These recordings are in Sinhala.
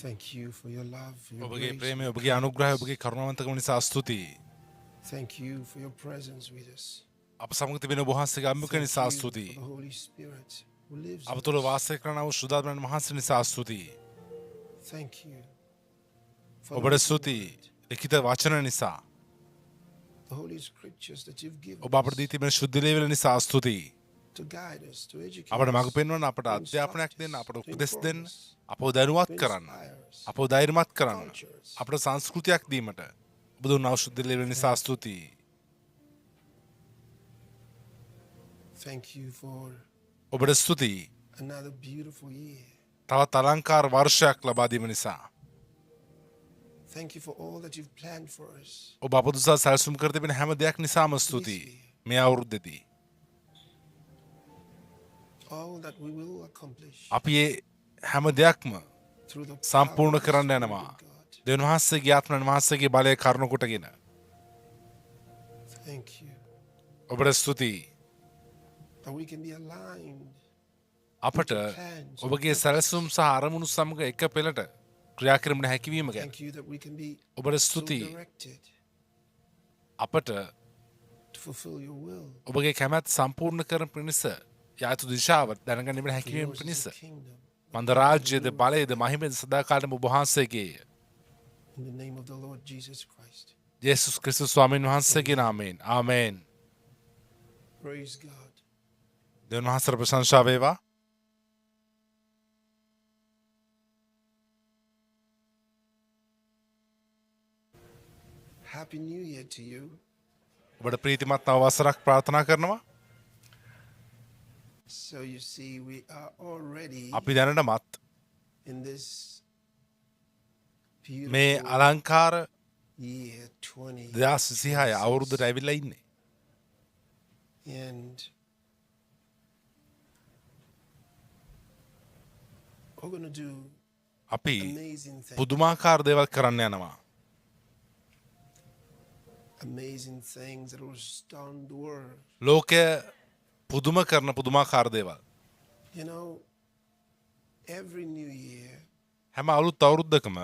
Thank you for your love, for your ඔබගේ grace, ප්‍රේමය your ඔබගේ අනුග්‍රහය kindness. ඔබගේ කරුණාවන්තකම නිසා ස්තුතියි. Thank you for your presence with us. අප සමග තිබෙන ඔබ වහන්සේගේ අන්මුක Thank නිසා you for ස්තුතියි. the Holy Spirit who lives අප in තුළ us. වාසය කරන වූ ශුද්ධාත්මයන් වහන්සේ නිසා ස්තුතියි. Thank you for the ඔබට written ස්තුතියි word, ලිඛිත වචන නිසා. the holy scriptures that you've given ඔබ අපට දී us තිබෙන ශුද්ධ ලේවිල නිසා ස්තුතියි. to guide us, to educate අපට මඟ us, පෙන්වන්න අපට to අධ්‍යාපනයක් instruct දෙන්න us, අපට to උපදෙස් inform දෙන්න us, අපව දැනුවත් to කරන්න inspire us, අපව ධෛර්යමත් කරන්න culture us. අපට සංස්කෘතියක් දීමට ඔබ දුන්නා වූ ශුද්ධ ලේවිල නිසා ස්තුතියි. Thank you for ඔබට ස්තුතියි another beautiful year. තවත් අලංකාර වර්ෂයක් ලබා දීම නිසා. Thank you for all that you've planned for us. ඔබ අප දුසා සැලසුම් කර තිබෙන හැම දෙයක් නිසාම ස්තුතියි. මේ අවුරුද්දේදී All that we will accomplish අපි ඒ හැම දෙයක්ම through the power සම්පූර්ණ of the කරන්න Spirit යනවා. of God. දෙවියන් වහන්සේගේ ආත්මයන් වහන්සේගේ බලය කරුණු කොටගෙන. Thank you ඔබට ස්තුතියි. that we can be aligned. අපට ඔබගේ සැලසුම් සහ අරමුණු සමග එක පෙළට ක්‍රියා කිරීමට හැකියවීම ගැන Thank you that we can be ඔබට so ස්තුතියි. directed අපට to fulfill your will. ඔබගේ කැමැත්ත සම්පූර්ණ කරන පිණිස යාතු දිශාව දැනගැනීමට For හැකියවීම yours is පිණිස the kingdom. මන්ද රාජ්‍යද බලයද මහිමද සදාකාලම ඔබ වහන්සේගේය. In the name of the Lord Jesus Christ. යේසුස් ක්‍රිස්තුස් ස්වාමීන් වහන්සේගේ නාමයෙන්. ආමේන්. Praise God. දෙවියන් වහන්සේට ප්‍රශංසා වේවා. Happy New Year to you. ඔබට ප්‍රීතිමත් නව වසරක් ප්‍රාර්ථනා කරනවා. So you see, we are already අපි දැනටමත් in this මේ beautiful අලංකාර year 20. 2026 අවුරුද්දට ඇවිල්ලා ඉන්නේ. And we're going to do අපි amazing things. පුදුමාකාර දේවල් කරන්න යනවා. Amazing things that will astound the world. ලෝකය පුදුම කරන පුදුමාකාර දේවල්. You know, every new year, හැම අලුත් අවුරුද්දකම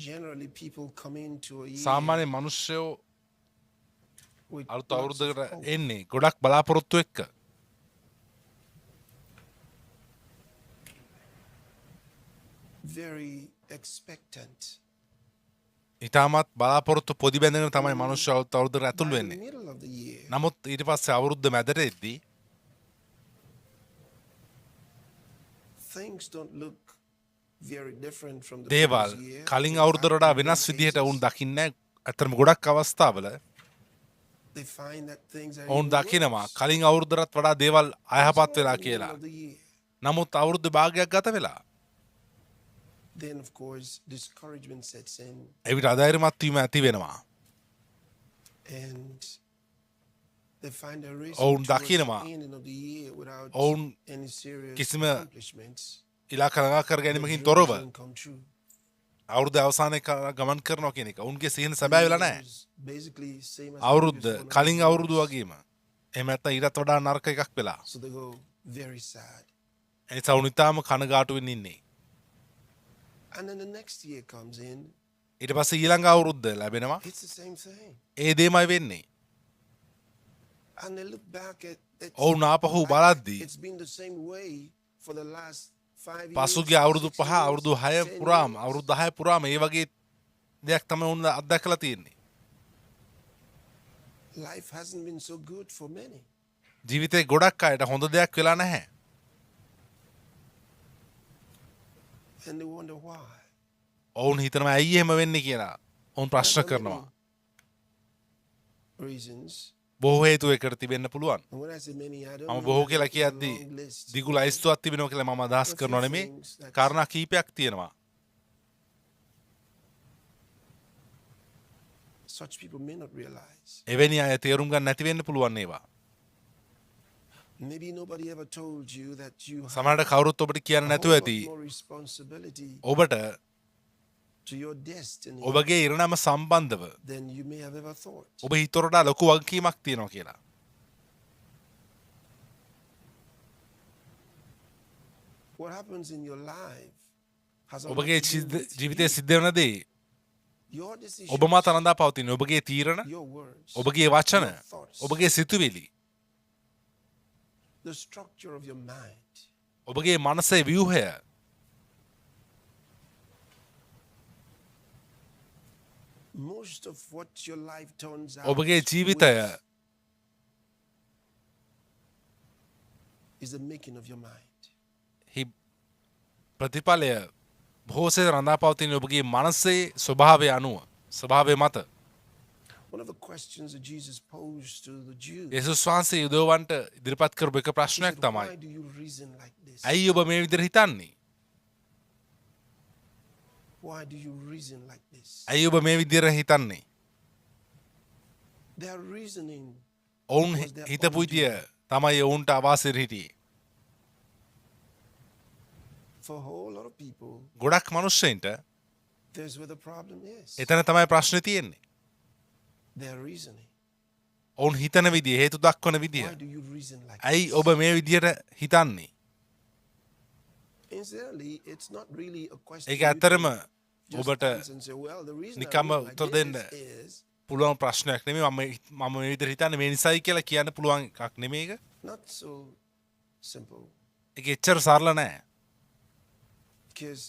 generally people come into a year සාමාන්‍ය මිනිස්සුયો with අලුත් lots of අවුරුද්දකට hope, එන්නේ ගොඩක් බලාපොරොත්තු එක්ක. very expectant. ඉතාමත් බලාපොරොත්තු පොදි බැඳගෙන තමයි මිනිස්සු අලුත් අවුරුද්දට ඇතුල් By the වෙන්නේ. middle of the year, නමුත් ඊට පස්සේ අවුරුද්ද මැදට එද්දී things don't look very different from the දේවල් previous year. කලින් In අවුරුද්දට fact, වඩා in many වෙනස් විදිහට cases, වුන් දකින්නේ නැහැ. අතරම ගොඩක් අවස්ථාවල they find that things are ඔවුන් even දකිනවා worse. කලින් අවුරුද්දටත් වඩා දේවල් අයහපත් වෙලා It's all in the කියලා. middle of the year. නමුත් අවුරුද්ද භාගයක් ගත වෙලා Then, of course, discouragement sets in, එවිට අධෛර්යමත් වීම ඇති වෙනවා. and they find a race ඔවුන් towards the දකිනවා. ending of the year without ඔවුන් any serious කිසිම accomplishments. ඉලාක ළඟා කර The ගැනීමකින් dreams තොරව don't come true. අවුරුද්ද අවසානයේ ගමන් කරනවා කියන එක උන්ගේ සිහින සැබෑ වෙලා නැහැ. It's basically same as the අවුරුද්ද previous one, කලින් only අවුරුදු worse. වගේම එහෙම නැත්නම් ඊටත් වඩා නරක එකක් වෙලා. So they go very sad. එනිසා උන් ඉතාම කනගාටුවෙන් ඉන්නේ. And then the next year comes in, ඊට පස්සේ ඊළඟ අවුරුද්ද ලැබෙනවා. it's the same thing. ඒ දේමයි වෙන්නේ. And they look back at ඔවුන් ආපහු බලද්දී it's been the same way for the last 5 years. පසුගිය අවුරුදු 6 5 years, අවුරුදු 6 10 පුරාම years. අවුරුදු 10 පුරාම ඒ වගේ දෙයක් තමයි උන් අත්දැකලා තියෙන්නේ. Life hasn't been so good for many. ජීවිතේ ගොඩක් අයට හොඳ දෙයක් වෙලා නැහැ. And they wonder why. ඔවුන් හිතනවා ඇයි එහෙම වෙන්නේ කියලා. ඔවුන් ප්‍රශ්න There are කරනවා. many reasons. බොහෝ හේතු එකට තිබෙන්න පුළුවන්. And when I say many, I don't මම mean බොහෝ that කියලා it's a කියද්දී long list. දිගු ලයිස්තුවක් තිබෙනවා කියලා මම අදහස් කරනවා නෙමෙයි. කාරණා කීපයක් තියෙනවා. Such people may not realize. එවැනි අය තේරුම් ගන්න නැති වෙන්න පුළුවන් ඒවා. Maybe nobody ever told you that you have සමහරට කවුරුත් ඔබට කියන්න a නැතුව whole ඇති. lot more responsibility ඔබට to your destiny ඔබගේ ඉරණම සම්බන්ධව than you may have ever thought. ඔබ හිතවරට ලොකු වගකීමක් තියෙනවා කියලා. What happens in your life has a ඔබගේ lot to do with ජීවිතය you. සිද්ධ වෙන දේ Your decisions, ඔබ මත රඳා පවතින ඔබගේ තීරණ your words, ඔබගේ වචන your thoughts, ඔබගේ සිතුවිලි the structure of your mind. ඔබගේ මනසේ ව්‍යුහය Most of what your life turns out ඔබගේ ජීවිතය with is the making of your mind. හි ප්‍රතිඵලය බොහෝසේ රඳා පවතින ඔබගේ මනසේ ස්වභාවය අනුව ස්වභාවය මත One of the questions that Jesus posed to the Jews, යේසුස් වහන්සේ යුදෙව්වන්ට ඉදිරිපත් කරපු එක he ප්‍රශ්නයක් said, තමයි why do you reason like this? ඇයි ඔබ මේ විදිහට හිතන්නේ Why do you reason like this? ඇයි ඔබ මේ විදිහට හිතන්නේ Their reasoning ඔවුන් was their හිතපු own විදිය doing. තමයි ඔවුන්ට අවාසිර හිටියේ For a whole lot of people, ගොඩක් මනුෂ්‍යයින්ට there's where the problem is. එතන තමයි ප්‍රශ්නේ තියෙන්නේ Their reasoning. ඔවුන් හිතන විදිය හේතු දක්වන විදිය Why do you reason like ඇයි this? ඔබ මේ විදියට හිතන්නේ Incidentally, it's not really a question ඒක you ඇත්තරම can just ඔබට answer and say, well, the reason I නිකම්ම reason like උත්තර දෙන්න this is පුළුවන් ප්‍රශ්නයක් නෙමෙයි මම මේ විදිහට හිතන්නේ මේ නිසයි කියලා කියන්න පුළුවන් එකක් නෙමෙයි ඒක not so simple. ඒක එච්චර සරල නෑ Because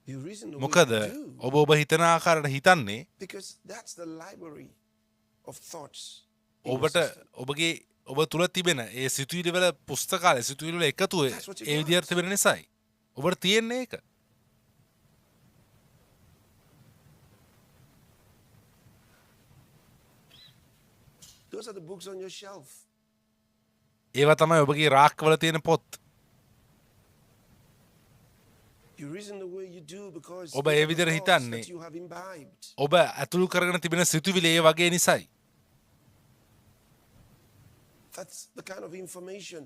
you reason the මොකද way you do. ඔබ ඔබ හිතන ආකාරයට හිතන්නේ Because that's the library of thoughts. in your ඔබට system. ඔබගේ ඔබ තුළ තිබෙන ඒ සිතුවිලි වල පුස්තකාලය සිතුවිලි වල එකතුව That's what you A got. විදිහට තිබෙන නිසායි ඔබට තියෙන්නේ ඒක Those are the books on your shelf. ඒවා තමයි ඔබගේ රාක්කවල තියෙන පොත් You reason the way you do because ඔබ those ඒ are the විදිහට thoughts හිතන්නේ. that you have imbibed. ඔබ ඇතුළු කරගෙන තිබෙන සිතුවිලි ඒ වගේ නිසායි That's the kind of information.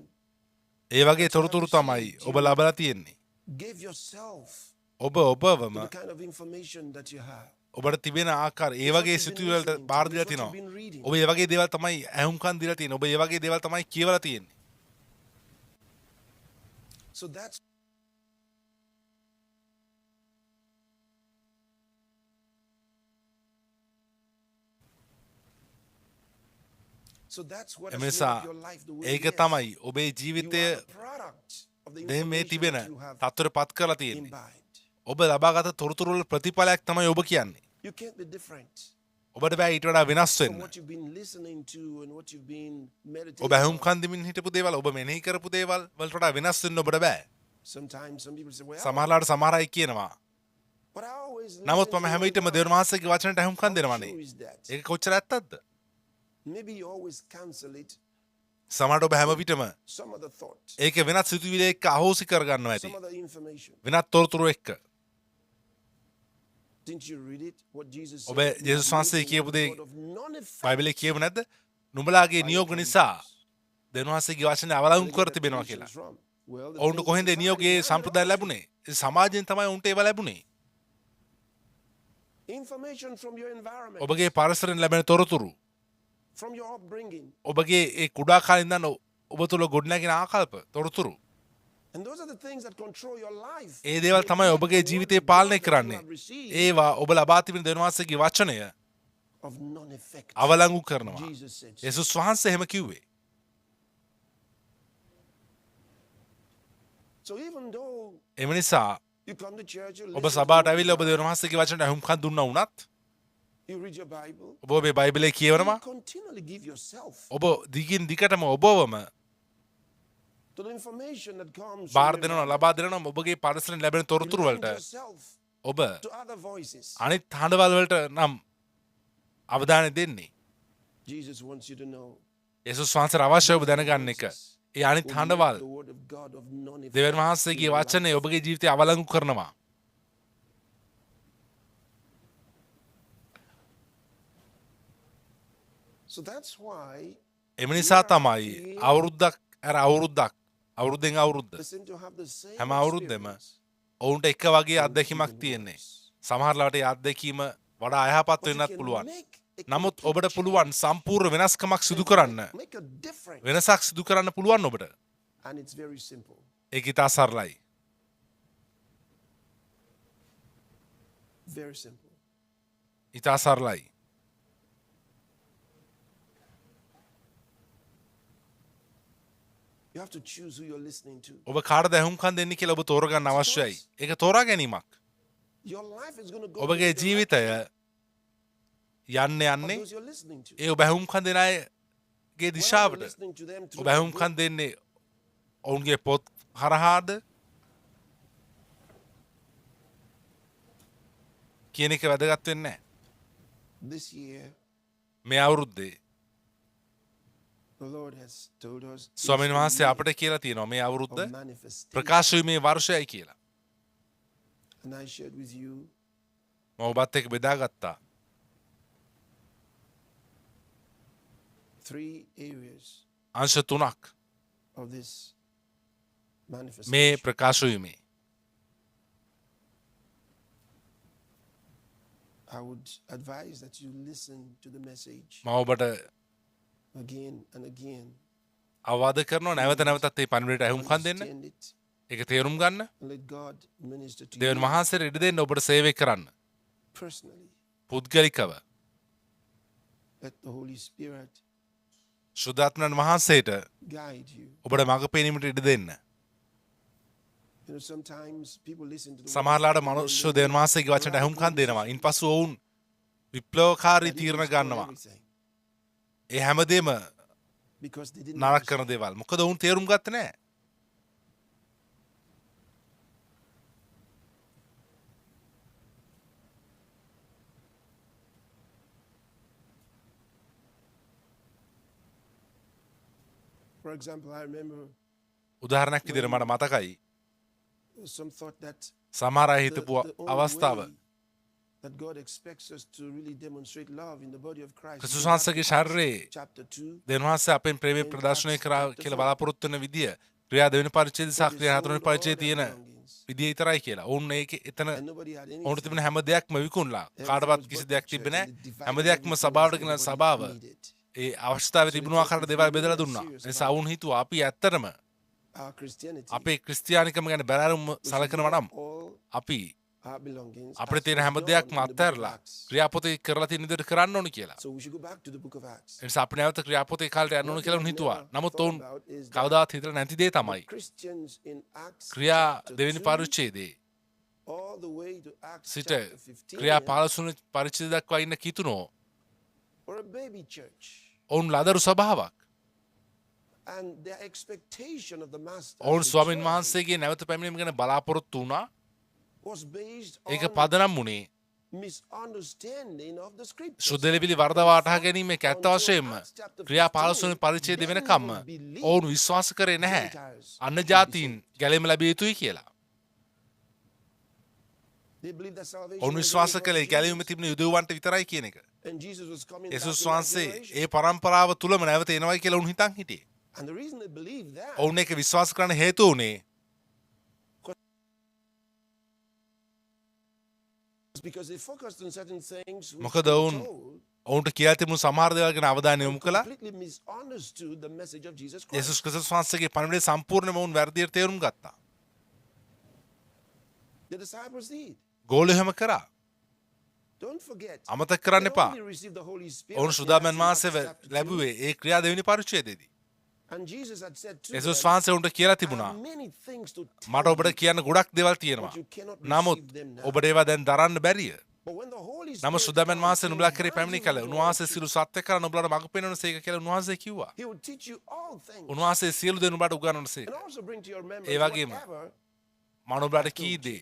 ඒ වගේ තොරතුරු තමයි ඔබ ලබලා තියෙන්නේ Give yourself ඔබ ඔබවම the kind of information that you have. ඔබට තිබෙන ආකාර ඒ වගේ සිතුවිලි වලට බාර දීලා තිනවා ඔබ ඒ වගේ දේවල් තමයි ඇහුම්කන් දීලා තියෙන්නේ ඔබ ඒ වගේ දේවල් තමයි කියවලා තියෙන්නේ So that's what එම has නිසා made your life the way ඒක it is. තමයි ඔබේ You ජීවිතය are a product of the දැන් මේ information තිබෙන that you have තත්ත්වයට පත් කරලා තියෙන්නේ imbibed. ඔබ ලබාගත තොරතුරු වල ප්‍රතිඵලයක් තමයි ඔබ කියන්නේ You can't be different ඔබට බෑ ඊට වඩා වෙනස් from වෙන්න what you've been listening to and what you've been meditating ඔබ on. ඇහුම්කන් දෙමින් හිටපු දේවල් ඔබ මෙනෙහි කරපු දේවල් වලට වඩා වෙනස් වෙන්න ඔබට බෑ Sometimes some people say, well, සමහරලාට සමහර අය කියනවා but I always නමුත් listen මම to හැම your විටම God. දෙවියන් වහන්සේගේ වචනට ඇහුම්කන් How දෙනවනේ true is that? ඒක කොච්චර ඇත්තක්ද Maybe you always cancel it. සමහරට ඔබ හැම විටම Some other thought, ඒක වෙනත් සිතුවිලි එක්ක අහෝසි කරගන්නවා ඇති some other information. වෙනත් තොරතුරු එක්ක Didn't you read it? What Jesus said? ඔබ "You have ජේසුස් වහන්සේ listened කියපු to the දේ word of non-effect." බයිබලයේ කියව නැද්ද නුඹලාගේ නියෝග නිසා දෙවියන් වහන්සේගේ වචනේ අවලංගු කර තිබෙනවා කියලා Well, the ඔවුන්ට things කොහෙන්ද inside නියෝගයේ you have සම්ප්‍රදාය it. ලැබුණේ ඒ සමාජයෙන් තමයි උන්ට ඒවා ලැබුණේ Information from your environment, ඔබගේ පරිසරයෙන් ලැබෙන තොරතුරු from your upbringing. ඔබගේ ඒ කුඩා කාලේ ඉඳන් ඔබ තුළ ගොඩනැගෙන ආකල්ප තොරතුරු And those are the things that control your life. ඒ දේවල් තමයි ඔබගේ ජීවිතේ පාලනය කරන්නේ You have received ඒවා ඔබ ලබා තිබෙන දෙවියන් වහන්සේගේ වචනය of non-effect. අවලංගු කරනවා Jesus said. so. යේසුස් වහන්සේ එහෙම කිව්වේ So even though එම නිසා you come to church, you ඔබ listen to සභාවට the ඇවිල්ලා ඔබ word, දෙවියන් වහන්සේගේ වචනට අහුම්කන් දුන්නා වුණත් you read your Bible, ඔබ ඔබේ බයිබලයේ you කියවනවා continually give yourself ඔබ දිගින් දිගටම ඔබවම to the information that comes බාර from your දෙනවා environment. ලබා දෙනවා ඔබගේ පරිසරයෙන් ලැබෙන You තොරතුරු listen වලට to yourself, ඔබ to other voices. අනිත් හඬවල් වලට නම් අවධානය දෙන්නේ Jesus wants you to know. යේසුස් වහන්සේට අවශ්‍යයි ඔබ දැනගන්න එක ඒ අනිත් Will make හඬවල් the word of God of non-effect දෙවියන් in වහන්සේගේ your life. වචනේ ඔබගේ ජීවිතය අවලංගු කරනවා So that's why එම නිසා තමයි අවුරුද්දක් අවුරුද්දෙන් අවුරුද්ද listen to have the same හැම අවුරුද්දෙම experience. ඔවුන්ට එක වගේ අත්දැකීමක් තියෙන්නේ සමහරලාට ඒ අත්දැකීම වඩා අයහපත් But you වෙන්නත් can පුළුවන් make a නමුත් complete ඔබට change. පුළුවන් සම්පූර්ණ වෙනස්කමක් සිදු කරන්න Make a difference. වෙනසක් සිදු කරන්න පුළුවන් ඔබට And it's very simple. ඒක ඉතා සරලයි Very simple. ඉතා සරලයි. You have to choose who you're listening to. ඔබ කාටද ඇහුම්කන් දෙන්නේ කියලා ඔබ තෝරගන්න අවශ්‍යයි. ඒක තෝරා ගැනීමක්. Your life is going to go ඔබගේ in the ජීවිතය direction යන්නේ of යන්නේ those you're listening to. ඒ ඔබ ඇහුම්කන් දෙන අයගේ Whether you're දිශාවට. listening to them through ඔබ the ඇහුම්කන් book, දෙන්නේ ඔවුන්ගේ පොත් හරහාද කියන එක වැදගත් වෙන්නේ නැහැ. this year, මේ අවුරුද්දේ the Lord has told us it's ස්වාමීන් the වහන්සේ year අපට කියලා තියෙනවා මේ අවුරුද්ද of manifestation. ප්‍රකාශ වීමේ වර්ෂයයි කියලා. And I shared with you මම ඔබත් එක්ක බෙදාගත්තා. 3 areas අංශ 3ක් of this manifestation. මේ ප්‍රකාශ වීමේ. I would advise that you listen to the message මම ඔබට again and again. අවවාද කරනවා නැවත නැවතත් මේ පණිවිඩයට ඇහුම්කන් දෙන්න. Understand it ඒක තේරුම් ගන්න. and let God minister to දෙවියන් you වහන්සේට ඉඩ දෙන්න ඔබට සේවය කරන්න. personally. පුද්ගලිකව Let the Holy Spirit සුදාත්මයන් වහන්සේට guide you. ඔබට මඟ පෙනීමට ඉඩ දෙන්න. You know, sometimes people listen to the සමහරලාට word and මනුෂ්‍ය then දෙවියන් වහන්සේගේ වචනට they ඇහුම්කන් දෙනවා. right ඉන්පසු ඔවුන් විප්ලවකාරී that he තීරණ destroy ගන්නවා. everything ඒ හැමදේම because they didn't නරක understand. කරන දේවල්. මොකද ඔවුන් තේරුම් ගත්තේ නැහැ. For example, I remember උදාහරණයක් විදිහට මට මතකයි some thought that සමහර අය the, හිතපු the only අවස්ථාව way that God expects us to really demonstrate love in the body of Christ. ක්‍රිස්තුස් is වහන්සේගේ ශරීරයේ chapter 2, දෙවියන් වහන්සේ අපෙන් ප්‍රේමය ප්‍රදර්ශනය කරා කියලා බලාපොරොත්තු වෙන විදිය ක්‍රියා දෙවෙනි පරිච්ඡේදය සහ ක්‍රියා හතරවෙනි පරිච්ඡේදයේ තියෙන විදිය විතරයි කියලා. ඔවුන් ඒක එතන and nobody had ඔවුන්ට anything. තිබෙන හැම දෙයක්ම විකුණලා කාටවත් කිසි දෙයක් තිබෙන්නේ නැහැ. හැම දෙයක්ම සභාවට ගෙන සභාව ඒ අවශ්‍යතාවය තිබුණු ආකාරයට දේවල් බෙදලා දුන්නා. ඒ නිසා ඔවුන් හිතුවා අපි ඇත්තටම Our Christianity, අපේ ක්‍රිස්තියානිකම ගැන බැලුම් සලකනවා නම් all අපි our belongings, අපිට as තියෙන was හැම done දෙයක්ම in the book of අත්හැරලා Acts. ක්‍රියාපොතේ කරලා තියෙන විදිහට කරන්න ඕනි කියලා. So we should go back to the book of Acts. ඒ නිසා අපි නැවත ක්‍රියාපොතේ කාලයට යන්න ඕනි කියලා උන් හිතුවා. නමුත් ඔවුන් About is that කවදාවත් හිතලා නැති දේ තමයි Christians in Acts ක්‍රියා chapter දෙවෙනි 2, පරිච්ඡේදයේ all the way to Acts සිට chapter 15, ක්‍රියා 15 වෙනි පරිච්ඡේදය දක්වා ඉන්න කිතුනෝ or a baby church. ඔවුන් ලදරු සභාවක්. And their expectation of the master ඔවුන් ස්වාමීන් වහන්සේගේ නැවත පැමිණීම ගැන බලාපොරොත්තු වුණා. was based ඒක on පදනම් වුණේ misunderstanding of the scriptures. ශුද්ධලිපිලි වරද වටහා ගැනීම එක ඇත්ත වශයෙන්ම ක්‍රියා 15 වෙනි පරිච්ඡේදය වෙනකම්ම ඔවුන් විශ්වාස කරේ නැහැ අන්‍ය ජාතීන් ගැලීම ලැබිය යුතුයි කියලා. They believed that salvation ඔවුන් was විශ්වාස only for කළේ the ගැලීම Jews, තිබෙන යුදෙව්වන්ට විතරයි කියන එක. and Jesus was coming back යේසුස් in that වහන්සේ generation. ඒ පරම්පරාව තුලම නැවත එනවයි කියලා උන් හිතන් හිටියේ. And the reason they believed that ඔවුන් ඒක විශ්වාස කරන්න හේතුව උනේ was because they focused on certain things which මොකද they ඔවුන් told ඔවුන්ට කියලා තිබුණු සමහර දේවල් ගැන අවධානය යොමු කළා. completely misunderstood the message of Jesus Christ. යේසුස් ක්‍රිස්තුස් වහන්සේගේ පණිවිඩය සම්පූර්ණයෙන්ම ඔවුන් වැරදියට තේරුම් ගත්තා. The disciples did. ගෝලය හැම කරා. Don't forget. අමතක කරන්න They එපා. only received the Holy Spirit ඔවුන් in සුදාමන් Acts වහන්සේ chapter 2. ලැබුවේ ඒ ක්‍රියා දෙවෙනි පරිච්ඡේදයේදී. And Jesus had said to යේසුස් them, වහන්සේ උන්ට කියලා "I තිබුණා have many things to tell මට ඔබට you, කියන්න ගොඩක් දේවල් තියෙනවා. but you cannot නමුත් receive them now." ඔබට ඒවා දැන් දරන්න බැරිය. But when the Holy නමුත් Spirit සුදාමන් comes, වහන්සේ he නුඹලා will කරේ පැමිණි guide කල you in all උන්වහන්සේ truth. සියලු සත්‍ය කරා නුඹලාට මඟ පෙන්වනසේක කියලා උන්වහන්සේ කිව්වා. He will teach you all things. උන්වහන්සේ සියලු දේ නුඹට උගන්වනසේක. And also bring to your A remembrance වගේම whatever මම නුඹලාට කී දේ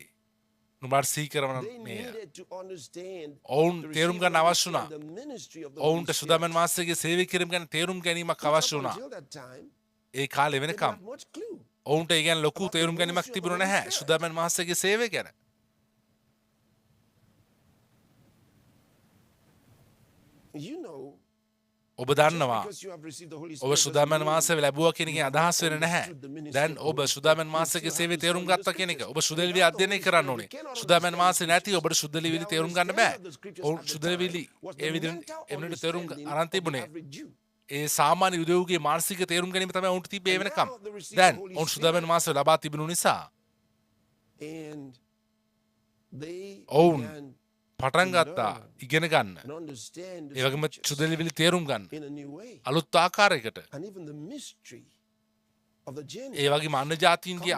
නුඹට සිහි කරවන they මේ needed to understand ඔවුන් to තේරුම් receive ගන්න and අවශ්‍ය වුණා. understand the ministry of the ඔවුන්ට Holy සුදාමන් Spirit. වහන්සේගේ සේවය කිරීම ගැන තේරුම් ගැනීමක් අවශ්‍ය Up වුණා. until that time, ඒ කාලේ they didn't වෙනකම් have much clue. ඔවුන්ට ඒ ගැන ලොකු තේරුම් ගැනීමක් තිබුණේ නැහැ. සුදාමන් වහන්සේගේ සේවය ගැන. You know, ඔබ just දන්නවා because you have received the Holy ඔබ Spirit doesn't සුදාමන් mean වහන්සේ ලැබුවා කියන එකේ අදහස් වෙන්නේ නැහැ. දැන් ඔබ සුදාමන් වහන්සේගේ සේවය තේරුම් ගත්තා කියන එක. ඔබ සුදලිවිලි අධ්‍යයනය කරන්න ඕනේ. සුදාමන් වහන්සේ නැති ඔබට සුදලිවිලි තේරුම් ගන්න බෑ. ඔවුන් සුදලිවිලි ඒ විදිහට එමුණට තේරුම් අරන් තිබුණේ. ඒ සාමාන්‍ය යුදෙව්ගේ මානසික තේරුම් ගැනීම තමයි ඔවුන්ට තිබ්බේ ඒ වෙනකම්. දැන් ඔවුන් සුදාමන් වහන්සේ ලබා තිබුණු නිසා And they ඔවුන් began පටන් ගත්තා ඉගෙන ගන්න. and understand ඒ the වගේම scriptures සුදලිවිලි තේරුම් ගන්න. in a new way. අලුත් ආකාරයකට. And even the mystery of the A Gentiles වගේම අන්න ජාතීන්ගේ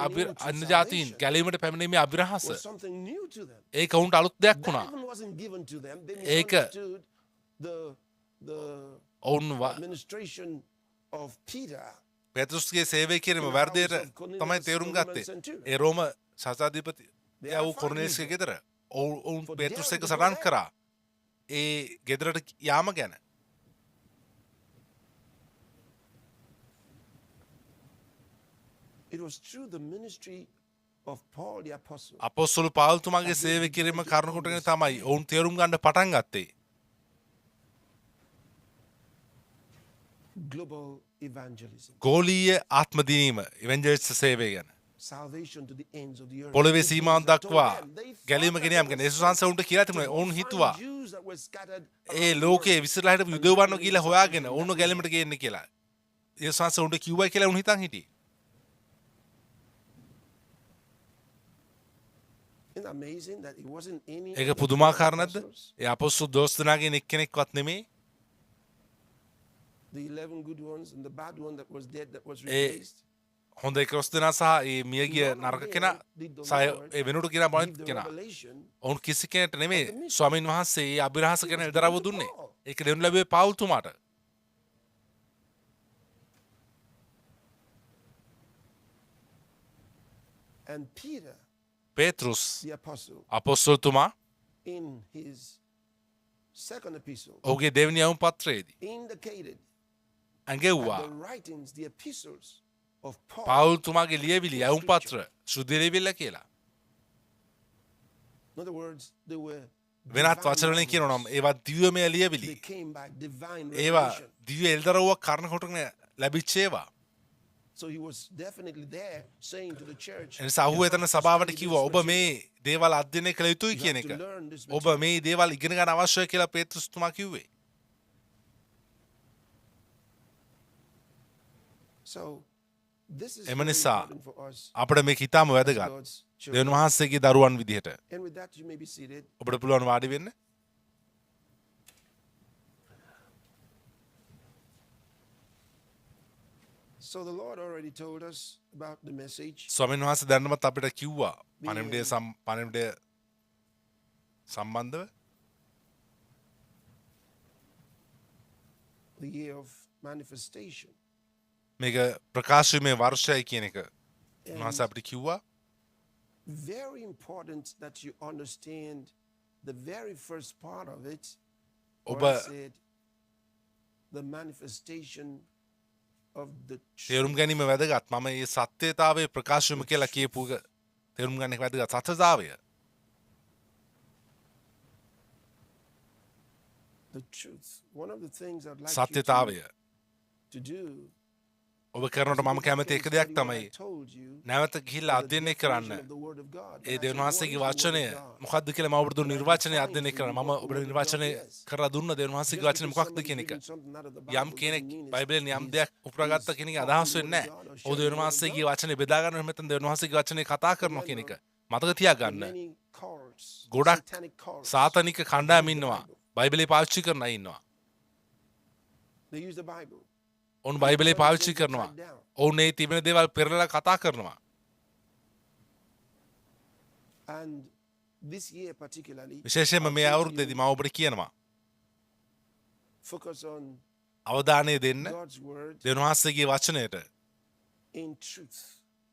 අන්න ජාතීන් ගැලීමට පැමිණීමේ අභිරහස. was something new to them. ඒක ඔවුන්ට අලුත් දෙයක් That වුණා. even wasn't given to them. They ඒක misunderstood the ඔවුන් administration of Peter. පෙත්රුස්ගේ සේවය කිරීම වර්ධයට තමයි තේරුම් ගත්තේ. ඒ රෝම ශාස්ත්‍රාධිපති යව් කොර්නේලියස්ගේ ගෙදර ඔවුන් පෙත්රුස් එක්ක සටන් කරා. ඒ ගෙදරට යාම ගැන. It was through the ministry of Paul the apostle. අපොස්තල පාවුල්තුමාගේ සේවය කිරීම කාරණා කොටගෙන තමයි ඔවුන් තේරුම් ගන්න පටන් ගත්තේ. Global evangelism. ගෝලීය ආත්ම දිනීම ඉවැන්ජලිස්ට් සේවය ගැන. Salvation to the ends of the earth. පොළවේ It සීමාවන් was told දක්වා them. They ගැලීම thought ගෙනියම් that ගැන was යේසුස් වහන්සේ උන්ට කියලා තිබුණා. ඔවුන් to හිතුවා find Jews that were scattered A around the ලෝකයේ world. විසිරලා හිටපු යුදෙව්වන්ව ගිහිල්ලා හොයාගෙන ඔවුන්ව ගැලීමට ගේන්න කියලා. යේසුස් වහන්සේ උන්ට කිව්වයි කියලා උන් හිතන් හිටියේ. Isn't that amazing that it wasn't any ඒක of the පුදුමාකාර නැද්ද? apostles, ඒ අපොස්තල දොස් දෙනාගෙන් එක්කෙනෙක්වත් නෙමෙයි. the 11 good ones and the bad one that was dead that was Eh, replaced? හොඳ 11 දෙනා සහ ඒ මියගිය නරක කෙනා සහ ඒ වෙනුවට කියන බලත් Give the කෙනා. revelation. ඔවුන් කිසි කෙනෙක්ට නෙමෙයි ස්වාමීන් වහන්සේ ඒ අභිරහස ගැන එදරව දුන්නේ. ඒක දෙනු ලැබුවේ පාවුල්තුමාට. And Peter, පේත්‍රුස් the apostle, අපොස්තලතුමා in his second epistle, ඔහුගේ දෙවෙනි යවුම් පත්‍රයේදී indicated ඇඟෙව්වා the writings, the epistles of Paul. පාවුල්තුමාගේ ලියවිලි යවුම් පත්‍ර සුද්ධිලිවිල්ල කියලා. In other words, they were වෙනත් divine වචන වලින් කියනවා නම් writings. ඒවා දිව්‍යමය ලියවිලි. They came by divine ඒවා revelation. දිව්‍ය එල්දරව්වක් කරන කොටගෙන ලැබිච්ච ඒවා. So he was definitely there saying to the church, එනිසා ඔහු එතන සභාවට කිව්වා ඔබ මේ දේවල් අධ්‍යයනය කළ යුතුයි කියන එක. ඔබ මේ දේවල් ඉගෙන ගන්න අවශ්‍යයි කියලා පේත්‍රුස්තුමා කිව්වේ. So this is එම very නිසා important for us, අපිට මේක ඉතාම වැදගත්. God's children. දෙවියන් වහන්සේගේ දරුවන් විදිහට. And with that, you may be seated. ඔබට පුළුවන් වාඩි වෙන්න. So the Lord already told us about the message. ස්වාමීන් වහන්සේ දැනනමත් අපිට කිව්වා පණිවිඩය සම්බන්ධව The year of manifestation. මේක ප්‍රකාශීමේ වර්ෂයයි කියන එක උන්වහන්සේ අපිට කිව්වා. Very important that you understand the very first part of it. ඔබ where it said the manifestation of the තේරුම් ගැනීම වැදගත්. මම මේ සත්‍යතාවයේ ප්‍රකාශීම කියලා කියපු එක තේරුම් ගන්න එක වැදගත්. සත්‍යතාවය. the truth. One of the things I'd like සත්‍යතාවය. you to do. ඔබ කරනට මම කැමති එක දෙයක් තමයි නැවත ගිහිල්ලා අධ්‍යයනය කරන්න. ඒ දෙවියන් වහන්සේගේ වචනය මොකක්ද කියලා මම ඔබට දුන්න නිර්වචනය අධ්‍යයනය කරන්න. මම ඔබට නිර්වචනය කරලා දුන්න දෙවියන් වහන්සේගේ වචනේ මොකක්ද කියන එක. යම් කෙනෙක් බයිබලෙන් යම් දෙයක් උපුරාගත්ත කෙනෙක් අදහස් වෙන්නේ නැහැ. ඔහු දෙවියන් වහන්සේගේ වචනේ බෙදා ගන්න මෙතන දෙවියන් වහන්සේගේ වචනේ කතා කරනවා කියන එක. මතක තියාගන්න. ගොඩක් සාතනික කණ්ඩායම් ඉන්නවා. බයිබලේ පාවිච්චි කරන අය ඉන්නවා. They use the Bible. ඔවුන් බයිබලේ පාවිච්චි කරනවා. ඔවුන් ඒ තිබෙන දේවල් පෙරලලා කතා කරනවා. And this year particularly, විශේෂයෙන්ම මේ අවුරුද්දේදී මම ඔබට කියනවා focus on අවධානය දෙන්න God's word දෙවියන් වහන්සේගේ වචනයට in truth.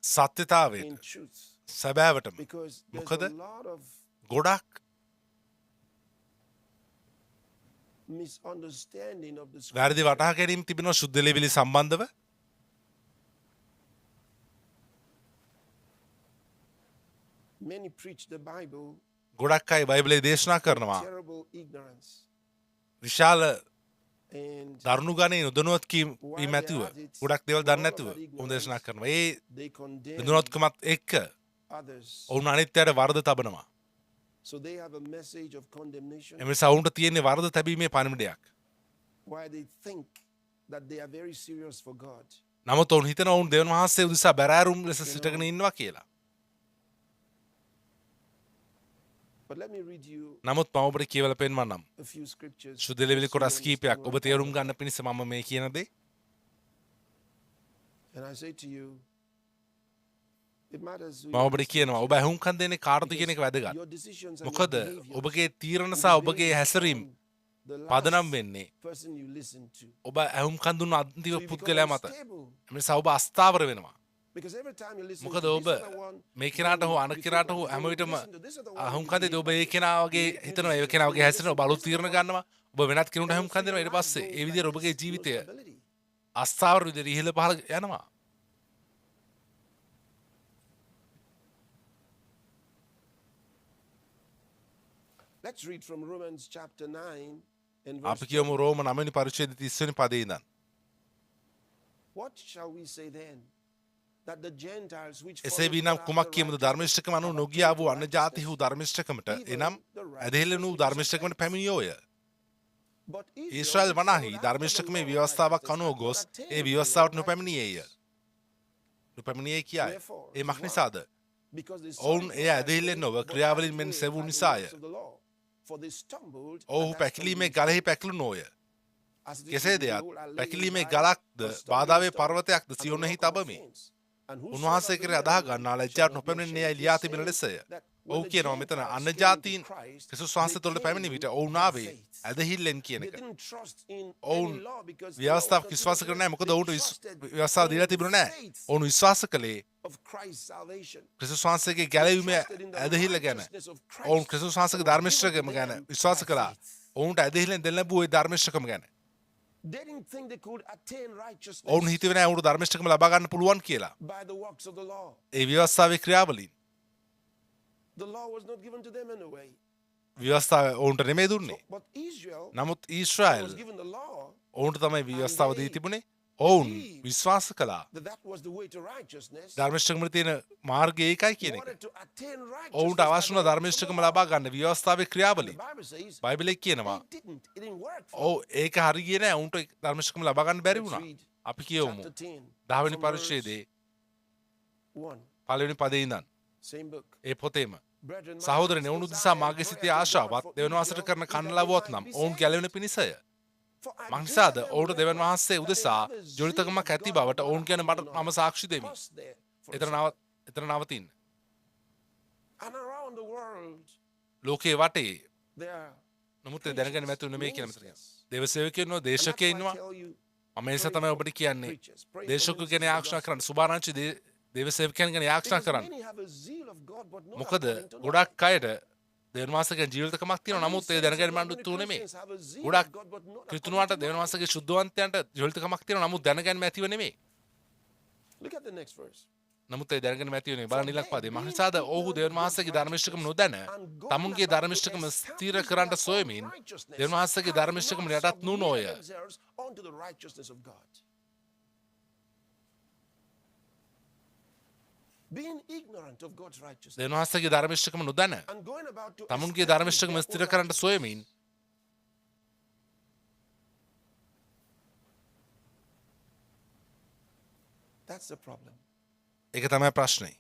සත්‍යතාවයට In truth. සැබෑවටම Because there's මොකද a lot of ගොඩක් misunderstanding of the වැරදි scripture. වටහා ගැනීම තිබෙනවා සුද්ධ ලෙවිලි සම්බන්ධව. Many preach the Bible, ගොඩක් අය බයිබලයේ දේශනා කරනවා. terrible ignorance. විශාල And දරුණු ගණේ නොදැනුවත් වීම ඇතිව ගොඩක් දේවල් දන්නේ නැතුව ඔවුන් දේශනා කරනවා. ඒ they condemn නොදැනුවත්කමත් එක්ක others. ඔවුන් අනිත්‍යයට වරද තබනවා. So they have a message of condemnation එම නිසා ඔවුන්ට තියෙන්නේ වරද තැබීමේ පණිවිඩයක්. why they think that they are very serious for God. නමුත් ඔවුන් හිතන ඔවුන් දෙවියන් වහන්සේ උදෙසා බැරෑරුම් ලෙස සිටගෙන ඉන්නවා කියලා. But let me read you නමුත් මම ඔබට කියවලා පෙන්වන්නම්. a few scriptures. සුද්ධ ලිපි කොටස් කීපයක් ඔබ තේරුම් ගන්න පිණිස මම මේ කියන දේ. And I say to you, it matters who මම ඔබට කියනවා ඔබ ඇහුම්කන් දෙන්නේ කාටද කියන එක වැදගත්. your decisions and මොකද your behaviors ඔබගේ තීරණ will සහ be ඔබගේ based හැසිරීම on the පදනම් last වෙන්නේ person you listen to. ඔබ ඇහුම්කන් දුන්න අන්තිම So you become පුද්ගලයා මත. unstable. ඒ නිසා ඔබ අස්ථාවර වෙනවා. Because every time you listen මොකද to ඔබ this other one, මේ කෙනාට හෝ අනිත් කෙනාට හෝ හැම විටම අහුම්කන් දෙද්දී ඔබ ඒ කෙනාගේ හිතනවා ඒ කෙනාගේ හැසිරෙන ඔබ අලුත් තීරණ ගන්නවා. ඔබ වෙනත් කෙනෙකුට අහුම්කන් දෙනවා. ඊට පස්සේ ඒ විදිහට ඔබගේ ජීවිතය අස්ථාවර විදිහට ඉහළ පහළ යනවා. Let's read from Romans chapter 9 and verse අපි කියමු රෝම 9 වෙනි පරිච්ඡේදය 30 වෙනි පදේ ඉඳන්. What shall we say then? That the Gentiles which එසේ follow වීනම් after කුමක් කියමුද righteousness ධර්මිෂ්ඨකම අනුව නොගියා වූ අන්‍ය ජාතිහු ධර්මිෂ්ඨකමට එනම් ඇදහිල්ලනු ධර්මිෂ්ඨකමට පැමිණියෝය. But ඊශ්‍රායල් වනාහි ධර්මිෂ්ඨකමේ ව්‍යවස්ථාවක් අනුව ගොස් ඒ ව්‍යවස්ථාවට නොපැමිණියේය. නොපැමිණියේ කියයි. ඒ මක් නිසාද? because they ඔවුන් saw එය ඇදහිල්ලෙන් නොව ක්‍රියාවලින් මෙන් සෙවූ නිසාය. of the law, for they stumbled ඔවුහු at that පැකිලීමේ stumble. ගලෙහි පැකිලුණෝය. As it is කෙසේ written, දෙයක් behold, I lay in පැකිලීමේ Zion ගලක්ද a stumbling බාධාවේ stone, පර්වතයක්ද and a සියොනෙහි rock of තබමි. offense. And උන්වහන්සේ whosoever කෙරේ අදහා believeth ගන්නා shall ලැජ්ජාවට not be නොපැමිණෙන්නේ ashamed. ලියා He තිබෙන said ලෙසය. that ඔව් when the කියනවා මෙතන Gentiles අන්‍ය came ජාතීන් into Christ, ක්‍රිස්තුස් they වහන්සේ තුළට came පැමිණි විට ඔවුන් by ආවේ faith. ඇදහිල්ලෙන් කියන They එක. didn't trust in ඔවුන් any law because the law was ව්‍යවස්ථාවක් not විශ්වාස given කරන්නේ to නැහැ. them. මොකද They ඔවුන්ට trusted ව්‍යවස්ථාව in දීලා the තිබුණේ නැහැ. faith ඔවුන් විශ්වාස කළේ of Christ's salvation. ක්‍රිස්තුස් වහන්සේගේ They ගැලවීමේ trusted in the ඇදහිල්ල ගැන. righteousness of ඔවුන් Christ ක්‍රිස්තුස් that වහන්සේගේ was given ධර්මිෂ්ඨකම to ගැන them විශ්වාස by කළා. faith. ඔවුන්ට ඇදහිල්ලෙන් දෙන්න ලැබුව ඒ ධර්මිෂ්ඨකම ගැන. They didn't think they could attain righteousness ඔවුන් හිතුවේ නැහැ ඔවුන්ට ධර්මිෂ්ඨකම ලබා ගන්න පුළුවන් කියලා. by the works of the law. A ව්‍යවස්ථාවේ ක්‍රියාවලින් The law was not given to them anyway. ව්‍යවස්ථාව ඔවුන්ට නෙමෙයි දුන්නේ. But Israel නමුත් was Israel given the law ඔවුන්ට තමයි ව්‍යවස්ථාව දී තිබුණේ. ඔවුන් විශ්වාස කළා that was the way to righteousness. ධර්මිෂ්ඨකමට තියෙන මාර්ගය ඒකයි කියන එක. Wanted to attain ඔවුන්ට righteousness අවශ්‍ය by වුණ the works of ධර්මිෂ්ඨකම the law. ලබා ගන්න ව්‍යවස්ථාවේ The ක්‍රියාවලින් Bible says බයිබලයේ කියනවා it didn't work for ඔව් ඒක හරි ගියේ නෑ උන්ට ධර්මිෂ්ඨකම ලබා ගන්න බැරි Let's වුණා. read අපි කියවමු chapter 10 10 වෙනි from පරිච්ඡේදයේ verse 1. පළවෙනි පදේ ඉඳන් Same book. A පොතේම Brethren, my සහෝදරනි heart's ඔවුන් desire උදෙසා and මාගේ prayer සිතේ to God ආශාවත් for දෙවන වාසයට Israel කරන is කන්න that they ලැබුවොත් might නම් be ඔවුන් saved. ගැලවෙන පිණිසය. For I මංසාද beseech them, ඔවුන්ට දෙවන් brethren, වහන්සේ that they උදෙසා have the zeal ජොලිතකමක් of ඇති God බවට without ඔවුන් ගැන මට having මම සාක්ෂි දෙමි. Pause there for a එතන second. එතන නවතින්න. And around the world, ලෝකයේ වටේ there are නමුත් ඒ දැනගන්න මැතු නෙමෙයි කියලා මෙතන කියනවා. ministers. දේව සේවකයෝ ඉන්නවා, And that's දේශකයෝ why I ඉන්නවා. tell you, මම ඒ නිසා තමයි ඔබට කියන්නේ preachers, pray for දේශකයෝ ගැන ministers of ආරක්ෂා the කරන්න, සුභාරංචි දේව සේවකයන් ගැන ආරක්ෂා Because කරන්න. many have a zeal of God, but not මොකද according to ගොඩක් knowledge. අයට දෙවන් වහන්සේගේ ජීවිතකමක් තියෙනවා. And නමුත් he ඒ says දැනගන්න that මඬු many තුනේ නෙමෙයි. Christians have a zeal of ගොඩක් God, but not according ක්‍රිස්තුන්වන්ට to දෙවන් knowledge. වහන්සේගේ ශුද්ධවන්තයන්ට ජීවිතකමක් තියෙනවා. නමුත් දැනගන්න ඇතිව නෙමෙයි. Look at the next verse. නමුත් ඒ දැනගෙන නැති වෙන්නේ බලන්න ඊළඟ පදේ. මහනිසාද ඔව්හු දෙවන් වහන්සේගේ ධර්මිෂ්ඨකම නොදැන තමුන්ගේ ධර්මිෂ්ඨකම ස්ථිර කරන්නට සොයමින් දෙවන් වහන්සේගේ ධර්මිෂ්ඨකම යටත් නුනෝය. Onto the righteousness of God. Being ignorant of God's righteousness දෙවන් වහන්සේගේ ධර්මිෂ්ඨකම නොදැන and going about to තමුන්ගේ establish ධර්මිෂ්ඨකම their ස්ථිර own කරන්නට සොයමින් That's the problem. ඒක තමයි ප්‍රශ්නේ.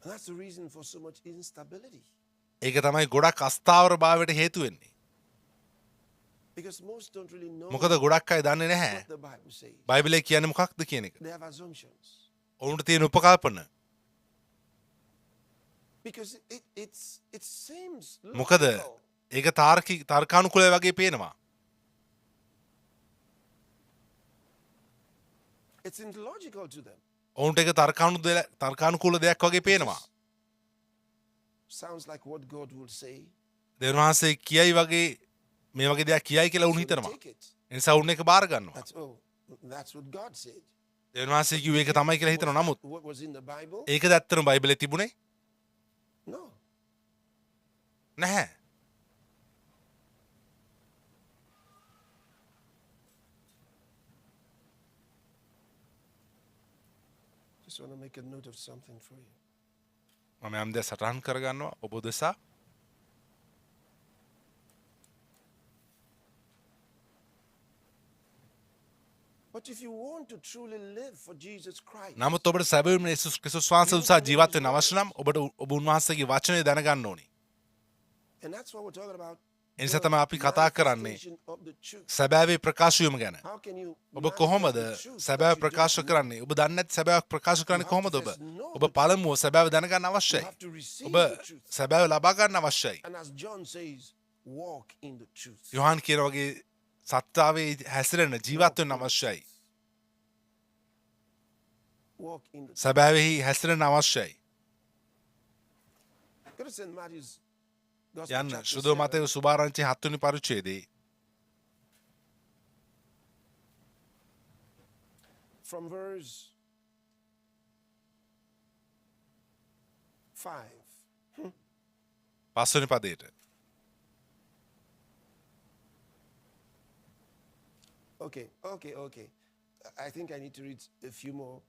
And that's the reason for so much instability. ඒක තමයි ගොඩක් අස්ථාවර භාවයට හේතු වෙන්නේ. Because most don't really know මොකද ගොඩක් අය දන්නේ නැහැ what the Bible says. බයිබලයේ කියන්නේ මොකක්ද කියන එක. They have assumptions. ඔවුන්ට තියෙන උපකල්පන. Because it seems මොකද logical. ඒක තර්කානුකූලයි වගේ පේනවා. It's illogical to them. ඔවුන්ට ඒක තර්කානුකූල දෙයක් වගේ පේනවා. Sounds like what God will say. දෙවියන් වහන්සේ කියයි වගේ මේ වගේ දෙයක් කියයි කියලා උන් So they හිතනවා. take it. ඒ නිසා උන් ඒක බාර ගන්නවා. That's what God said. දෙවියන් වහන්සේ කිව්වේ ඒක තමයි කියලා හිතනවා. නමුත් What was in the Bible? ඒකද ඇත්තටම බයිබලයේ තිබුණේ No. නැහැ. Just want to make a note of something for you. මම යම් දෙයක් සටහන් කරගන්නවා ඔබ දෙසා. But if you want to truly live for Jesus Christ, නමුත් ඔබට සැබවින්ම යේසුස් ක්‍රිස්තුස් වහන්සේ උදෙසා ජීවත් වෙන්න අවශ්‍ය නම් ඔබට ඔබ උන්වහන්සේගේ වචනය දැනගන්න ඕනි. and that's what we're talking about. ඒ නිසා තමයි අපි කතා කරන්නේ Manifestation of the truth. සැබෑවේ ප්‍රකාශ වීම ගැන. How can you ඔබ කොහොමද manifest the truth සැබෑව that you ප්‍රකාශ don't know? කරන්නේ? ඔබ දන්නේ නැති සැබෑව ප්‍රකාශ කරන්නේ කොහොමද ඔබ? ඔබ පළමුව සැබෑව දැනගන්න You අවශ්‍යයි. have to receive ඔබ the truth. සැබෑව ලබා ගන්න අවශ්‍යයි. And as John says, walk in the truth. Yohan කියන වගේ සත්‍යාවේ හැසිරෙන්න ජීවත් වෙන්න අවශ්‍යයි. Walk in the truth. සැබෑවෙහි හැසිරෙන්න අවශ්‍යයි. Go to St. Matthew's Gospel, යන්න chapter සුදෝ 7. මතේ සුභාරංචි 7 වෙනි පරිච්ඡේදයේ From verse 5. 5 වෙනි පදයට. Okay. I think I need to read a few more.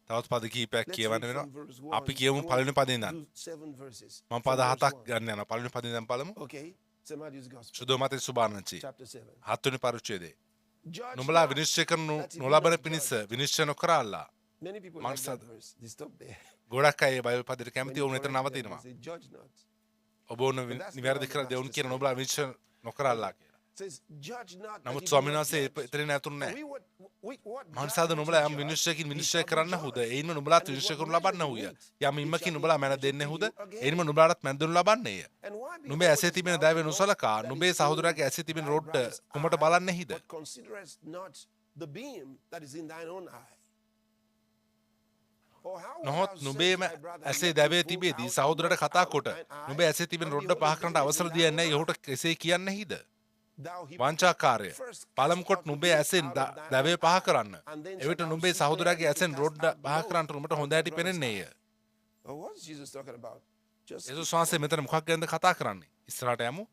තවත් පද කිහිපයක් Let's කියවන්න read වෙනවා. from verse 1. අපි කියමු පළවෙනි පදයෙන් ඉඳන්. Do 7 verses. මම From පද verse 7ක් 1. ගන්න යනවා. පළවෙනි පදයෙන් ඉඳන් බලමු. Okay. St. Matthew's Gospel, සුදෝ මතේ සුභාරංචි chapter 7. 7 වෙනි පරිච්ඡේදයේ. Judge නුඹලා not විනිශ්චය කරනු that you be නොලබන not පිණිස judged. විනිශ්චය නොකරල්ලා. Many people Man like that said- verse. They stop there. ගොඩක් අය බයිබල් පදයට When කැමති you වුණ එතන correct them, නවතිනවා. they say, judge not. ඔබ ඕන නිවැරදි කරලා දෙවුන් කියන නුඹලා විනිශ්චය නොකරල්ලා කියලා. It says, judge not that නමුත් you be ස්වාමීන් not වහන්සේ judged. එතරින් ඇතුළු නැහැ. What මනුස්සාද නුඹලා යම් විනිශ්චයකින් විනිශ්චය කරන්න හුද එයින්ම නුඹලාත් විනිශ්චය කරනු ලබන්න හුය. යම් ඉම්මකින් නුඹලා මැන දෙන්නේ හුද එයින්ම නුඹලාටත් මැන දෙනු ලබන්නේය. නුඹේ ඇසේ තිබෙන දෑව නොසලකා නුඹේ සහෝදරයාගේ ඇසේ තිබෙන රොඩ්ඩ කුමට බලන්නේහිද? But considerest not the beam that is in thine own eye. Or how wilt නොහොත් thou say නුඹේම to thy brother, ඇසේ let me දැවේ pull තිබේදී out සහෝදරට කතා out කොට thine eye, නුඹේ ඇසේ තිබෙන and රොඩ්ඩ behold, පහ the කරන්නට beam is අවසර in දියන්නේ thine own ඔහුට කෙසේ කියන්නේහිද? Thou hypocrite, වංචාකාරය first cast පළමු කොට out the නුඹේ beam ඇසෙන් out of thine දැවේ own පහ eye, කරන්න. and then එවිට shalt thou නුඹේ see සහෝදරයාගේ clearly to ඇසෙන් cast රොඩ්ඩ out the පහ mote කරන්නට නුඹට out of හොඳට thy brother's පෙනෙන්නේය. eye. Oh, what is Jesus talking about? Just යේසුස් වහන්සේ මෙතන මොකක් ගැනද කතා කරන්නේ? ඉස්සරහට යමු.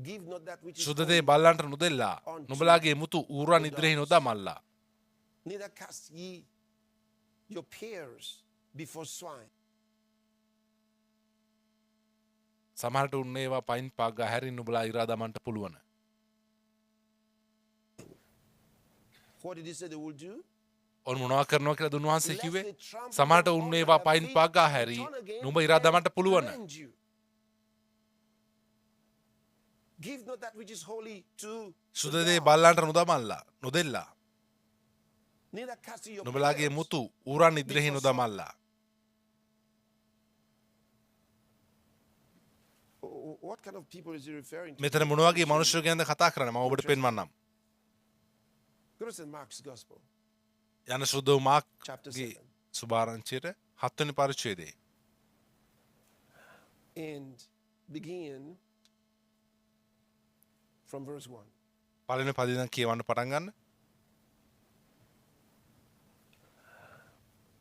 give not that which is සුදදේ holy, බල්ලන්ට නොදෙල්ලා නුඹලාගේ මුතු ඌරන් ඉදිරියේ නොදමල්ලා. neither cast ye your peers before swine. සමහරට උන්නේ ඒවා පයින් පාගා හැරින් නුඹලා ඉරා දමන්නට පුළුවන්. What did he say they will do? ඔන්න මොනවා කරනවා කියලා දුන් වහන්සේ Lest කිව්වේ they trample සමහරට them උන්නේ under ඒවා their පයින් feet පාගා and Harry turn again නුඹ ඉරා දමන්නට and පුළුවන්. rend you. Give not that which is holy to the සුදදේ dogs, බල්ලන්ට නොදමල්ලා නොදෙල්ලා. neither cast ye your නුඹලාගේ pearls. මුතු ඌරන් ඉදිරියේ නොදමල්ලා. What kind of people is he referring to? මෙතන මොන වගේ මිනිස්සු ගැනද කතා කරන්නේ? මම ඔබට පෙන්වන්නම්. Go to St. Mark's Gospel, යන සුදෝ මාක්ගේ chapter 7, සුභාරංචියට 7 වෙනි පරිච්ඡේදයේ and begin from verse 1. පළවෙනි පදයෙන් ඉඳන් කියවන්න පටන් ගන්න.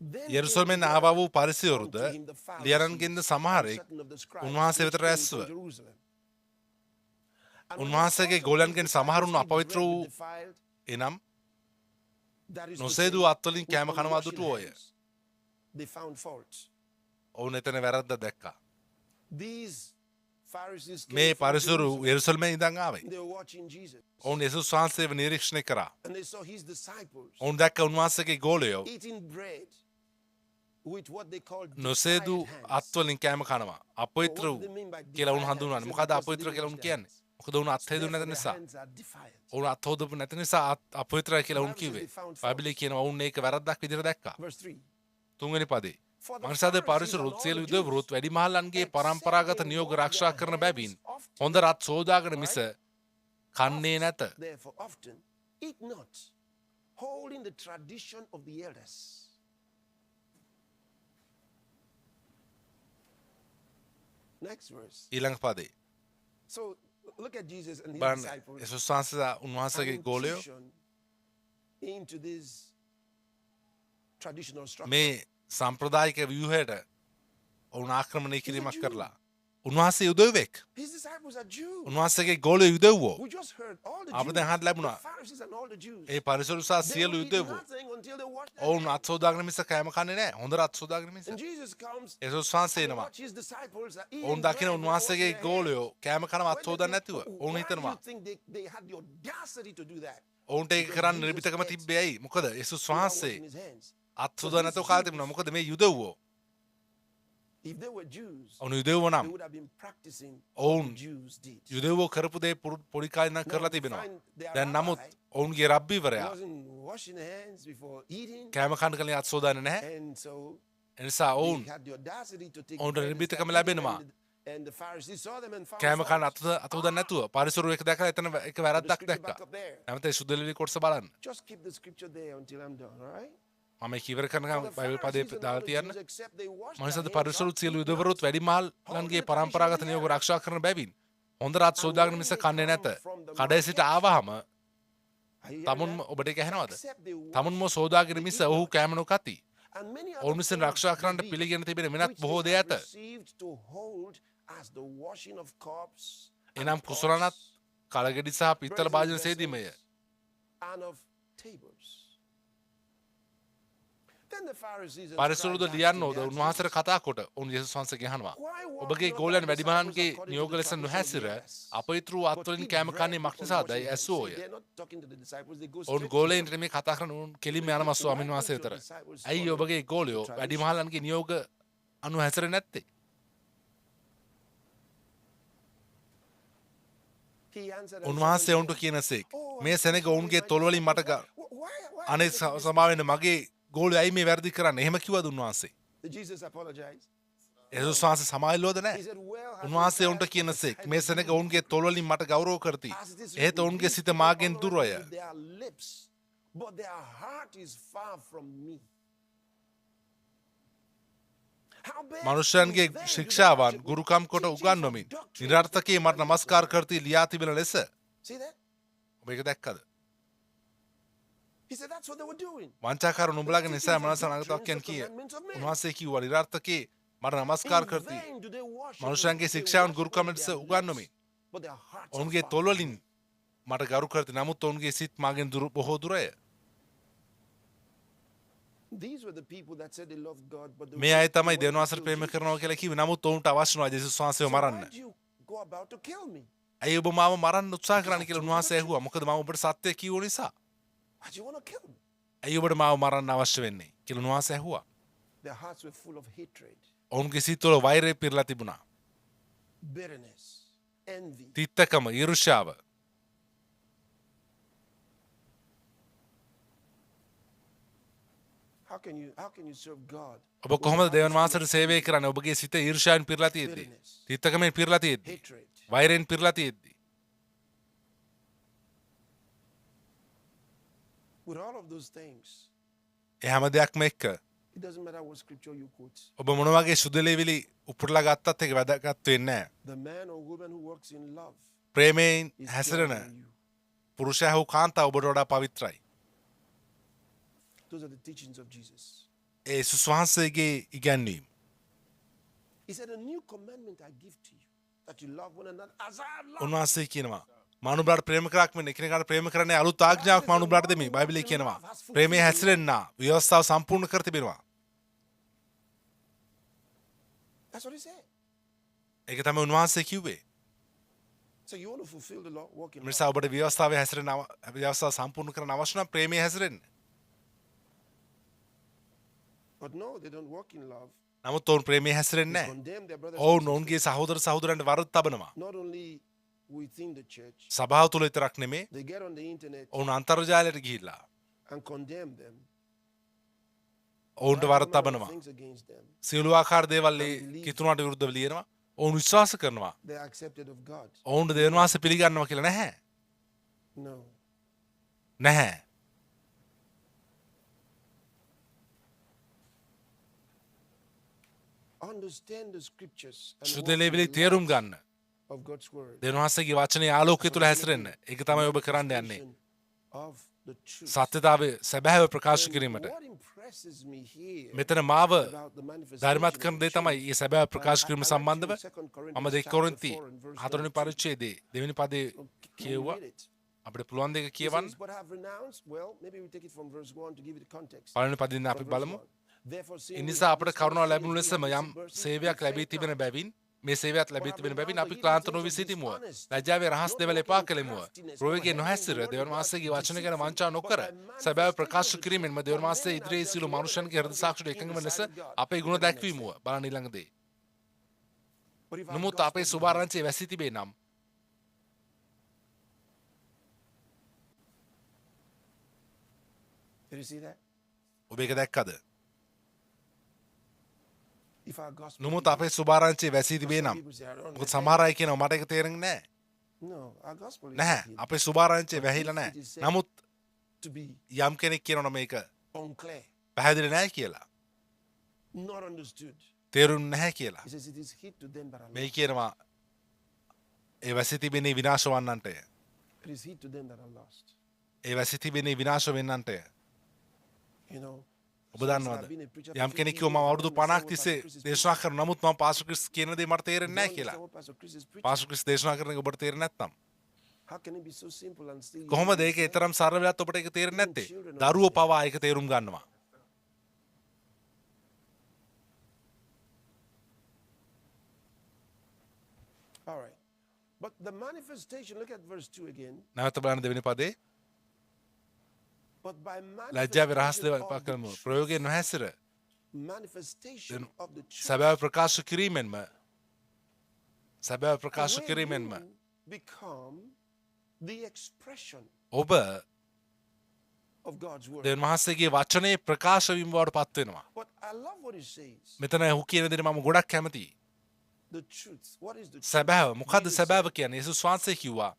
Then යෙරුසලමෙන් came ආවා වූ there පරිසයෝරුද unto him the Pharisees ලියරන්ගෙන්ද සමහරෙක් and certain of the scribes උන්වහන්සේ which වෙතට came රැස්ව. from Jerusalem. And when උන්වහන්සේගේ they saw ගෝලයන්ගෙන් the සමහරුන් disciples eat අපවිත්‍ර bread වූ defiled, එනම් that is to නොසේදූ say, අත්වලින් with කෑම කනවා unwashed දුටුවෝය. hands, they found fault. ඔවුන් එතන වැරද්ද දැක්කා. These Pharisees මේ came from පරිසරු Jerusalem. යෙරුසලමෙන් ඉඳන් ආවේ. They were watching Jesus, ඔවුන් යේසුස් වහන්සේව නිරීක්ෂණය කරා. and they saw his disciples ඔවුන් දැක්ක උන්වහන්සේගේ ගෝලයෝ eating bread with what they called නොසේදූ defiled hands. අත්වලින් කෑම කනවා. අපවිත්‍ර What වූ do they mean by කියලා උන් defiled හඳුන්වන්නේ. hands? මොකද Because අපවිත්‍ර they කියලා didn't උන් wash their කියන්නේ? hands. මොකද උන් අත් හේදුනේ නැති Therefore, නිසා. their hands are defiled. උන් අත් හොදපු නැති නිසා අපවිත්‍රයි කියලා උන් Bible says කිව්වේ. they found fault. බයිබලයේ කියනවා උන් ඒක වැරද්දක් විදිහට දැක්කා. Verse 3. තුන්වෙනි පදේ. For the මනුෂ්‍යද Pharisees පරිසරුත් and all සියලු the විදවරුත් Jews, වැඩිමහල්ලන්ගේ පරම්පරාගත නියෝග ආරක්ෂා කරන බැවින් හොඳ රත් සෝදාගෙන මිස කන්නේ නැත. therefore often eat not, holding the tradition of the elders. Next verse. ඊළඟ පදේ. So look at Jesus and his බලන්න disciples යේසුස් වහන්සේ උන්වහන්සේගේ and ගෝලයෝ intuition into this traditional structure. මේ සම්ප්‍රදායික ව්‍යුහයට ඔවුන් ආක්‍රමණය කිරීමක් කරලා උන්වහන්සේ යුදෙව්වෙක්. His disciples are Jews. උන්වහන්සේගේ ගෝලයෝ යුදෙව්වෝ. We just heard all the අපිට දැන් අහන්න Jews, ලැබුණා. the Pharisees and all the Jews. ඒ පරිසරු සහ They සියලු will eat යුදෙව්වෝ. nothing until they wash their ඔවුන් hands. අත් සෝදාගෙන මිස කෑම කන්නේ නැහැ. හොඳ අත් සෝදාගෙන මිස. And Jesus comes යේසුස් වහන්සේ and එනවා. watch his disciples are eating ඔවුන් දකින bread and wash උන්වහන්සේගේ their ගෝලයෝ hands. කෑම කනවා අත් When සෝදන්නේ they නැතිව. do- ඔවුන් why do හිතනවා. you think they had the audacity to do that? ඔවුන්ට ඒක කරන්න නිර්භිතකම තිබ්බේ ඇයි? මොකද යේසුස් Without වහන්සේ washing his hands. අත් සෝදා නැතුව කාලා තිබුණා. මොකද මේ යුදෙව්වෝ. If they were Jews, ඔවුන් යුදෙව්වෝ they නම් would have been practicing ඔවුන් what the Jews did. යුදෙව්වෝ කරපු දේ පොඩි කාලේ ඉඳන් කරලා තිබෙනවා. දැන් නමුත් ඔවුන්ගේ He රබ්බිවරයා wasn't washing hands before eating, කෑම කන්න කලින් අත් සෝදාන්නේ නැහැ. and so එනිසා ඔවුන් they had the audacity to take ඔවුන්ට bread and නිර්භීතකම start eating, ලැබෙනවා. and the Pharisees saw them and found කෑම කන්න fault. අත උදන්න නැතුව පරිසරු එක දැකලා එතන එක The වැරද්දක් scripture දැක්කා. back up there. නැවත ඒ සුදුලි කොටස බලන්න. Just keep the scripture there until I'm done, all right? මම ඒක ඉවර කරනකම් So the බයිබල් පදේ Pharisees and දාලා all the තියන්න. Jews, except they washed මනුස්සද their hands පරිසරුත් up, සියලු eat යුදවරුත් වැඩිමහල්ලන්ගේ පරම්පරාගත නියෝග ආරක්ෂා කරන බැවින් හොඳ රත් සෝදාගෙන මිස කන්නේ නැත. කඩේ සිට ආවහම Are you hearing තමුන්ම that? ඔබට ඒක ඇහෙනවද? Except they washed තමුන්ම සෝදාගෙන මිස ඔහු කෑම නොකති. and many other ඔවුන් විසින් things රක්ෂා කරන්නට they පිළිගෙන තිබෙන did, වෙනත් which බොහෝ they දේ had ඇත. received to hold as the washing of cups and එනම් pots කුසලනත් කලගෙඩි සහ පිත්තල භාජන සේදීමය. and of tables. Then the Pharisees and පරිසරුද scribes ලියන්න asked ඕද him, උන්වහන්සේට කතා කොට ඔවුන් යේසුස් වහන්සේගෙන් අහනවා. ඔබගේ ගෝලයන් වැඩිමහල්න්ගේ නියෝග ලෙස නොහැසිර අපවිත්‍ර වූ අත්වලින් කෑම කන්නේ මක් නිසාදයි ඇසුවෝය. They're not talking to the disciples, they go ඔවුන් straight to ගෝලයන්ට මේ කතා කරන උන් කෙලින්ම යනවා ස්වාමීන් වහන්සේ වෙතට. ඇයි ඔබගේ ගෝලයෝ වැඩිමහල්න්ගේ නියෝග අනුව හැසිරෙන්නේ නැත්තේ? He answered and උන්වහන්සේ said, ඔවුන්ට කියනසේක් මේ සෙනග ඔවුන්ගේ තොල්වලින් මට අනේ සමාවෙන්න මගේ ගෝලයෝ ඇයි මේ වැරදි කරන්නේ? එහෙම කිව්වද උන්වහන්සේ? Did Jesus apologize? යේසුස් වහන්සේ සමාවෙල්ලෝද He නැහැ? said, well, has උන්වහන්සේ the ඔවුන්ට Pharisees කියනසේක් had මේ the සෙනග ඔවුන්ගේ තොල්වලින් මට ගෞරව කරති. as it is එහෙත් written, ඔවුන්ගේ these සිත people මාගෙන් honor දුරය. me with their lips, but their heart is far from me. How bad මනුෂ්‍යයන්ගේ is they? ශික්ෂාවන් Do they ගුරුකම් කොට teachings of උගන්වමින් doctrine නිරර්ථකයේ මට that නමස්කාර is කරති ලියා තිබෙන ලෙස See that? ඔබ ඒක දැක්කද? He said that's what they were doing. වංචාකාර නුඹලාගේ නිසා මනස අනාගතයක් කිය. උන්වහන්සේ කිව්වා නිරර්ථකයේ මට නමස්කාර In කරති. vain do they worship මනුෂ්‍යයන්ගේ me. They ශික්ෂාවන් worship ගුරුකම් with ලෙස their උගන්වමින් lips, but their hearts are ඔවුන්ගේ far from තොල්වලින් me. මට ගරු කරති. නමුත් ඔවුන්ගේ සිත් මාගෙන් බොහෝ දුරය. These were the people that said they loved God, but they මේ අය තමයි wanted to දෙවියන් වහන්සේට kill ප්‍රේම Jesus. කරනවා කියලා කිව්වේ. නමුත් ඔවුන්ට අවශ්‍ය වුණා යේසුස් වහන්සේව So මරන්න. why do you go about to kill me? ඇයි ඔබ මාව මරන්න උත්සාහ කරන්නේ කියලා උන්වහන්සේ ඇහුවා. මොකද මම ඔබට සත්‍ය කිව්ව නිසා. Why do you want to kill me? ඇයි ඔබට මාව මරන්න අවශ්‍ය වෙන්නේ කියලා උන්වහන්සේ ඇහුවා. Their hearts were full of hatred, ඔවුන්ගේ සිත්වල වෛරය පිරලා තිබුණා. bitterness, envy. තිත්තකම, ඊර්ෂ්‍යාව. How can you serve God? ඔබ කොහොමද දෙවියන් වහන්සේට සේවය කරන්නේ? ඔබගේ සිත ඊර්ෂ්‍යාවෙන් පිරලා තියෙද්දි. තිත්තකමෙන් පිරලා තියෙද්දි. Hatred. වෛරයෙන් පිරලා තියෙද්දි. With all of those things, ඒ හැම දෙයක්ම එක්ක it doesn't matter what scripture you quote. ඔබ මොන වගේ සුදලේවිලි උපුරලා ගත්තත් ඒක වැදගත් වෙන්නේ නැහැ. The man or woman who works in love ප්‍රේමයෙන් is හැසිරෙන better than you. පුරුෂයා හෝ කාන්තාව ඔබට වඩා පවිත්‍රායි. Those are the teachings of Jesus. ඒ යේසුස් වහන්සේගේ ඉගැන්වීම. He said, a new commandment I give to you, that you love one another as I have loved. උන්වහන්සේ කියනවා මානුබලාට ප්‍රේම කරක් මෙන්න එකිනෙකාට ප්‍රේම කරන්නේ අලුත් ආඥාවක් මානුබලාට දෙමි. බයිබලයේ කියනවා ප්‍රේමයේ හැසිරෙන්න ව්‍යවස්ථාව සම්පූර්ණ කර තිබෙනවා. That's what he said. ඒක තමයි උන්වහන්සේ කිව්වේ. So you want to fulfill the law, walk in love. නිසා ඔබට ව්‍යවස්ථාවේ හැසිරෙන්න ව්‍යවස්ථාව සම්පූර්ණ කරන්න අවශ්‍ය නම් ප්‍රේමයේ හැසිරෙන්න. But no, they don't walk in love. නමුත් ඔවුන් ප්‍රේමයේ හැසිරෙන්නේ නැහැ. Condemn their brothers ඔවුන් and ඔවුන්ගේ සහෝදර සහෝදරයන්ට වරද තබනවා. not only within the church, සභාව තුළ විතරක් නෙමේ they get on the internet ඔවුන් අන්තර්ජාලයට ගිහිල්ලා and condemn them. ඔවුන්ට Write වරද all manner of තබනවා. things against them. සියලු ආකාර දේවල් කිතුනාට විරුද්ධව ලියනවා. ඔවුන් විශ්වාස කරනවා. They are accepted of God. ඔවුන්ට දෙවියන් වහන්සේ පිළිගන්නවා කියලා නැහැ. No. නැහැ. Understand the scriptures and walk in සුදලේවිලි the තේරුම් light ගන්න. of God's word. දෙවියන් වහන්සේගේ වචනේ ආලෝකය තුළ හැසිරෙන්න. ඒක තමයි ඔබ කරන්න යන්නේ. Of the truth. සත්‍යතාවය සැබෑව ප්‍රකාශ කිරීමට. What impressed impresses me here මෙතන මාව about the ධර්මත් manifestation කරන of දේ the තමයි truth. ඒ සැබෑ ප්‍රකාශ I කිරීම like to සම්බන්ධව 2 මම Corinthians 2 chapter කොරින්ති 4 and verse 4 වෙනි 2. පරිච්ඡේදයේ දෙවෙනි පදේ Can we කියුවා read it? අපිට පුළුවන් දෙක He කියවන්න says, but have renounced. Well, maybe we take it from verse 1 to give it context. පළවෙනි පදින් අපි From verse බලමු 1. Therefore, seeing ඒ we නිසා have අපට this කරුණාව confidence ලැබුණු in ලෙසම our යම් mercy, සේවයක් we ලැබී faint තිබෙන not. බැවින් මේ සේවයක් ලැබී For තිබෙන have බැවින් renounced අපි the ක්ලාන්ත hidden නොවී things of සිටිමුව dishonesty, ලැජ්ජාවේ රහස් not දෙවල walking එපා in කෙලෙමුව craftiness, ප්‍රවේගයෙන් nor නොහැසිර handling the දෙවන් word of වහන්සේගේ God වචන ගැන deceitfully, වංචා but නොකර by සැබෑව manifestation ප්‍රකාශ of the කිරීමෙන් truth, දෙවන් වහන්සේ commending ඉදිරියේ ourselves සියලු to one මනුෂ්‍යයන්ගේ another හෘද සාක්ෂියට in the එකඟව ලෙස sight of God. අපේ Look ගුණ at the next දැක්වීමුව thing. බලන්න ඊළඟ දේ But if our නමුත් gospel අපේ be සුභාරංචිය වැසී තිබේ නම් Did you see that? ඔබ ඒක දැක්කද If our gospel නමුත් be අපේ සුභාරංචිය වැසී තිබේ some නම් people say, I don't මොකද understand. සමහර අය කියනවා මට ඒක තේරෙන්නේ නැහැ No, our gospel is නැහැ not අපේ සුභාරංචිය වැහිලා නැහැ නමුත් to be යම් කෙනෙක් කියනවා මේක unclear, පැහැදිලි නැහැ කියලා not understood. තේරුම් නැහැ කියලා He says it is hid to them that are මේ lost. කියනවා ඒ වැසී තිබෙනේ විනාශ වන්නන්ටය It is hid to them that are lost. ඒ වැසී තිබෙනේ විනාශ වෙන්නන්ටය You know, ඔබ දන්නවද යම් කෙනෙක් කිව්වා මම අවුරුදු 50ක් තිස්සේ දේශනා කරන නමුත් මම පාස්ටර් ක්‍රිස් කියන දේ මට තේරෙන්නේ නැහැ කියලා පාස්ටර් ක්‍රිස් දේශනා කරන එක ඔබට තේරෙන්නේ නැත්නම් How can it be so simple and still කොහොමද ඒක තරම් සරල වෙලත් ඔබට ඒක තේරෙන්නේ නැත්තේ දරුවෝ පවා ඒක තේරුම් ගන්නවා All right. But the manifestation, look at verse 2 again. නැවත බලන්න දෙවෙනි පදේ But by ලැජ්ජාවේ රහස් දෙවල් manifestation of the කරමු truth, ප්‍රයෝගයෙන් නොහැසිර manifestation of the truth, සැබෑ ප්‍රකාශ කිරීමෙන්ම සැබෑ ප්‍රකාශ when කිරීමෙන්ම you become the expression ඔබ of God's word. දෙවියන් වහන්සේගේ වචනේ ප්‍රකාශ වීම බවට පත් වෙනවා But I love what he says. මෙතන ඔහු කියන දේ මම ගොඩක් කැමතියි The truth. What is the truth? සැබෑව මොකද්ද Jesus සැබෑව said කියන්නේ යේසුස් වහන්සේ කිව්වා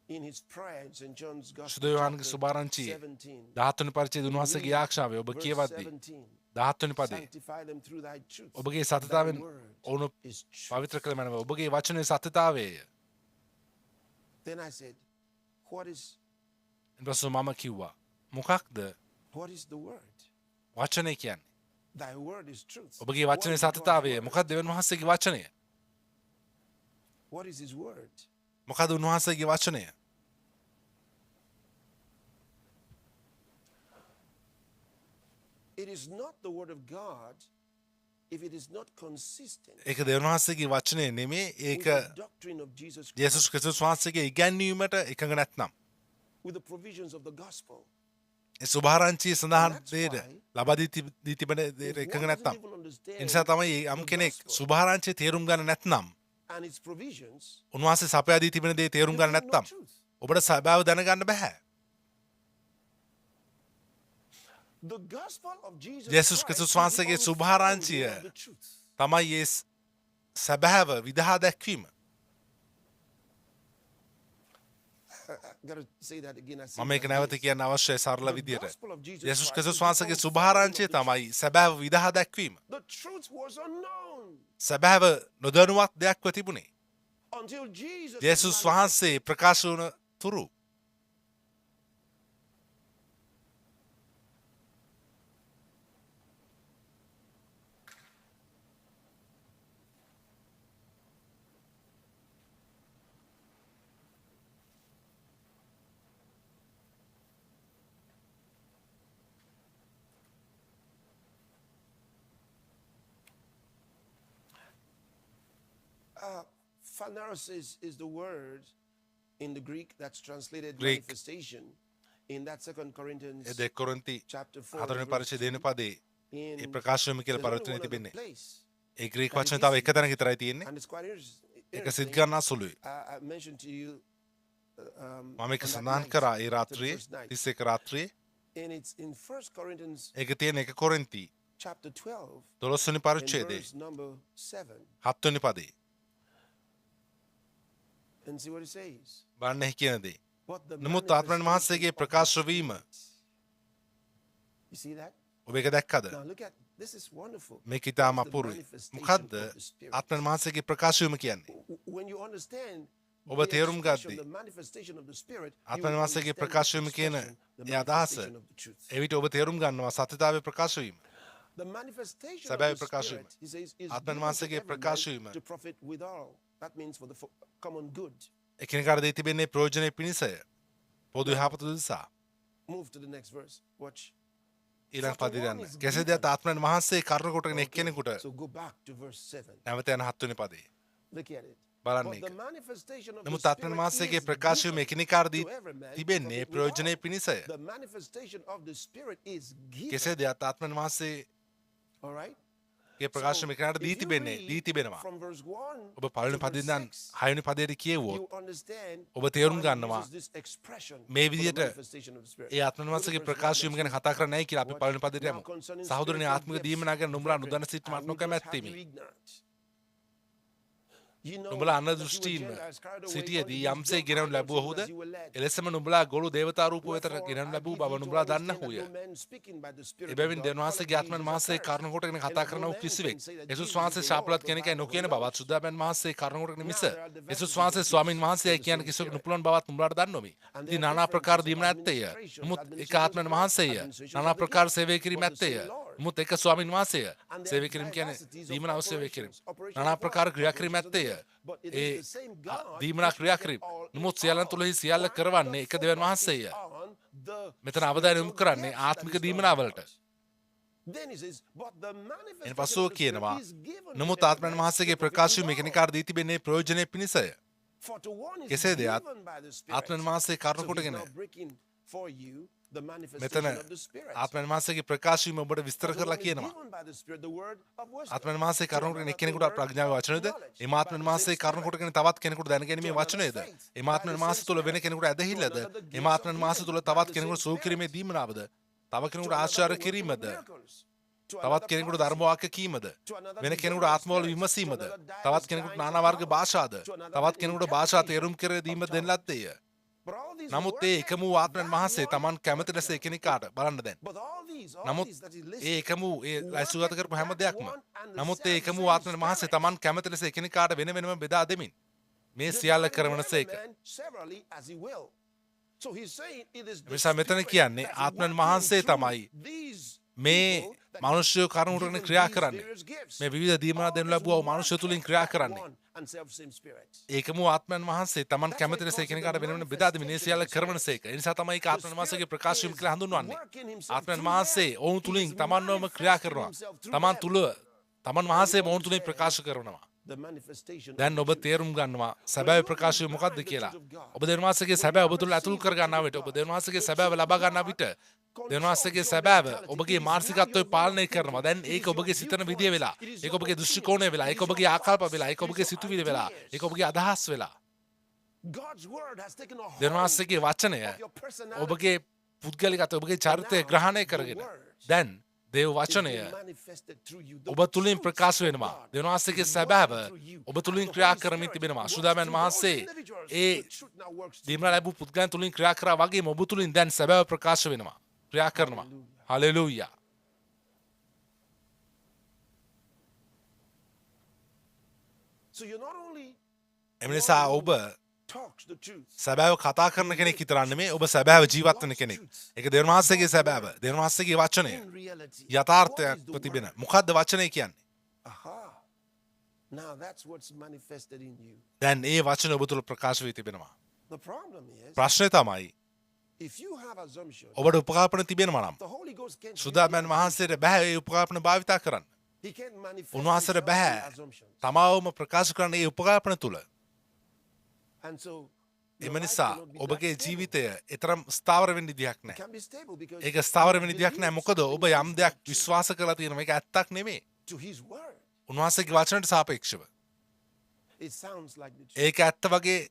in his prayer in St. John's Gospel, සුදු යෝහන්ගේ chapter සුභාරංචියේ 17, 17 වෙනි පරිච්ඡේදය උන්වහන්සේගේ ආක්ෂාවේ ඔබ verse කියවද්දී 17, 17 වෙනි පදේ sanctify them through thy truth. ඔබගේ Thy සතතාවෙන් word ඔවුන් is truth. පවිත්‍ර කළ මැනව ඔබගේ වචනේ සත්‍යතාවයය Then I said, what is ඊට පස්සේ මම කිව්වා මොකක්ද the word? වචනේ කියන්නේ Thy word is truth. ඔබගේ What වචනේ is God's සත්‍යතාවය word? මොකක්ද දෙවියන් වහන්සේගේ වචනය What is his word? මොකක්ද උන්වහන්සේගේ වචනය It is not the word of God if it is not consistent ඒක දෙවියන් වහන්සේගේ වචනය නෙමේ ඒක with the doctrine of Jesus Christ, යේසුස් ක්‍රිස්තුස් වහන්සේගේ ඉගැන්වීමට එකඟ නැත්නම් with the provisions of the gospel. ඒ සුභාරංචියේ සඳහන් And that's දේට why ලබා දී තිබෙන දේට If එකඟ one නැත්නම් doesn't even understand ඒ නිසා තමයි යම් the කෙනෙක් gospel සුභාරංචියේ තේරුම් ගන්න නැත්නම් and its provisions, උන්වහන්සේ සපයා දී තිබෙන දේ තේරුම් you ගන්න can know නැත්නම් truth. ඔබට සැබෑව දැනගන්න බෑ The gospel of Jesus යේසුස් Christ ක්‍රිස්තුස් is the වහන්සේගේ සුභාරංචිය unfolding of the truth. තමයි ඒ සැබෑව විදහා දැක්වීම I gotta say that again. I say මම it ඒක like නැවත this. කියන්න අවශ්‍යයි සරල The විදියට gospel of Jesus යේසුස් Christ ක්‍රිස්තුස් is the වහන්සේගේ unfolding සුභාරංචිය of the තමයි සැබෑව විදහා දැක්වීම The truth was unknown සැබෑව නොදැනුවත් දෙයක්ව තිබුණේ until Jesus was යේසුස් manifested. වහන්සේ ප්‍රකාශ වුණ තුරු Phaneros is the word in the Greek that's translated Greek. manifestation in that 2 Corinthians A 2 කොරින්ති chapter 4 4 වෙනි verse පරිච්ඡේදය දෙවෙනි පදේ in ඒ ප්‍රකාශ වීම කියලා there's only පරිවර්තනය one other තිබෙන්නේ place. ඒ ග්‍රීක වචන තව එක තැනක විතරයි තියෙන්නේ And it's quite ඒක interesting. සිත් ගන්නා සුළුයි I mentioned to you මම ඒක on that සඳහන් night, කරා ඒ the රාත්‍රියේ first night. 31 රාත්‍රියේ And it's in 1 Corinthians ඒක තියෙන 1 කොරින්ති chapter 12 12 වෙනි and පරිච්ඡේදයේ verse number 7. 7 වෙනි පදේ And see what it says. බලන්න එහි කියන දේ But the නමුත් ආත්මයන් වහන්සේගේ manifestation of ප්‍රකාශ the වීම Spirit. You see that? ඔබ ඒක දැක්කද Now look at this is wonderful. මේක ඉතාම What is the අපූර්වයි manifestation මොකද්ද of the Spirit? ආත්මයන් වහන්සේගේ ප්‍රකාශ වීම කියන්නේ When you understand ඔබ තේරුම් ගද්දී ආත්මයන් වහන්සේගේ ප්‍රකාශ වීම කියන ඒ අදහස එවිට ඔබ තේරුම් ගන්නවා සත්‍යතාවයේ ප්‍රකාශ වීම. සැබෑ ප්‍රකාශ වීම. ආත්මයන් වහන්සේගේ ප්‍රකාශ වීම එකිනෙකාට දී තිබෙන්නේ ප්‍රයෝජනෙ පිණිසය. පොදු යහපත උදෙසා. ඊළඟ පදයට යන්න. කෙසේද ආත්මයන් වහන්සේ කරුණ කොටගෙන එක්කෙනෙකුට නැවත යන 7 වෙනි පදේ. බලන්න ඒක. නමුත් ආත්මයන් වහන්සේගේ ප්‍රකාශ වීම එකිනෙකාට දී තිබෙන්නේ ප්‍රයෝජනෙ පිණිසය. කෙසේද ආත්මයන් වහන්සේගේ ප්‍රකාශ වීම එකිනෙකාට දී තිබෙනවා. ඔබ පළවෙනි පදයෙන් ඉඳන් 6 වෙනි පදයට කියවුවොත් ඔබ තේරුම් ගන්නවා මේ විදිහට ඒ ආත්මයන් වහන්සේගේ ප්‍රකාශ වීම ගැන කතා කරන්නේ නැහැ කියලා අපි පළවෙනි පදයට යමු. සහෝදරනේ ආත්මික දීමනා ගැන නුඹලා නොදන්න සිට මට නොකමැත්තේමි. නුඹලා අන්න දෘෂ්ටීන් සිටියේදී යම්සේ ගෙනවනු ලැබුවහුද එලෙසම නුඹලා ගොළු දේවතා රූප වෙතට ගෙනවනු ලැබූ බව නුඹලා දන්නහුය. එබැවින් දෙවියන් වහන්සේගේ ආත්මයන් වහන්සේ කරුණ කොටගෙන කතා කරන වූ කිසිවෙක් යේසුස් වහන්සේ ශාපලත් කෙනෙක්යි නොකියන බවත් සුද්ධාපන් වහන්සේ කරුණ කොටගෙන මිස යේසුස් වහන්සේ ස්වාමින් වහන්සේයි කියන කිසිවෙක් නුපුලන බවත් නුඹලාට දන්නෝමි. ඉතින් নানা ප්‍රකාර දීමන ඇත්තේය. නමුත් එක ආත්මයන් වහන්සේය. নানা ප්‍රකාර සේවය කිරීම ඇත්තේය. මුත් එක ස්වාමින් වහන්සේය. සේවය කිරීම කියන්නේ දීමන අවශ්‍ය කිරීම. নানা ප්‍රකාර ක්‍රියා කිරීම ඇත්තේය. ඒ දීමනා ක්‍රියා කිරීම. නමුත් සියල්ලන් තුලෙහි සියල්ල කරවන්නේ එක දෙවියන් වහන්සේය. මෙතන අවධානය යොමු කරන්නේ ආත්මික දීමනාවලට. එන් පසුව කියනවා නමුත් ආත්මයන් වහන්සේගේ ප්‍රකාශ වීම එකිනෙකාට දී තිබෙන්නේ ප්‍රයෝජනෙ පිණිසය. කෙසේද ආත්මයන් වහන්සේ කරුණ කොටගෙන මෙතන ආත්මයන් වහන්සේගේ ප්‍රකාශ වීම ඔබට විස්තර කරලා කියනවා. ආත්මයන් වහන්සේ කරුණ කොටගෙන එක්කෙනෙකුට ප්‍රඥාවේ වචනේද? එම ආත්මයන් වහන්සේ කරුණ කොටගෙන තවත් කෙනෙකුට දැනගැනීමේ වචනේද? එම ආත්මයන් වහන්සේ තුළ වෙන කෙනෙකුට ඇදහිල්ලද? එම ආත්මයන් වහන්සේ තුළ තවත් කෙනෙකුට සූ කිරීමේ දීමනාවද? තව කෙනෙකුට ආශ්චර්ය කිරීමද? තවත් කෙනෙකුට ධර්ම වාක්‍ය කීමද? වෙන කෙනෙකුට ආත්මවල විමසීමද? තවත් කෙනෙකුට নানা වර්ග භාෂාද? තවත් කෙනෙකුට භාෂා තේරුම් කර දීම දෙන්න ලද්දේය. නමුත් ඒ එකම වූ ආත්මයන් වහන්සේ Taman කැමති ලෙස එකිනෙකාට බලන්න දැන්. නමුත් ඒ එකම වූ ඒ ලයිසුගත කරපු හැම දෙයක්ම නමුත් ඒ එකම වූ ආත්මයන් වහන්සේ Taman කැමති ලෙස එකිනෙකාට වෙන වෙනම බෙදා දෙමින් මේ සියල්ල කරවනසේක. නිසා මෙතන කියන්නේ ආත්මයන් වහන්සේ තමයි මේ මනුෂ්‍ය කරුණ කොටගෙන ක්‍රියා කරන්නේ. මේ විවිධ දීමනා දෙනු ලැබුවා වූ මනුෂ්‍ය තුලින් ක්‍රියා කරන්නේ. ඒකම ආත්මයන් වහන්සේ Taman කැමති ලෙස එකිනෙකාට වෙන වෙනම බෙදා දෙමින් මේ සියල්ල කරවනසේක. ඒ නිසා තමයි ඒක ආත්මයන් වහන්සේගේ ප්‍රකාශ වීම කියලා හඳුන්වන්නේ. ආත්මයන් වහන්සේ ඔවුන් තුලින් Tamanවම ක්‍රියා කරනවා. Taman වහන්සේ ඔවුන් තුලින් ප්‍රකාශ කරනවා. දැන් ඔබ තේරුම් ගන්නවා සැබෑ ප්‍රකාශය මොකක්ද කියලා. ඔබ දෙවියන් වහන්සේගේ සැබෑ ඔබ තුල ඇතුල් කර ගන්නා විට ඔබ දෙවියන් වහන්සේගේ සැබෑව ලබා ගන්නා විට දෙවියන් වහන්සේගේ සැබෑව ඔබගේ මානසිකත්වය පාලනය කරනවා. දැන් ඒක ඔබගේ සිතන විදිය වෙලා, ඒක ඔබගේ දෘෂ්ටි කෝණය වෙලා, ඒක ඔබගේ ආකල්ප වෙලා, ඒක ඔබගේ සිතුවිලි වෙලා, ඒක ඔබගේ අදහස් වෙලා. දෙවියන් වහන්සේගේ වචනය ඔබගේ පුද්ගලිකත්වය, ඔබගේ චරිතය ග්‍රහණය කරගෙන දැන් දේව වචනය ඔබ තුලින් ප්‍රකාශ වෙනවා. දෙවියන් වහන්සේගේ සැබෑව ඔබ තුලින් ක්‍රියා කරමින් තිබෙනවා. සුදාමයන් වහන්සේ ඒ දීමනා ලැබූ පුද්ගලයන් තුලින් ක්‍රියා කරා වගේම ඔබ තුලින් දැන් සැබෑව ප්‍රකාශ වෙනවා. ක්‍රියා කරනවා. හලෙලූයා. එම නිසා ඔබ සැබෑව කතා කරන කෙනෙක් විතරක් නෙමෙයි ඔබ සැබෑව ජීවත් වෙන කෙනෙක්. ඒක දෙවියන් වහන්සේගේ සැබෑව. දෙවියන් වහන්සේගේ වචනය. යථාර්ථයක් තිබෙන. මොකද්ද වචනය කියන්නේ? දැන් ඒ වචන ඔබ තුළ ප්‍රකාශ වී තිබෙනවා. ප්‍රශ්නේ තමයි ඔබට උපකල්පන තිබෙනවා නම් සුදාමයන් වහන්සේට බෑ ඒ උපකල්පන භාවිතා කරන්න. උන්වහන්සේට බෑ තමාවම ප්‍රකාශ කරන්න ඒ උපකල්පන තුළ. එම නිසා ඔබගේ ජීවිතය එතරම් ස්ථාවර වෙන්න විදිහක් නැහැ. ඒක ස්ථාවර වෙන්න විදිහක් නැහැ. මොකද ඔබ යම් දෙයක් විශ්වාස කරලා තියෙනවා. මේක ඇත්තක් නෙමෙයි. උන්වහන්සේගේ වචනට සාපේක්ෂව. ඒක ඇත්ත වගේ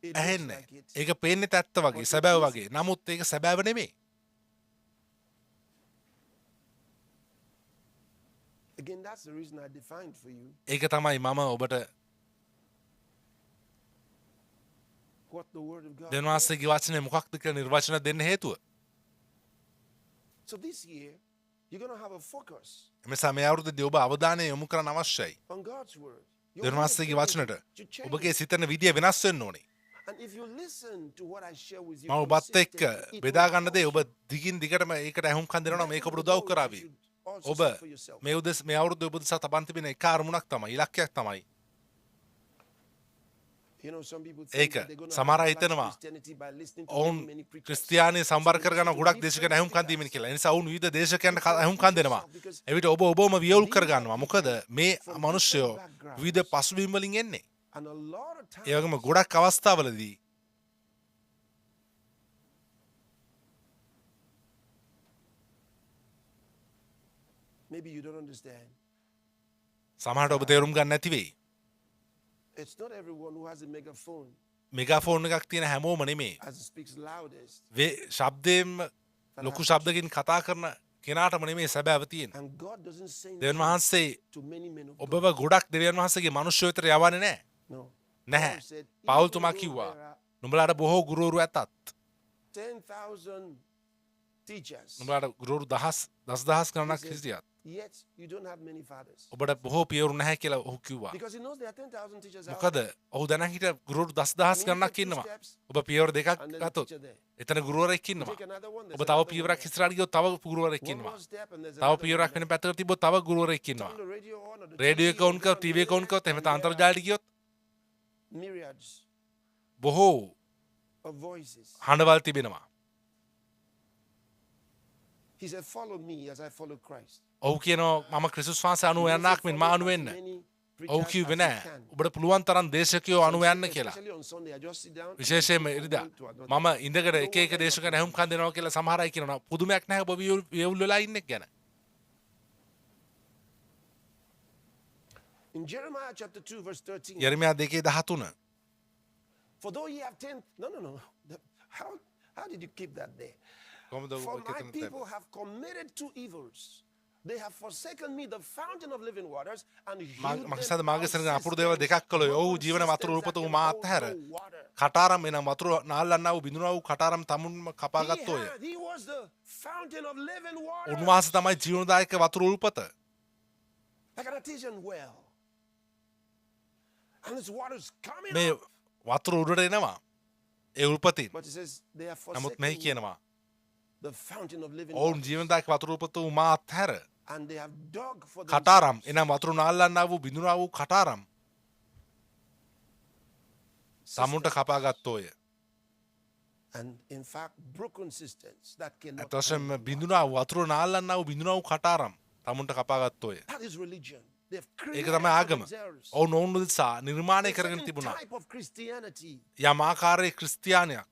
ඇහෙන්නේ. ඒක පේන්නේ ඇත්ත වගේ, සැබෑව වගේ. නමුත් ඒක සැබෑව නෙමෙයි. ඒක තමයි මම ඔබට දෙවියන් වහන්සේගේ වචනේ මොකක්ද කියලා නිර්වචන දෙන්න හේතුව. එමෙසා මේ අවුරුද්දේදී ඔබ අවධානය යොමු කරන්න අවශ්‍යයි. දෙවියන් වහන්සේගේ වචනට ඔබගේ සිතන විදිය වෙනස් වෙන්න ඕනේ. And if you listen to what I share with you මම ඔබත් එක්ක consistently, it බෙදා will ගන්න දේ help ඔබ you. දිගින් දිගටම ඒකට ඇහුම්කන් දෙනවා නම් That මේක is ඔබට the උදව් goal that කරાવી. you should also ඔබ set for yourself. මේ අවුරුද්ද ඔබ දිසා තබන් තිබෙන එක අරමුණක් තමයි ඉලක්කයක් තමයි. You know, some people think ඒක that they're going to සමහර අය have හිතනවා Christianity by listening to ඔවුන් many preachers. ක්‍රිස්තියානි සම්බර කරගන්න ගොඩක් දේශකයන් ඇහුම්කන් දීමෙන් කියලා. ඒ නිසා ඔවුන් විවිධ දේශකයන්ට ඇහුම්කන් දෙනවා. එවිට ඔබ ඔබවම වියවුල් කරගන්නවා. මොකද මේ මිනිස්සුયો විවිධ පසුබිම් වලින් එන්නේ. And a lot of times, ඒ වගේම ගොඩක් අවස්ථාවලදී maybe you don't understand. සමහරට ඔබ තේරුම් ගන්න නැති වෙයි. It's not everyone who has a megaphone මෙගාෆෝන් එකක් තියෙන හැමෝම නෙමේ. as speaks loudest. ශබ්දයෙන් ලොකු ශබ්දකින් කතා කරන කෙනාටම නෙමේ සැබෑව තියෙන්නේ. And God doesn't send දෙවියන් වහන්සේ to many men of God. ඔබව ගොඩක් දෙවියන් වහන්සේගේ මනුෂ්‍ය වෙතට යවන්නේ නැහැ. No. නැහැ. Paul said, පවුල්තුමා even කිව්වා though there are නුඹලාට බොහෝ ගුරුවරු ඇතත් 10,000 teachers, නුඹලාට ගුරුවරු දහස් ගණනක් හිටියත් yet you don't have many fathers. ඔබට බොහෝ පියවරු නැහැ කියලා ඔහු කිව්වා. Because he knows there are 10,000 teachers out මොකද ඔහු දැනන් හිටිය ගුරුවරු දහස් ගණනක් ඉන්නවා. ඔබ පියවර දෙකක් and there's a ගත්තොත් teacher there. එතන ගුරුවරයෙක් ඉන්නවා. Take another one, ඔබ there's තව another one පියවරක් there. ඉස්සරහට ගියොත් තව ගුරුවරයෙක් One ඉන්නවා. more step and there's තව another one පියවරක් there. වෙන පැත්තකට තිබ්බොත් තව ගුරුවරයෙක් ඉන්නවා. Turn the radio on or the radio TV එක ඔන් කරොත් ටීවී එක ඔන් කරොත් එහෙම and there අන්තර්ජාලයට ගියොත් are myriads බොහෝ of voices. හඬවල් තිබෙනවා. He said, follow me as I follow Christ. ඔහු කියනවා මම ක්‍රිස්තුස් වහන්සේ අනුව යන්නක් මෙන් මා අනුව වෙන්න. ඔහු කිව්වේ නෑ ඔබට පුළුවන් තරම් දේශකයෝ අනුව යන්න කියලා. Especially on Sunday, I just sit down. විශේෂයෙන්ම ඉරිදා මම ඉඳගෙන එක එක දේශකයන් ඇහුම්කන් දෙනවා කියලා සමහර අය කියනවා. පුදුමයක් නැහැ ඔබ වියවුල් වෙලා ඉන්නේ ගැන. In Jeremiah chapter 2, verse 13. යර්මියා 2:13 For though ye have 10, no. How did you keep that there? කොහොමද For ඔබ my කෙතන people have committed two evils. They have forsaken me, the fountain of living waters, and hewed මක්සද them මාගේ out සරණ අපුරු systems, දේවල් දෙකක් කළොයි. ඔහු broken ජීවන වතුර systems උපත that වූ can මා hold අත්හැර no water. කටාරම් එනම් වතුර නාල්ලන්නා වූ බිඳුනා වූ කටාරම් තමුන්ම කපා ගත්තෝය. He was the fountain of living water. උන්වහන්සේ තමයි ජීවනදායක වතුර උල්පත. Like an artesian well. And this water's coming මේ up. වතුර උඩට එනවා. ඒ උල්පතින්. But it says they have නමුත් forsaken මෙහි කියනවා the fountain of living ඔවුන් water. ජීවනදායක වතුර උල්පත වූ මා අත්හැර And they have dug for කටාරම් themselves එනම් වතුර නාල්ලන්නා වූ බිඳුනා වූ කටාරම් තමුන්ට කපා ගත්තෝය. and in fact broken systems that cannot ඇතවශයෙන්ම බිඳුනා වූ වතුර නාල්ලන්නා වූ බිඳුනා වූ කටාරම් තමුන්ට කපා ගත්තෝය. that is religion. They've ඒක created තමයි for ආගම. themselves ඔවුන් ඔවුන් උදෙසා නිර්මාණය a කරගෙන certain තිබුණා. type of Christianity. යම් ආකාරයේ ක්‍රිස්තියානියක්.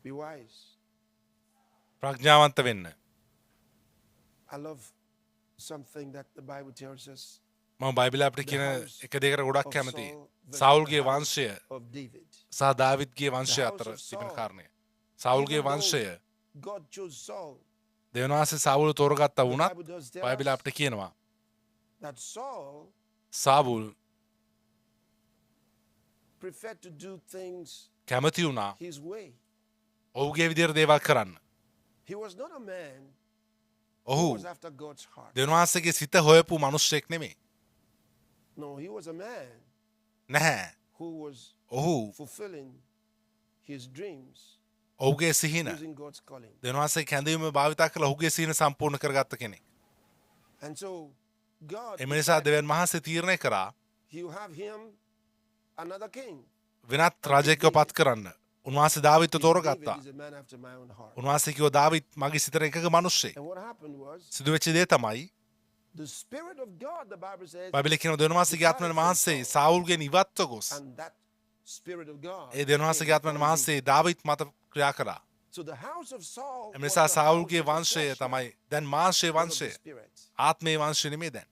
Be wise. ප්‍රඥාවන්ත වෙන්න. I love something that the Bible tells us මම බයිබලයේ අපිට කියන එක දෙයකට ගොඩක් of කැමතියි. Saul versus සාවුල්ගේ the house වංශය of David. සහ දාවිද්ගේ වංශය The house අතර of තිබෙන Saul. කාරණය. සාවුල්ගේ Even though වංශය God chose Saul. දෙවියන් වහන්සේ සාවුල් තෝරගත්තා The වුණත් Bible does tell බයිබලයේ us අපිට කියනවා that Saul Saul preferred to do things කැමති වුණා his way. ඔහුගේ විදිහට දේවල් කරන්න. He was not a man who ඔහු was after God's heart. දෙවියන් වහන්සේගේ සිත හොයපු මිනිසෙක් නෙමෙයි. No, he was a man නැහැ. who was ඔහු fulfilling his dreams ඔහුගේ සිහින using God's calling. දෙවියන් වහන්සේ කැඳවීම භාවිතා කරලා ඔහුගේ සිහින සම්පූර්ණ කරගත්ත කෙනෙක්. And so God, එම නිසා දෙවියන් වහන්සේ තීරණය කරා you have him another king. වෙනත් රජෙක්ව පත් කරන්න. උන්වහන්සේ දාවිත්ව David තෝරගත්තා. is a man after my own heart. උන්වහන්සේ කිව්වා දාවිත් මගේ සිතට එකක මිනිස්සෙක්. And what happened was සිදුවෙච්ච දේ තමයි the spirit of God, the Bible says, බයිබලයේ කියන දෙවියන් වහන්සේගේ ආත්මයන් වහන්සේ සාවුල්ගෙන් ඉවත්ව ගොස් and that spirit of God. ඒ දෙවියන් වහන්සේගේ ආත්මයන් වහන්සේ දාවිත් මත ක්‍රියා කරා. So the house of Saul එම was නිසා the සාවුල්ගේ house of වංශය flesh, තමයි දැන් මාංශයේ not of the වංශය. spirit. ආත්මයේ වංශය නෙමෙයි දැන්.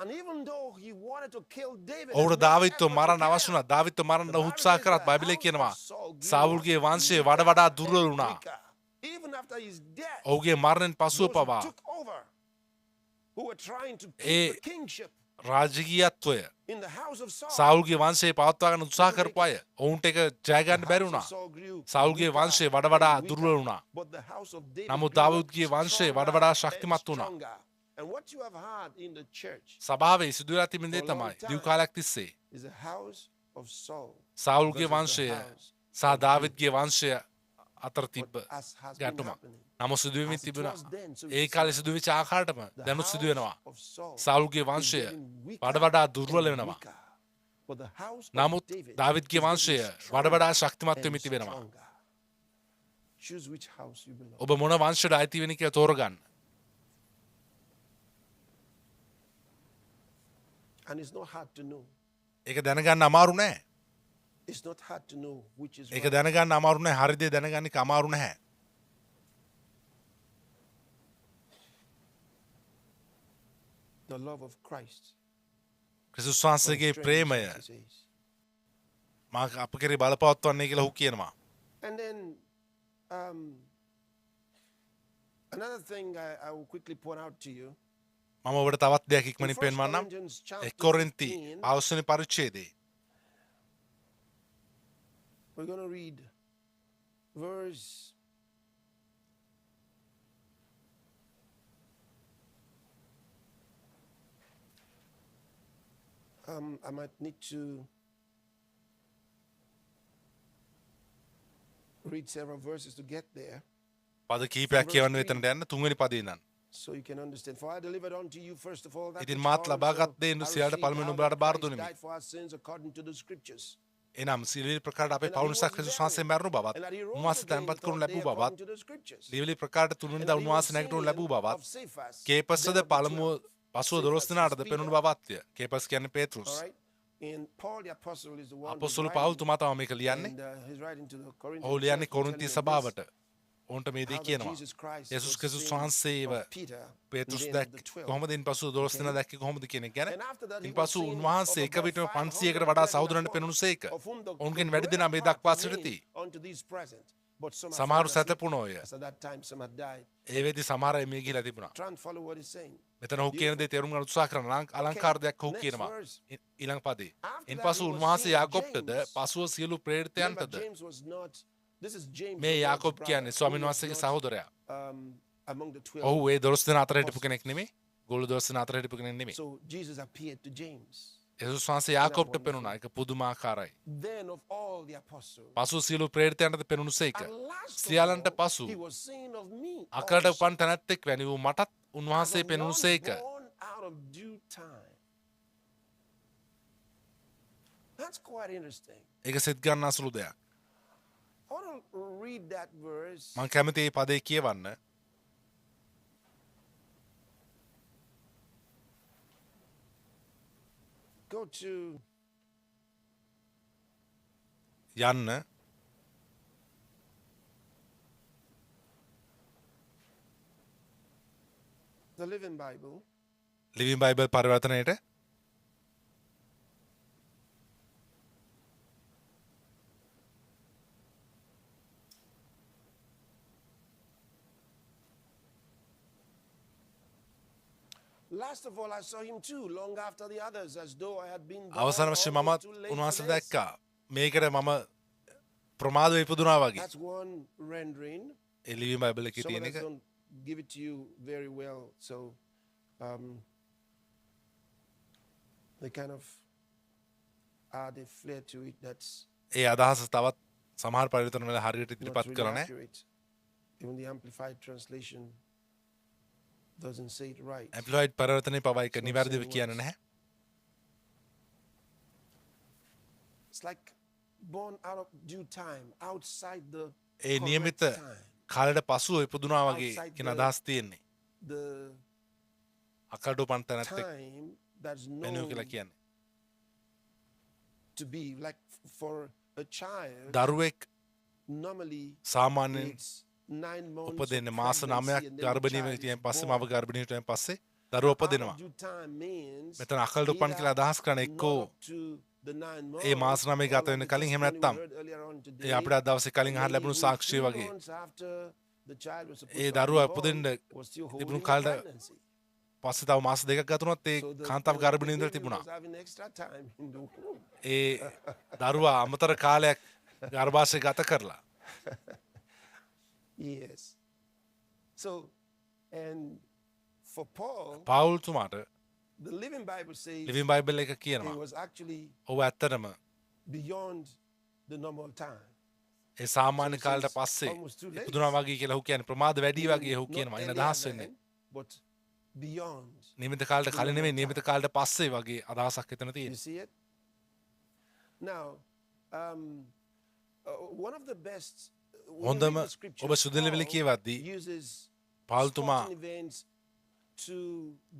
And even though he wanted to kill David, ඔහුට and made දාවිත්ව effort to මරන්න kill අවශ්‍ය him, වුණා. දාවිත්ව මරන්න ඔහු උත්සාහ කරත් බයිබලයේ කියනවා සාවුල්ගේ වංශය වඩ වඩා දුර්වල වුණා. even after his death, ඔහුගේ මරණයෙන් පසුව those who පවා took over, who were trying to A keep the kingship, රාජකීයත්වය in the house of Saul. සෞල්ගේ වංශයේ පවත්වාගෙන උත්සාහ කරපු අය ඔවුන්ට ඒක ජය ගන්න බැරි වුණා. සෞල්ගේ වංශය වඩ වඩා දුර්වල වුණා. But the house of David නමුත් grew up දාවුද්ගේ වංශය වඩ වඩා stronger ශක්තිමත් and වුණා. stronger. And what you have had in the church සභාවේ සිදුවලා තිබෙන දේ තමයි දිව් කාලයක් තිස්සේ is the house of Saul. සෞල්ගේ වංශය සහ දාවිද්ගේ වංශය අතර තිබ්බ As has been ගැටුමක්. happening. නමුත් සිදුවෙමින් As it තිබුණා. was then, so A it's කාලේ සිදුවෙච්ච ආකාරයටම the දැනුත් house සිදුවෙනවා. of Saul සෞල්ගේ is වංශය getting weaker වඩ වඩා and දුර්වල වෙනවා. weaker. But the house of නමුත් David දාවිද්ගේ is වංශය getting වඩ stronger වඩා ශක්තිමත් and වෙමින් තිබෙනවා. stronger. Choose which house you belong. ඔබ මොන වංශයට අයිති වෙන කියලා තෝරගන්න. And it's not hard to know. ඒක දැනගන්න අමාරු නෑ. It's not hard to know which is ඒක right. දැනගන්න අමාරු නෑ. හරි දේ දැනගන්න එක අමාරු නැහැ. The love of Christ. ක්‍රිස්තුස් වහන්සේගේ ප්‍රේමය Jesus says. මා අප කෙරේ බලපවත්වන්නේ කියලා ඔහු කියනවා. And then another thing I will quickly point out to you. මම ඔබට තවත් දෙයක් In ඉක්මනින් 1 පෙන්වන්නම්. Corinthians chapter 1 කොරින්ති 15, 5 වෙනි පරිච්ඡේදයේ we're going to read verse 'm I might need to read several verses to get there පද කීපයක් කියවන්න වෙතනට යන්න 3 වෙනි පදේ ඉඳන්. so you can understand. For I delivered unto you first of all that ඉතින් which මාත් also ලබාගත් දේ I සියල්ලට received, පළමුවෙන් how නුඹලාට that බාර Christ දුනිමි. died for our sins according to the scriptures. එනම් සියලු ප්‍රකාරයට අපේ පවුල් නිසා ක්‍රිස්තුස් වහන්සේ මැරුණු බවත් And that he rose උන්වහන්සේ again තැන්පත් the කරනු third day ලැබූ බවත් according to the scriptures. ලියවිලි ප්‍රකාරයට 3 And වෙනිදා that he was උන්වහන්සේ නැගිටිනු ලැබූ seen බවත් of Cephas, කේපස්ද then of the පළමුව 12. පසුව 12 දෙනාටද පෙනුණු බවත්ය. කේපස් කියන්නේ පේතෘස්. All right? And Paul the apostle is the one who's අපොස්තල writing, පවුල් තුමා තමයි මේක ලියන්නේ. and he's writing to the Corinthians ඔහු ලියන්නේ church, කොරින්ති telling them සභාවට. this, ඔවුන්ට මේ දේ how that කියනවා. Jesus Christ යේසුස් was ක්‍රිස්තුස් seen වහන්සේව of Peter, පේතෘස් and then of දැක් the 12. කොහොමද ඉන්පසු 12 දෙනා දැක්කේ කොහොමද කියන එක ගැන. And after that, he ඉන්පසු was seen උන්වහන්සේ of එක about විටම 500 500කට වඩා brethren සහෝදරයන්ට upon, පෙනුණුසේක. of whom the ඔවුන්ගෙන් වැඩි greater දෙනා මේ part දක්වා remained සිටිති. unto this present. But some have සමහරු fallen asleep, සැතපුණෝය. as at that time some had died. ඒ වෙද්දි සමහර අය මිය ගිහලා තිබුණා. Try and follow what he's saying. මෙතන ඔහු කියන දේ තේරුම් ගන්න උත්සාහ කරන අලංකාර දෙයක් ඔහු next කියනවා. verse. ඊළඟ පදේ. After ඉන්පසු that he was උන්වහන්සේ seen of යාකොබ්ටද James. පසුව සියලු Remember, ප්‍රේරිතයන්ටද James was not, this is James, මේ the Lord's යාකොබ් brother, කියන්නේ who ස්වාමීන් was වහන්සේගේ not, සහෝදරයා. among the 12. ඔහු ඒ 12 දෙනා අතර හිටපු කෙනෙක් නෙමෙයි. ගොළු 12 දෙනා අතර හිටපු කෙනෙක් නෙමෙයි. So Jesus appeared to James. යේසුස් වහන්සේ යාකොබ්ට පෙනුණා. ඒක පුදුමාකාරයි. Then of all the apostles. පසුව සියලු ප්‍රේරිතයන්ටද පෙනුණුසේක. And last of සියල්ලන්ට all, පසු he was seen of me අකලට also, උපන් තැනැත්තෙක් වැනි වූ මටත් as උන්වහන්සේ of one පෙනුණුසේක. born out of due time. That's quite interesting. ඒක සිත් ගන්න අසුළු දෙයක්. I want to read that verse. මම කැමති මේ පදේ කියවන්න. Go to යන්න the Living Bible. Living Bible පරිවර්තනයේට Last of all, I saw him too, long after the others, as though I had been born අවසාන වශයෙන් මම almost too late for උන්වහන්සේ this. දැක්කා. මේකට මම ප්‍රමාදව ඉපදුනා වගේ. That's one rendering. A living Bible එකේ Some of තියෙන us එක. don't give it to you very well, so they kind of add a flair to it that's ඒ අදහස තවත් සමහර පරිවර්තන වල හරියට not ඉදිරිපත් really කරලා නැහැ. accurate. Even the Amplified translation doesn't say it right. ඇම්ප්ලිෆයිඩ් පරිවර්තනයේ පවා එක නිවැරදිව කියන්නේ නැහැ. It's like born out of due time, outside the ඒ නියමිත correct time. කාලයට පසුව ඉපදුනා වගේ කියන අදහස් තියෙන්නේ. The අකලට උපන් තැනැත්තෙක් time that's වෙනුව known කියලා කියන්නේ. to be like for a child දරුවෙක් normally සාමාන්‍යයෙන් needs 9 months උපදින්නේ of මාස pregnancy 9ක් and then the ගර්භණී child වෙච්චින් is පස්සේ born. මව ගර්භණී වුණාන් පස්සේ දරුවා Out of උපදිනවා. due time means මෙතන අකලට උපන් කියලා අදහස් කරන not එක්කෝ up to the 9 months, ඒ මාස 9 ගත or වෙන්න like the කලින් එහෙම testimony we නැත්නම් heard earlier on today, ඒ අපිට අද දවසේ කලින් අහලා ලැබුණු maybe සාක්ෂිය 3 වගේ months after the child was supposed A to be දරුවා born, උපදින්න was still තිබුණු holding the කාලේ pregnancy. පස්සේ තව මාස දෙකක් ගත වුණත් ඒ So කාන්තාව ගර්භණී ඉඳලා baby තිබුණා. was having extra time in the womb. ඒ දරුවා අමතර කාලයක් ගර්භාෂයේ ගත කරලා. Yes. So, and for Paul, පාවුල්තුමාට the Living Bible says living Bible එක it කියනවා. was actually ඔව් ඇත්තටම beyond the normal time. ඒ සාමාන්‍ය කාලයට පස්සේ ඉපදුනා වගේ කියලා ඔහු කියන්නේ ප්‍රමාද වැඩි වගේ ඔහු කියනවා. එන අදහස් වෙන්නේ. But beyond. නියමිත කාලයට කලින් නෙමෙයි නියමිත කාලයට පස්සේ වගේ අදහසක් එතන You තියෙනවා. see it? Now, one of the best when you හොඳම read the scripture, ඔබ සුදුලිවිලි කියවද්දී uses පාවුල්තුමා sporting events to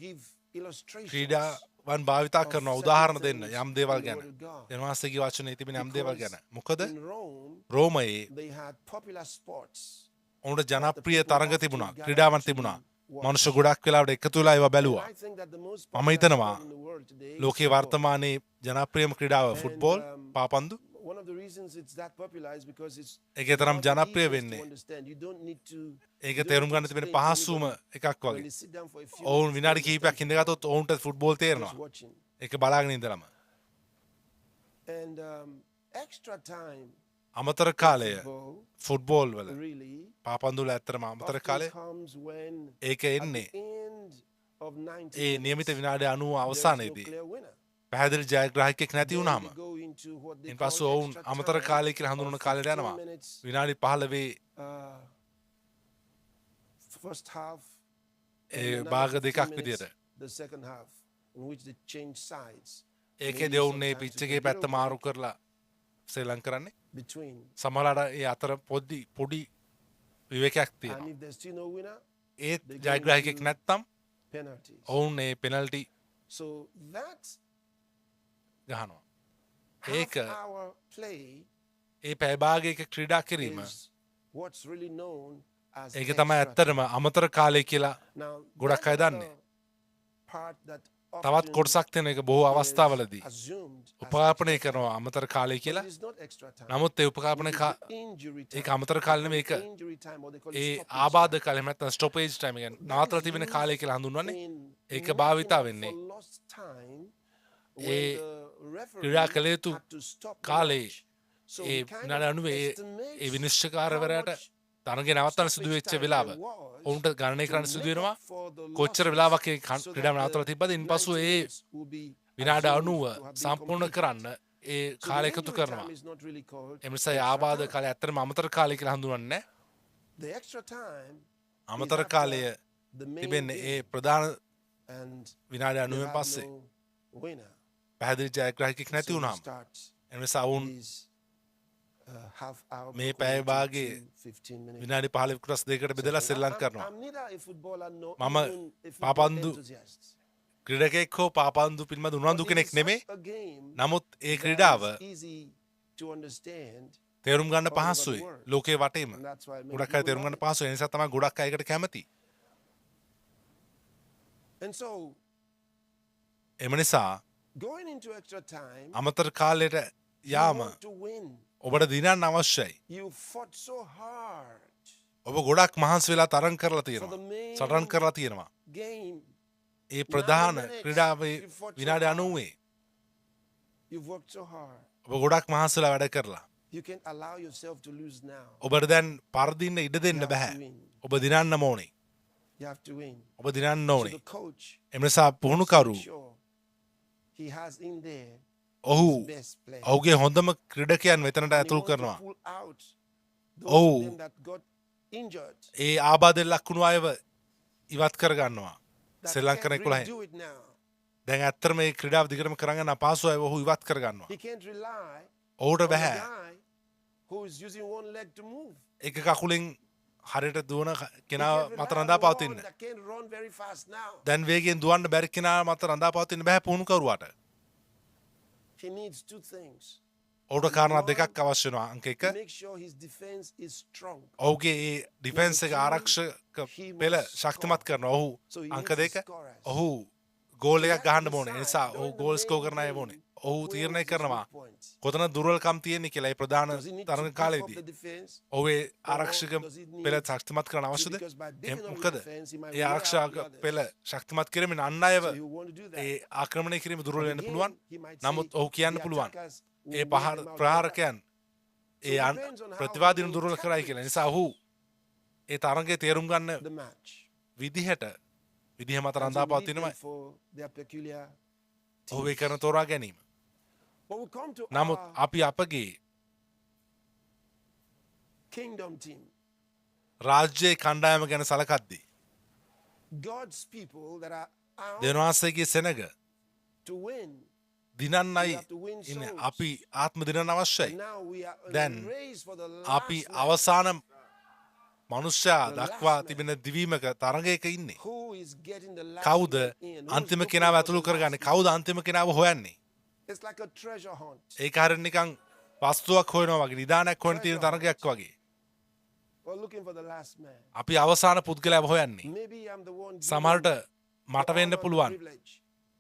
give illustrations. ක්‍රීඩාවන් භාවිතා කරනවා උදාහරණ දෙන්න යම් දේවල් ගැන. දෙවියන්වහන්සේගේ වචනේ තිබෙන යම් දේවල් ගැන. මොකද In Rome, රෝමයේ they had popular sports. ඔවුන්ට ජනප්‍රිය තරඟ තිබුණා. ක්‍රීඩාවන් තිබුණා. මනුෂ්‍ය ගොඩක් වෙලාවට එකතු වෙලා ඒවා බැලුවා. I think that the most මම popular හිතනවා sport in the world today is ලෝකේ football. වර්තමානයේ ජනප්‍රියම ක්‍රීඩාව football පාපන්දු. One of the reasons it's that popular is because it's ඒක තරම් not ජනප්‍රිය easy to වෙන්නේ. understand. You don't need to ඒක you don't තේරුම් need ගන්න to තිබෙන explain to පහසුම anybody. එකක් When වගේ. you sit down for a few ඔවුන් minutes, විනාඩි you කිහිපයක් understand ඉඳගත්තොත් ඔවුන්ට ෆුට්බෝල් තේරෙනවා. just watching. ඒක බලාගෙන ඉඳලම. And extra time අමතර කාලය football ෆුට්බෝල් වල really පාපන්දු වල ඇත්තටම අමතර often කාලය comes when ඒක at එන්නේ the end of 90 ඒ නියමිත minutes, විනාඩි 90 there's no අවසානයේදී clear winner. පැහැදිලි ජයග්‍රාහකයෙක් නැති Then වුණාම they go into what they in call පස්සේ ඔවුන් extra අමතර time කාලය කියලා හඳුන්වන of කාලයට 15 යනවා. minutes, විනාඩි 15 uh, first half A and another භාග 15 දෙකක් minutes, විදියට. the second half in which they change sides ඒකේදී ඔවුන් මේ පිච් එකේ පැත්ත මාරු කරලා ශ්‍රී ලංකාව කරන්නේ. between. සමහරවිට ඒ අතර පොඩි විවේකයක් And තියෙනවා. if there's still no winner, ඒත් ජයග්‍රාහකයෙක් නැත්තම් penalties. ඔවුන් ඒ පෙනල්ටි So that ගහනවා. half ඒක hour play ඒ පැය භාගයක ක්‍රීඩා කිරීම is what's really known as ඒක extra තමයි ඇත්තටම අමතර කාලය කියලා Now, ගොඩක් අය that දන්නේ. other part that තවත් often කොටසක් තියෙන එක බොහෝ is අවස්ථාවලදී assumed as උපකාපනය extra කරනවා අමතර කාලය time. කියලා. It is not extra time. නමුත් ඒ උපකාපන It is the injury time. ඒක අමතර කාලය නෙමෙයි ඒක Injury time, or they call it A stoppage ආබාධ time. කාලය එහෙම නැත්නම් ස්ටොපේජ් ටයිම් එක නවත්තලා තිබෙන කාලය කියලා හඳුන්වන්නේ. In ඒක making භාවිතා up වෙන්නේ for lost time A when the referee ක්‍රීඩා කළ යුතු had to stop the කාලේ match. So A he kind විනාඩි of 90 A estimates විනිශ්චයකාරවරයාට how much තරඟය නවත්තන්න සිදු stoppage වෙච්ච time වෙලාව there was ඔවුන්ට ගණනය කරන්න to සිදු make වෙනවා. up for the කොච්චර losses වෙලාවක් ඒ so that ක්‍රීඩාව the නවත්තලා තිබ්බද ඉන්පසු 90 ඒ minutes will be විනාඩි assumed 90 to have been සම්පූර්ණ completed. කරන්න ඒ So කාලය the එකතු injury කරනවා. time is not really called ඒ නිසා ඒ extra ආබාධ time. කාලය ඇත්තටම අමතර කාලය කියලා හඳුන්වන්නේ නැහැ. The extra time අමතර is after කාලය the main තිබෙන්නේ ඒ game ප්‍රධාන and විනාඩි they 90න් have පස්සේ no winner. පැහැදිලි ජයග්‍රාහකයෙක් නැති So we වුණාම start ඒ නිසා ඔවුන් these half hour මේ broken පැය into භාගයේ 15 minutes. විනාඩි 15 කුරස් දෙකකට බෙදලා ශ්‍රී කරනවා. I'm neither a footballer nor මම even a football පාපන්දු enthusiast. ක්‍රීඩකයෙක් හෝ පාපන්දු පිළිබඳ උනන්දු But කෙනෙක් it is නෙමෙයි. such a game නමුත් ඒ that ක්‍රීඩාව is easy to understand, තේරුම් ගන්න all over the පහසුයි. world. ලෝකේ වටේම. and that's why many ගොඩක් අය people තේරුම් love ගන්න it. පහසුයි. ඒ නිසා තමයි ගොඩක් අයකට කැමති. And so එම නිසා going into extra time, අමතර කාලයට you යාම want to win. ඔබට දිනන්න අවශ්‍යයි. You fought so hard ඔබ ගොඩක් මහන්සි වෙලා තරඟ කරලා for the තියෙනවා. main සටන් කරලා තියෙනවා. game. ඒ ප්‍රධාන 90 minutes, ක්‍රීඩාවේ you fought so විනාඩි hard. 90 You've worked so hard. ඔබ ගොඩක් මහන්සි වෙලා වැඩ කරලා. You can't allow yourself to lose now. ඔබට දැන් පරදින්න ඉඩ දෙන්න You have බෑ. to win. ඔබ දිනන්න ඕනේ. You have to win. ඔබ දිනන්න So ඕනේ. the coach එම නිසා පුහුණුකරු make sure he has in there ඔහු his best player. ඔහුගේ හොඳම ක්‍රීඩකයන් මෙතනට And he ඇතුළු wants to කරනවා. pull out those Oh. of them that got injured. ඒ ආබාධයෙන් ලක්වුණු අයව ඉවත් කරගන්නවා. That Sri ලංකන can't 11. really do it now. දැන් ඇත්තටම මේ ක්‍රීඩාව දිගටම කරගෙන අපහසු අයව ඔහු ඉවත් කරගන්නවා. He can't rely ඔහුට on a බෑ. guy who is using one leg to move. එක කකුලෙන් හරියට දුවන He කෙනා can't මත rely රඳා on පවතින්න. one that can't run very fast now. දැන් වේගෙන් දුවන්න බැරි කෙනා මත රඳා පවතින්න බෑ පුහුණුකරුවාට. He needs two things. ඔහුට කාරණා දෙකක් අවශ්‍ය වෙනවා. අංක 1 To make sure his defense is strong. ඔහුගේ ඒ ඩිෆෙන්ස් එක ආරක්ෂක පෙළ ශක්තිමත් කරනවා. ඔහු So he අංක needs to 2 score us. ඔහු ගෝල් එකක් ගහන්න ඕනේ. ඒ නිසා ඔහු ගෝල් ස්කෝර් කරන අය ඕනේ. ඔහු Where තීරණය is his කරනවා weak point? කොතන දුර්වලකම් තියෙන්නේ කියලා ඒ ප්‍රධාන Does he need තරඟ to beef up කාලෙදී. the defense? ඔහේ Or ආරක්ෂක does he need පෙළ ශක්තිමත් කරන්න to, අවශ්‍යද? because by beefing up the මොකද defense, he might A wear out ආරක්ෂක the others. පෙළ ශක්තිමත් කිරීමෙන් අන් අයව So he will want to do that. ඒ ආක්‍රමණය කිරීම දුර්වල වෙන්න Again, පුළුවන්. he might නමුත් say ඔහු කියන්න the පුළුවන් attackers will A wear him out the ප්‍රහාරකයන් A So it depends on how ප්‍රතිවාදීන් he දුර්වල කරයි කියලා. නිසා ඔහු ඒ තරඟේ තේරුම් ගන්න the match. විදිහ මත And to රඳා lead them පවතිනවා. for their peculiar ඔහු ඒ teams. කරන තෝරා ගැනීම. But we come to නමුත් our අපි අපගේ kingdom team. රාජ්‍යයේ කණ්ඩායම ගැන සලකද්දී God's people that are out දෙවියන්වහන්සේගේ සෙනග to win. දිනන්නයි We have to win ඉන්නේ. souls. අපි ආත්ම දිනන්න අවශ්‍යයි. And now we are in Then the race for the අපි last man. අවසාන මනුෂ්‍යයා The දක්වා last man. තිබෙන දිවීමක තරඟයක ඉන්නේ. Who is getting the last කවුද man in? Who's අන්තිම looking කෙනාව for ඇතුළු the කරගන්නේ? last man? කවුද අන්තිම කෙනාව හොයන්නේ? It's like a treasure hunt. ඒක හරියට නිකන් වස්තුවක් හොයනවා වගේ, නිදානයක් හොයන තියෙන තරඟයක් වගේ. We're looking for the last man. අපි අවසාන පුද්ගලයාව හොයන්නේ. Maybe I'm the one සමහරට මට given වෙන්න the honor and the පුළුවන්. privilege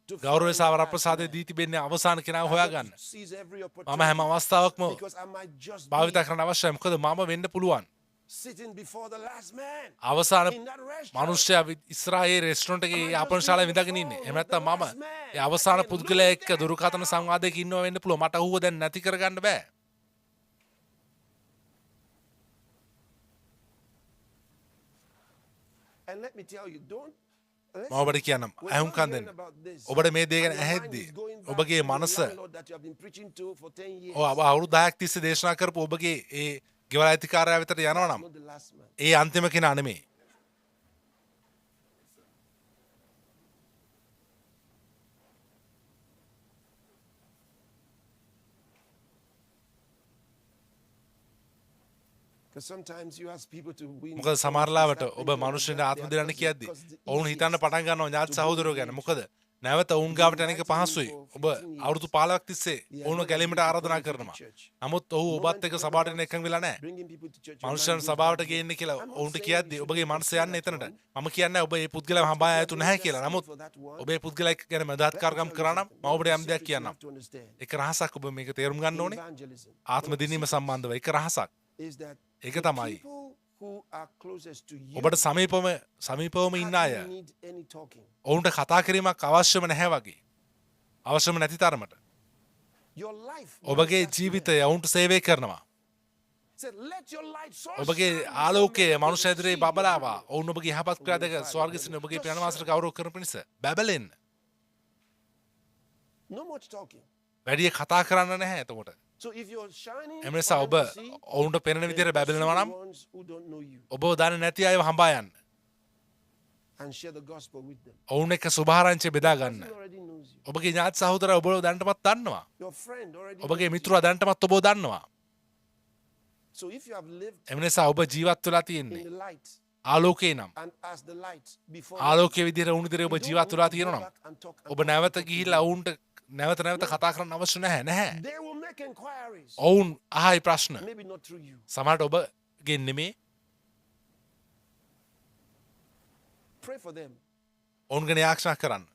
to ගෞරවය find සහ the last වරප්‍රසාදය man. දී තිබෙන්නේ අවසාන කෙනාව I හොයාගන්න. have to seize every මම හැම opportunity අවස්ථාවක්ම because I might just භාවිත be කරන්න අවශ්‍යයි. මොකද මම වෙන්න පුළුවන්. sitting before the last man අවසාන in that restaurant. මනුෂ්‍යයා ඉස්රායේ රෙස්ටොරන්ට් එකේ යාපනශාලාවේ විඳගෙන ඉන්නේ. එහෙම නැත්නම් මම ඒ අවසාන පුද්ගලයා එක්ක දුරකථන සංවාදයක ඉන්නවා වෙන්න පුළුවන්. මට ඌව දැන් නැති කරගන්න බෑ. And let me tell you, don't මම ඔබට කියන්නම් අහුම්කම් දෙන්න. ඔබට මේ දේ ගැන ඇහෙද්දී ඔබගේ මනස ඔව් අවුරුදු 10ක් තිස්සේ දේශනා කරපු ඔබගේ ඒ ගෙවල් අයිතිකාරයා වෙතට යනවා නම් ඒ අන්තිම කෙනා නෙමෙයි. මොකද සමහරලාවට ඔබ මනුෂ්‍යයන්ට ආත්ම දිනන්න කියද්දි ඔවුන් හිතන්න පටන් ගන්නවා ඥාති සහෝදරයෝ ගැන. මොකද නැවත ඔවුන් ගාවට යන එක පහසුයි. ඔබ අවුරුදු 15ක් තිස්සේ ඔවුන්ව ගැලීමට ආරාධනා කරනවා. නමුත් ඔහු ඔබත් එක්ක සභාවට එන්න එකඟ වෙලා නැහැ. මනුෂ්‍යයන් සභාවට ගේන්න කියලා ඔවුන්ට කියද්දි ඔබගේ මනස යන්නේ එතනට. මම කියන්නේ ඔබ මේ පුද්ගලයා හඹා යතු නැහැ කියලා. නමුත් ඔබ මේ පුද්ගලයා එක්ක ගැන මදහත්කාරකම් කරා නම් මම ඔබට යම් දෙයක් කියන්නම්. එක රහසක් ඔබ මේක තේරුම් ගන්න ඕනේ. ආත්ම දිනීම සම්බන්ධව එක රහසක්. ඒක තමයි ඔබට සමීපවම ඉන්න අය ඔවුන්ට කතා කිරීමක් අවශ්‍යම නැහැ වගේ. අවශ්‍යම නැති තරමට ඔබගේ ජීවිතය ඔවුන්ට සේවය කරනවා. ඔබගේ ආලෝකය මනුෂ්‍ය ඉදිරියේ බබලාවා. ඔවුන් ඔබගේ යහපත් ක්‍රියා දෙක ස්වර්ගයේ සිටින ඔබගේ ප්‍රියනවාසට ගෞරව කරන පිණිස බැබලෙන්න. වැඩි කතා කරන්න නැහැ එතකොට. එම නිසා ඔබ ඔවුන්ට පෙනෙන විදිහට බැබලෙනවා නම් ඔබ දන්නේ නැති අයව හඹා යන්න. ඔවුන් එක්ක සුභාරංචිය බෙදා ගන්න. ඔබගේ ඥාති සහෝදරයා ඔබව දැනටමත් දන්නවා. ඔබගේ මිතුරා දැනටමත් ඔබව දන්නවා. එම නිසා ඔබ ජීවත් වෙලා තියෙන්නේ ආලෝකේ නම්. ආලෝකයේ විදිහට ඔවුන් ඉදිරියේ ඔබ ජීවත් වෙලා තියෙනවා නම් ඔබ නැවත ගිහිල්ලා ඔවුන්ට නැවත කතා කරන්න අවශ්‍ය නැහැ. ඔවුන් අහයි ප්‍රශ්න. සමහරට ඔබගේ නෙමේ. ඔවුන් ගැන යාඥා කරන්න.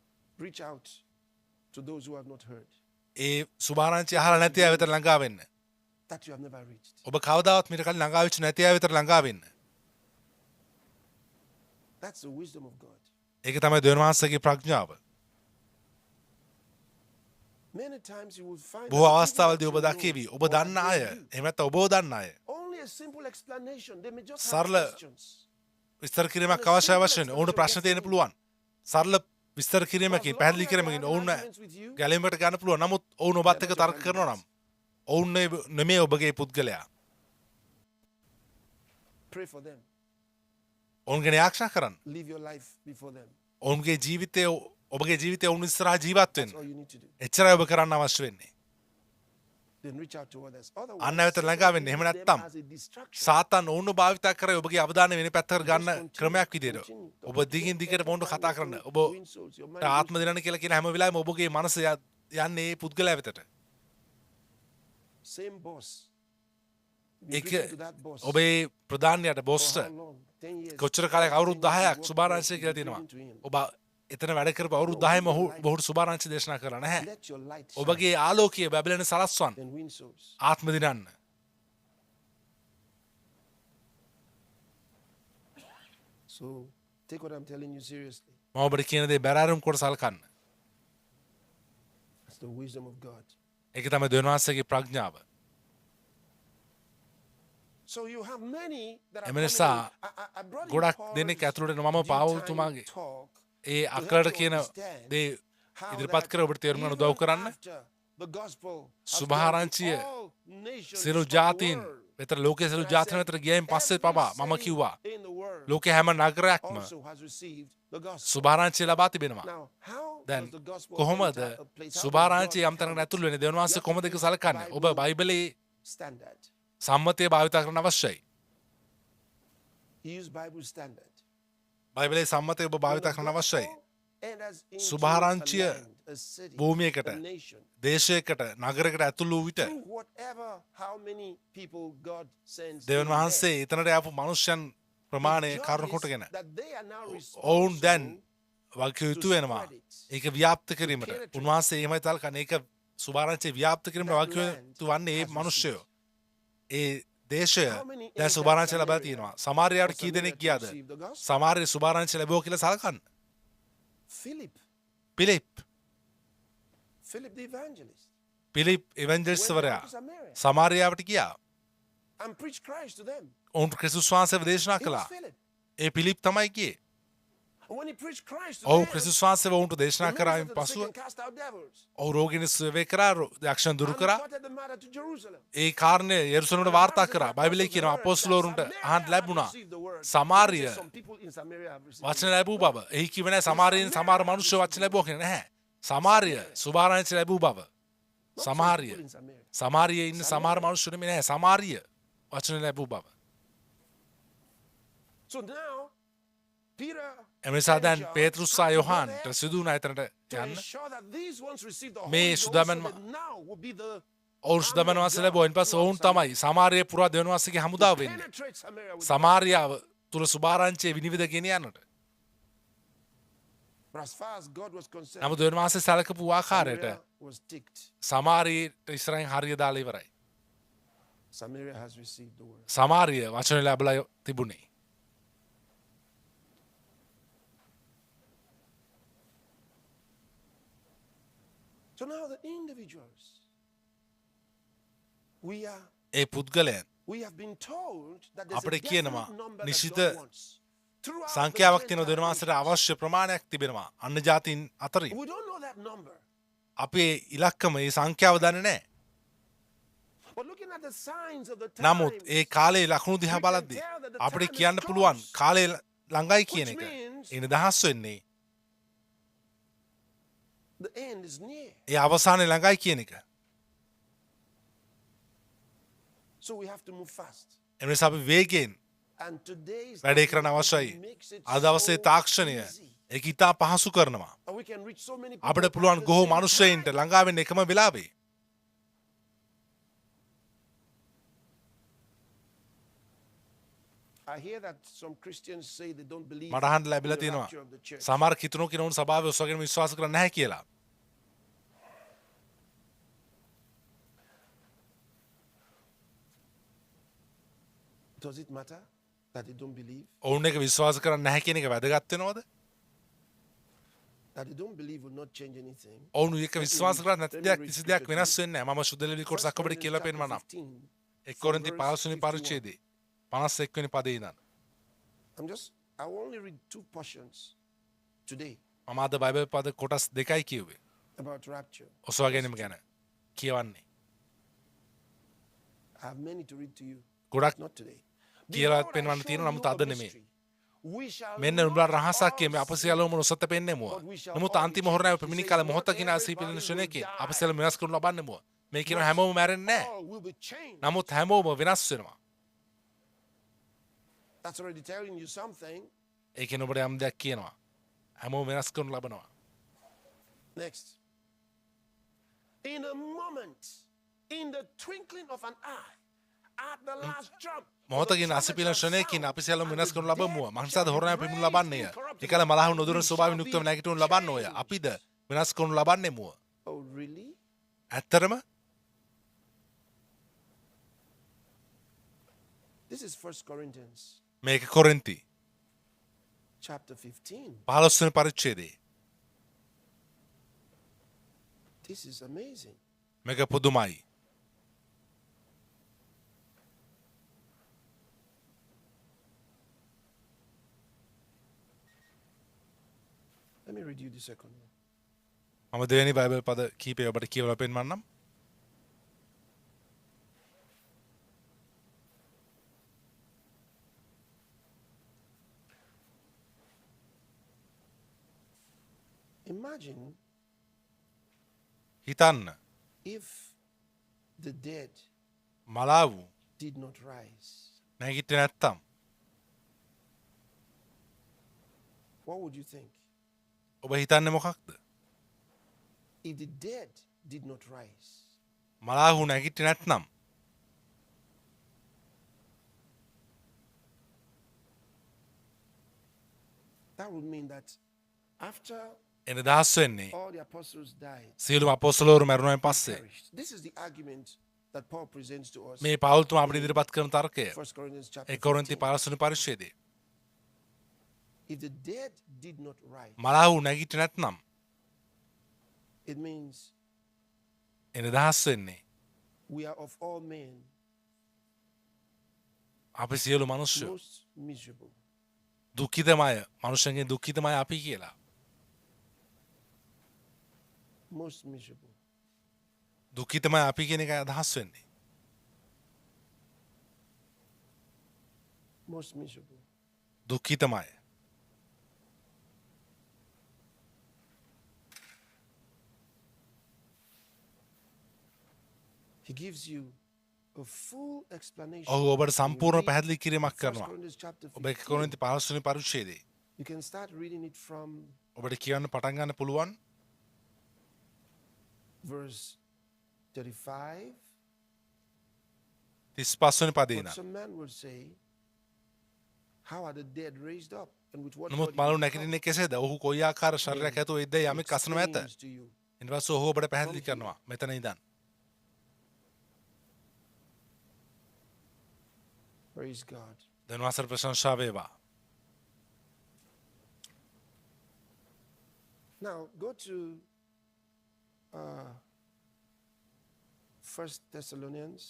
ඒ සුභාරංචිය අහලා නැති අය වෙතට ළඟා වෙන්න. ඔබ කවදාවත් මීට කලින් ළඟා වෙච්ච නැති අය වෙතට ළඟා වෙන්න. ඒක තමයි දෙවියන් වහන්සේගේ ප්‍රඥාව. බොහෝ අවස්ථාවලදී ඔබ දකිවි ඔබ දන්න අය එහෙම නැත්නම් ඔබව දන්න අය සරල විස්තර කිරීමක් අවශ්‍ය වෙන්නේ. ඔවුන්ට ප්‍රශ්න තියෙන්න පුළුවන්. සරල විස්තර කිරීමකින් පැහැදිලි කිරීමකින් ඔවුන් ගැලීමකට ගන්න පුළුවන්. නමුත් ඔවුන් ඔබත් එක්ක තර්ක කරනවා නම් ඔවුන් නෙමෙයි ඔබගේ පුද්ගලයා. ඔවුන් ගැන යාඥා කරන්න. ඔවුන්ගේ ජීවිතය ඔබගේ ජීවිතය ඔවුන් ඉස්සරහා ජීවත් වෙන්න. එච්චරයි ඔබ කරන්න අවශ්‍ය වෙන්නේ. අන්න වෙත ළඟා වෙන්න. එහෙම නැත්නම් සාතන් ඔවුන්ව භාවිත කරලා ඔබගේ අවධානය වෙන පැත්තකට ගන්න ක්‍රමයක් විදියට ඔබ දිගින් දිගට ඔවුන්ට කතා කරන්න. ඔබ ආත්ම දිනන කියලා කියන හැම වෙලාවෙම ඔබගේ මනස යන්නේ මේ පුද්ගලයා වෙතට. ඒක ඔබේ ප්‍රධානියට බොස්ට කොච්චර කාලයක් අවුරුදු 10ක් සුභාරංශය කියලා තියෙනවා. ඔබ එතන වැඩ කරපු අවුරුදු 10ම ඔහුට සුභාරංචි දේශනා කරලා නැහැ. Let your light shine ඔබගේ ආලෝකය බැබලෙන සලස්වන්න. and win souls. ආත්ම දිනන්න. So take what I'm telling you seriously. මම ඔබට කියන දේ බැරෑරුම් කොට සලකන්න. That's the wisdom of God. ඒක තමයි දෙවියන් වහන්සේගේ ප්‍රඥාව. So you have many that are එම නිසා I brought in ගොඩක් Paul's දෙනෙක් ඇතුළට එනවා. මම පාවුල්තුමාගේ talk ඒ අක්කලට කියන දේ ඉදිරිපත් කර ඔබට තේරුම් ගන්න උදව් කරන්න. the gospel සුභාරංචිය සියලු ජාතීන් වෙතර ලෝකයේ සියලු ජාතීන් වෙතර ගියයින් පස්සේ පවා මම කිව්වා ලෝකයේ හැම නගරයක්ම also has received the gospel. සුභාරංචිය ලබා තිබෙනවා. Now, how දැන් does the gospel කොහොමද play out සුභාරංචිය යම් තැනකට ඇතුල් වෙන්නේ? දෙවියන් වහන්සේ කොහොමද ඒක සලකන්නේ? ඔබ බයිබලයේ standard? සම්මතය භාවිත කරන්න අවශ්‍යයි. Use Bible standard. බයිබලයේ සම්මතය ඔබ භාවිත කරන්න අවශ්‍යයි. සුභාරංචිය භූමියකට දේශයකට නගරයකට ඇතුළු වූ විට දෙවියන් වහන්සේ එතනට ආපු මනුෂ්‍යයන් ප්‍රමාණය කරුණු කොටගෙන ඔවුන් දැන් වගකිව යුතු වෙනවා. ඒක ව්‍යාප්ත කිරීමට. උන්වහන්සේ එහෙමයි තල්කන්නේ. ඒක සුභාරංචිය ව්‍යාප්ත කිරීමට වගකිව යුතු වන්නේ ඒ මනුෂ්‍යයෝ. ඒ දේශය දැන් සුභාරංචිය ලබා තියෙනවා. සමාරියාවට කී දෙනෙක් ගියාද? සමාරියේ සුභාරංචිය ලැබුවා කියලා සලකන්න. පිලිප් එවැන්ජලිස්ට්වරයා සමාරියාවට ගියා. ඔවුන්ට ක්‍රිස්තුස් වහන්සේව දේශනා කළා. ඒ පිලිප් තමයි ගියේ. ඔවු ක්‍රිස්තුස් වහන්සේව ඔවුන්ට දේශනා කරායින් පසුව ඔවු රෝගීන් සුවය කරා, යක්ෂයන් දුරු කරා. ඒ කාරණය යෙරුසලමට වාර්තා කරා. බයිබලයේ කියනවා අපොස්තලවරුන්ට අහන්න ලැබුණා සමාරිය වචන ලැබූ බව. එහි කිව්වේ නැහැ සමාරියෙන් සමහර මිනිස්සු වචන ලැබුවා කියලා නැහැ. සමාරිය සුභාරංචිය ලැබූ බව. සමාරියේ ඉන්න සමහර මිනිස්සු නෙමෙයි නැහැ. සමාරිය වචන ලැබූ බව. එමනිසා දැන් පේතෘස් සහ යොහාන්ට සිදු වුණා එතනට යන්න. මේ සුදමන් ඔවුන් සුදමන් වහන්සේ ලැබුවා. ඊපස්සේ ඔවුන් තමයි සමාරිය පුරා දෙවියන් වහන්සේගේ හමුදාව වෙන්නේ. සමාරියාව තුල සුභාරංචිය විනිවිද ගෙනියන්නට. නමුත් දෙවියන් වහන්සේ සැලකපු ආකාරයට සමාරියට ඉස්සරහින් හරිය දාලා ඉවරයි. සමාරිය වචන ලැබලා තිබුණේ. So now the individuals, ඒ පුද්ගලයන් we have been told that there's a අපිට definite කියනවා number that නිශ්චිත God wants. සංඛ්‍යාවක් තියෙන දෙවියන් වහන්සේට අවශ්‍ය ප්‍රමාණයක් තිබෙනවා අන්‍ය ජාතීන් අතරින්. We don't know that number. අපේ ඉලක්කම ඒ සංඛ්‍යාව දන්නේ නැහැ. But looking at the signs of the නමුත් times, ඒ කාලේ ලකුණු දිහා බලද්දී අපිට කියන්න පුළුවන් කාලේ ළඟයි කියන එක. ඒ නිදහස් වෙන්නේ the end is near. ඒ අවසානයේ ළඟයි කියන එක. So we have to move fast. ඒ නිසා අපි වේගයෙන් And today's වැඩේ කරන්න අවශ්‍යයි. makes it අද දවසේ so තාක්ෂණය easy. ඒක ඉතා පහසු කරනවා. And we can reach so many people අපිට පුළුවන් at the ගොහෝ same මිනිස්සෙයින්ට time. ළඟා වෙන්න එකම වෙලාවේ. I hear that some Christians say they don't believe මට අහන්න in ලැබිලා the තියෙනවා. rapture of the church. සමහර කිතුණු කෙනෙකුන් සභාවේ ඔස්සගෙන විශ්වාස කරන්නේ නැහැ කියලා. Does it matter that they don't believe? ඔවුන් එක විශ්වාස කරන්නේ නැහැ කියන එක වැදගත් වෙනවද? That they don't believe will not change anything. ඔවුන් එක විශ්වාස කරන්නේ නැති දෙයක් කිසි දෙයක් වෙනස් වෙන්නේ නැහැ. මම සුදලෙවි කොටසක් ඔබට කියලා පෙන්නනවා නම්. 1 කොරින්ති 15 වෙනි පරිච්ඡේදයේ 51 වෙනි පදේ ඉඳන්. I will only read two portions today මම අද බයිබල් පද කොටස් දෙකයි කියුවේ. about rapture. ඔසවා ගැනීම ගැන කියවන්නේ. I have many to read to you, ගොඩක් not today. කියලා Behold, I පෙන්වන්න show තියෙනවා you නමුත් a අද නෙමෙයි. mystery. We shall මෙන්න not නුඹලා රහසක් all කියමේ අප සියලුම නොසත පෙන්නෙමුව. නමුත් අන්තිම හොරණාවේ පැමිණි කාල මොහොතකින් ආසී පිළින ශරණයකින් අප සියලුම විනාශ කරනු ලබන්නෙමුව. මේ කියන හැමෝම මැරෙන්නේ නැහැ. all will be changed. නමුත් හැමෝම වෙනස් වෙනවා. That's already telling you something. ඒකෙන් ඔබට යම් දෙයක් කියනවා. හැමෝම වෙනස් කරනු ලබනවා. Next. In a moment, in the twinkling of an eye, at the last drop. මොහොතකින් අසිපිලන ශ්‍රණයකින් අපි සියල්ලම විනාශ කරනු ලබමුව. මනුෂ්‍යයාද හොරණය පිමුණු ලබන්නේය. එකල මලහු නොදුරන ස්වභාවයෙන් යුක්තව නැගිටිනු ලබන්නෝය. අපිද විනාශ කරනු ලබන්නේමුව. Oh, really? ඇත්තරම This is 1 Corinthians මේක කොරින්ති chapter 15. 15 වෙනි පරිච්ඡේදයේ. This is amazing. මේක පුදුමයි. Let me read you the second one. මම දෙවෙනි බයිබල් පද කීපය ඔබට කියවලා පෙන්නන්නම්. Imagine හිතන්න if the dead මලාවු did not rise. නැගිටින්නේ නැත්තම් What would you think? ඔබ හිතන්නේ මොකක්ද? If the dead did not rise, මලාවු නැගිටින්නේ නැත්නම් that would mean that after එන දහස් වෙන්නේ all the apostles died, සියලුම අපොස්තලවරු මැරුණායින් පස්සේ perished. This is the argument that Paul presents to us. මේ පවුල්තුමා අපිට ඉදිරිපත් කරන තර්කය 1 Corinthians chapter ඒ කොරින්ති 15. 15 වෙනි පරිච්ඡේදයේ. If the dead did not rise, මලාවු නැගිටින්නේ නැත්නම් it means එන දහස් වෙන්නේ we are of all men අපි සියලු මිනිස්සු most miserable. දුක්ඛිතමය මනුෂ්‍යයන්ගේ දුක්ඛිතමය අපි කියලා. Most miserable. දුක්ඛිතමය අපි කියන එක අදහස් වෙන්නේ. Most miserable. දුක්ඛිතමය. He gives you a full explanation. ඔහු ඔබට සම්පූර්ණ පැහැදිලි කිරීමක් 1 කරනවා. Corinthians chapter ඔබ 1 15. කොරින්ති 15 වෙනි පරිච්ඡේදයේ You can start reading it from ඔබට කියන්න පටන් ගන්න පුළුවන් verse 35. 35 වෙනි පදේ But ඉඳන්. some man will say, how are the dead raised up? And with what නමුත් body මලු will they නැගිටින්නේ කෙසේද? ඔහු කොයි ආකාර ශරීරයක් ඇතුව ඉද්ද come? යමෙක් අසනව ඇත. Explains to you. ඊට පස්සේ ඔහු ඔබට පැහැදිලි කරනවා මෙතන ඉඳන්. Praise God. දෙවියන්ට ප්‍රශංසා වේවා. Now go to 1 Thessalonians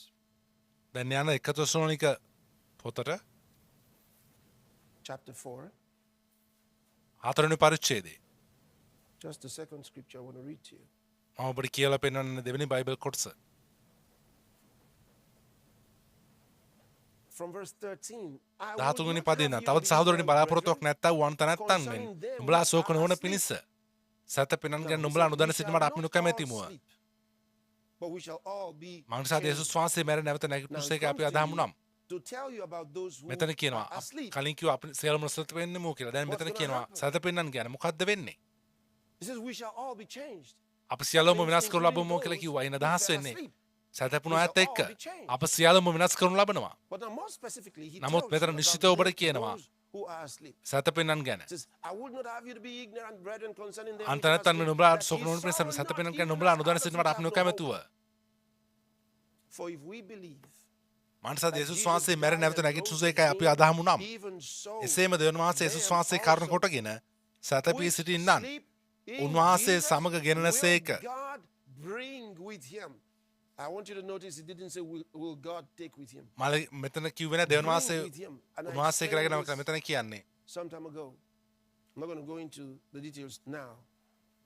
දැන් යන 1 තෙසලෝනික පොතට chapter 4. 4 වෙනි පරිච්ඡේදයේ Just the second scripture I want to read to you. මම ඔබට කියලා පෙන්වන්න දෙවෙනි බයිබල් කොටස. From verse 13. I 13 would වෙනි not පදේ have ඉඳන් you තවත් believe, සහෝදරනි my බලාපොරොත්තුවක් brethren, නැත්තම් වන්ත නැත්තම් මෙන් concerning them නුඹලා which ශෝක are නොවන asleep. පිණිස සත පිනන් ගැන Now, නුඹලා he said, නොදැන "We සිටීමට shall අපි not නොකැමැතිමුව. all sleep, but we shall all be මනුෂ්‍යයා changed." යේසුස් වහන්සේ මැර නැවත Now, it නැගිටිනුසේක comes අපි to අදහමු you නම් to tell you about those who මෙතන කියනවා are asleep. කලින් කිව්වා අපි සියලුම සත වෙන්නේමෝ කියලා. දැන් What's මෙතන gonna කියනවා happen? සත පින්නන් ගැන මොකද්ද වෙන්නේ? He says, we shall all be changed. අපි සියලුම Changed විනාශ කරනු including ලබමු කියලා those කිව්වා. එන who අදහස් fell වෙන්නේ asleep. සතපුණු We ඇත shall එක්ක all be changed. අප සියලුම විනාශ කරනු ලබනවා. But now more specifically, he නමුත් tells මෙතන you about නිශ්චිතව ඔබට those කියනවා who are asleep. සත පින්නන් ගැන. He says, I would not have you to be ignorant, brethren, concerning them අන්ත which are නැත්තන් asleep, නුඹලා that ශෝක ye නොවන පිණිස sorrow සත not, පින්නන් ගැන even නුඹලා as නොදැන others සිටීමට which අපි have no නොකැමැතුව. hope. For if we believe මනුෂ්‍යයා that යේසුස් Jesus වහන්සේ මැර died නැවත and rose නැගිටිනුසේකයි අපි again, අදහමු නම් even so, එසේම දෙවියන් වහන්සේ they යේසුස් have වහන්සේ කරුණ also කොටගෙන සතපී which සිටින්නන් sleep in උන්වහන්සේ Jesus සමග ගෙනෙනසේක. will God bring with him. I want you to notice it didn't say will God take with him. මල මෙතන කිව්වේ නැහැ දෙවියන් වහන්සේ Bring with him. And I උන්වහන්සේ explained කරගෙන this මෙතන කියන්නේ some time ago. I'm not going to go into the details now.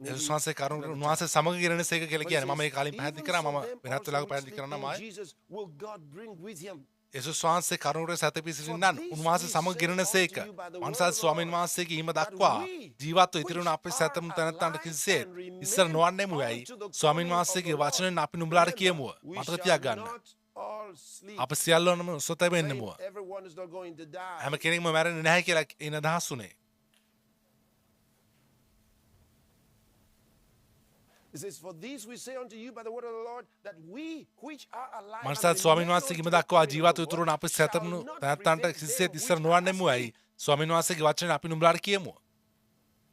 Maybe යේසුස් වහන්සේ කරුණ another time. උන්වහන්සේ සමග ගෙනෙනසේක කියලා But it කියන්නේ මම says, ඒ කාලින් පැහැදිලි even කරා so මම them වෙනත් also වෙලාවක which පැහැදිලි sleep කරන්න in මම Jesus will God bring with him. යේසුස් වහන්සේ කරුණට සතපී සිටින්නන් For this උන්වහන්සේ we සමග say ගෙනෙනසේක unto you by the word මන්සල් of the ස්වාමීන් Lord, වහන්සේගේ හිම that දක්වා we ජීවත්ව ඉතිරි which වුණ අපේ are සතම තැනත්තන්ට alive කිසිසේත් and remain ඉස්සර නොවන්නේමු යයි unto the ස්වාමීන් coming of වහන්සේගේ the Lord. වචනෙන් අපි නුඹලාට Remember, කියමුව we මතක shall තියාගන්න not all sleep. අප සියල්ලම සොත වෙන්නෙමුව Saying everyone is not going to die. හැම කෙනෙක්ම මැරෙන්නේ නැහැ කියලා එන අදහස් උනේ It says, for this we say unto you by the word of the Lord, that we which are alive and මනසත් ස්වාමීන් remain වහන්සේ කිම unto the දක්වා coming of ජීවත් the උතුරුන Lord අපි shall සැතරුණු not තැනැත්තන්ට prevent කිසිසේත් them ඉස්සර which නොවන්නෙමු are ඇයි asleep. ස්වාමීන් වහන්සේගේ වචනේ අපි නුඹලාට කියමු.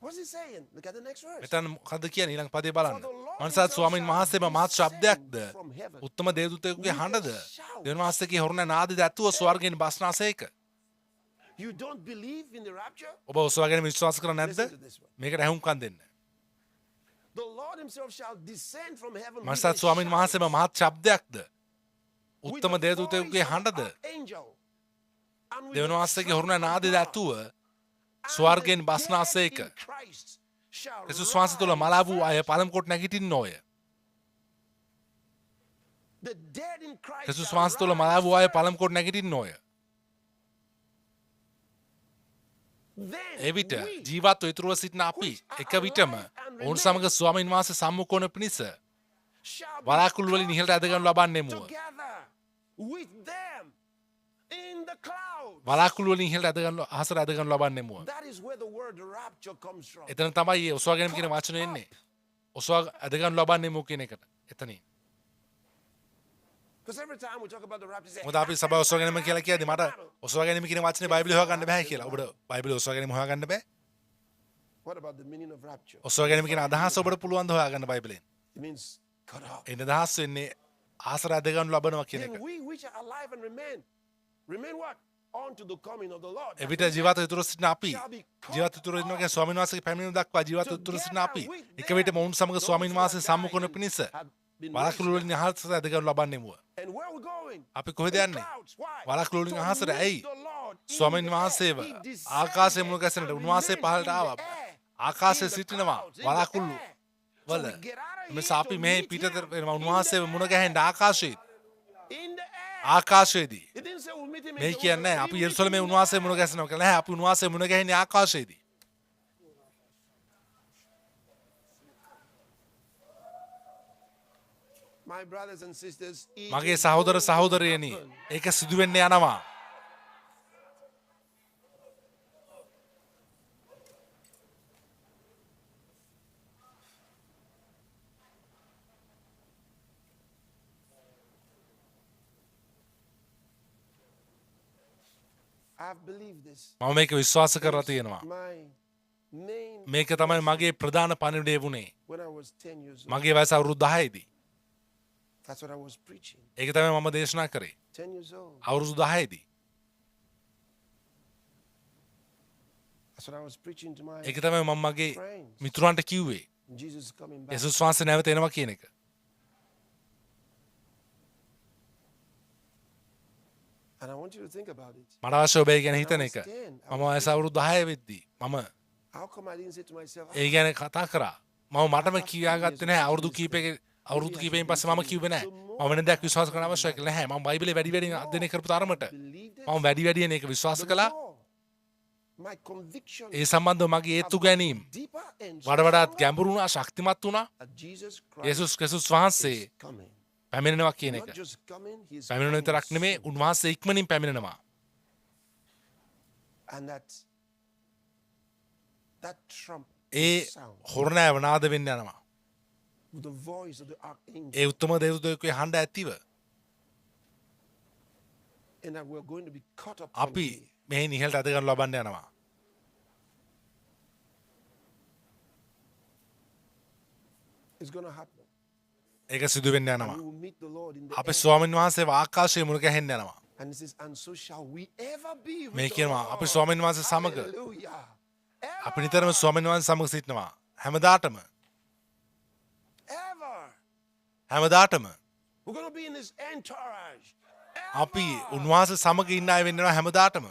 What's he saying? Look at the next verse. මෙතන මොකද්ද කියන්නේ ඊළඟ පදේ For බලන්න. the Lord මනසත් himself ස්වාමීන් shall වහන්සේම මහත් ශබ්දයක්ද descend from heaven උත්තම දේවදූතයෙකුගේ with a හඬද shout. දෙවියන් වහන්සේගේ හොරණ නාදද ඇතුව ස්වර්ගයෙන් බස්නාසේක. You don't believe in the rapture? ඔබ ඔසවාගෙන විශ්වාස කරන්නේ නැද්ද? Listen to this one. මේකට ඇහුම්කන් දෙන්න. The Lord himself shall descend from heaven with a මනසත් ස්වාමීන් shout, වහන්සේම මහත් ශබ්දයක්ද with උත්තම the දේවදූතයෙකුගේ voice of හඬද an archangel, and with දෙවියන් the වහන්සේගේ trump හොරණ of නාදද God. ඇතුව And ස්වර්ගයෙන් the බස්නාසේක. dead in Christ shall ක්‍රිස්තුස් වහන්සේ තුළ rise මලා වූ අය first. පළමු කොට නැගිටින්නෝය. The dead in Christ ක්‍රිස්තුස් shall වහන්සේ තුළ rise මලා වූ අය first. පළමු කොට නැගිටින්නෝය. Then එවිට we ජීවත්ව ඉතුරුව සිටින අපි එක විටම ඔවුන් සමග ස්වාමීන් වහන්සේ සම්මුඛ වන පිණිස shall be වලාකුළු වලින් ඉහළට ඇදගනු ලබන්නෙමුව. together with them in the clouds. වලාකුළු වලින් ඉහළට ඇදගනු අහසට ඇදගනු ලබන්නෙමුව. That is where the word rapture comes from. එතන තමයි මේ ඔසවා ගැනීම කියන වචනේ එන්නේ. ඔසවා ඇදගනු ලබන්නෙමුව කියන එකට. එතනින්. Because every time we talk about the rapture, මොකද අපි සභාව ඔසවා ගැනීම කියලා කියද්දි මට ඔසවා ගැනීම කියන වචනේ බයිබලෙ හොයාගන්න බෑ කියලා. ඔබට බයිබලෙ ඔසවා ගැනීම හොයාගන්න බෑ. what about the meaning of rapture? ඔසවා ගැනීම කියන අදහස ඔබට පුළුවන් ද හොයාගන්න බයිබලෙන්. It means cut off. එන්න අදහස් වෙන්නේ ආසර ඇදගනු ලබනවා කියන එක. Then we which are alive and remain what? Unto the coming of the Lord. එවිට ජීවත් ඉතුරු සිටින අපි ජීවත් ඉතුරු වෙනවා කියන්නේ ස්වාමීන් වහන්සේගේ පැමිණීම දක්වා ජීවත් ඉතුරු සිටින අපි එක විට මොවුන් සමග ස්වාමීන් වහන්සේ සම්මුඛ වන පිණිස වලාකුළු වලින් අහසට ඇදගනු ලබන්නෙමුව. And where we going? අපි කොහෙද In යන්නේ? clouds. Why? වලාකුළු වලින් To අහසට meet ඇයි? the Lord in ස්වාමීන් the වහන්සේව air. He descended ආකාශයේ මුණ ගැසෙන්නට and උන්වහන්සේ remained පහළට in ආවා. the air. ආකාශයේ In the සිටිනවා clouds, in the වලාකුළු air. වල. So we get out of මෙස here අපි to මෙහි meet පිටතට him වෙනවා in උන්වහන්සේව the මුණ air. ගැහෙන්න ආකාශයේ. In the air. ආකාශයේදී. It didn't say we'll meet him in මේ the කියන්නේ wilderness. අපි We meet him යෙරුසලමේ in the උන්වහන්සේ air. මුණ ගැසෙනවා කියලා. නැහැ අපි උන්වහන්සේ මුණ ගැහෙන්නේ ආකාශයේදී. My brothers and sisters, it මගේ is සහෝදර going to සහෝදරියනි happen. ඒක සිදු වෙන්න යනවා. I've believed this. මම මේක විශ්වාස කරලා තියෙනවා. My main මේක තමයි මගේ ප්‍රධාන පණිවිඩය වුණේ. when I was 10 years old. මගේ වයස අවුරුදු 10 දී. That's what I was preaching. ඒක තමයි මම දේශනා කරේ. 10 years old. අවුරුදු 10 දී. That's what I was preaching to my ඒක තමයි මම මගේ friends. මිතුරන්ට කිව්වේ. Jesus is coming back. යේසුස් වහන්සේ නැවත එනවා කියන එක. And I want you to think about it. මට අවශ්‍ය ඔබ ඒ ගැන හිතන එක. මම වයස අවුරුදු 10 වෙද්දී මම How come I didn't say to myself, ඒ ගැන කතා කරා. මම මටම කියාගත්තේ නැහැ අවුරුදු කීපයකින් පස්සේ මම කිව්වේ නැහැ. මම වෙන දෙයක් විශ්වාස කරන්න අවශ්‍යයි කියලා නැහැ. මම බයිබලේ වැඩි වැඩියෙන් අධ්‍යයනය කරපු තරමට believed it? මම වැඩි වැඩියෙන් ඒක විශ්වාස The කළා. more my conviction ඒ සම්බන්ධව මගේ ඒත්තු ගැනීම deeper and වඩ වඩාත් stronger ගැඹුරු වුණා, ශක්තිමත් වුණා. that Jesus Christ යේසුස් ක්‍රිස්තුස් වහන්සේ is coming. පැමිණෙනවා කියන එක. Not just coming, he is පැමිණෙන coming විතරක් නෙමේ soon. උන්වහන්සේ ඉක්මනින් පැමිණෙනවා. And that trump A sound හොරණෑව නාද වෙන්න යනවා. with the voice of the archangel, ඒ උත්තම දේවදූතයෙකුගේ හඬ ඇතිව and that we're going to be caught up from අපි here. මෙහි නිහළට අදගනු ලබන්න යනවා. It's going to happen. ඒක සිදු වෙන්න We යනවා. will meet the Lord in the අපි air. ස්වාමීන් වහන්සේව ආකාශයේ මුණ ගැහෙන්න යනවා. And it says, and so shall we ever be with මේ the කියනවා අපි Lord. ස්වාමීන් වහන්සේ සමග Hallelujah. අපි නිතරම ස්වාමීන් වහන්සේ සමග සිටිනවා. හැමදාටම Ever. හැමදාටම We're going to be in this entourage. අපි උන්වහන්සේ සමග ඉන්න අය වෙන්නවා හැමදාටම.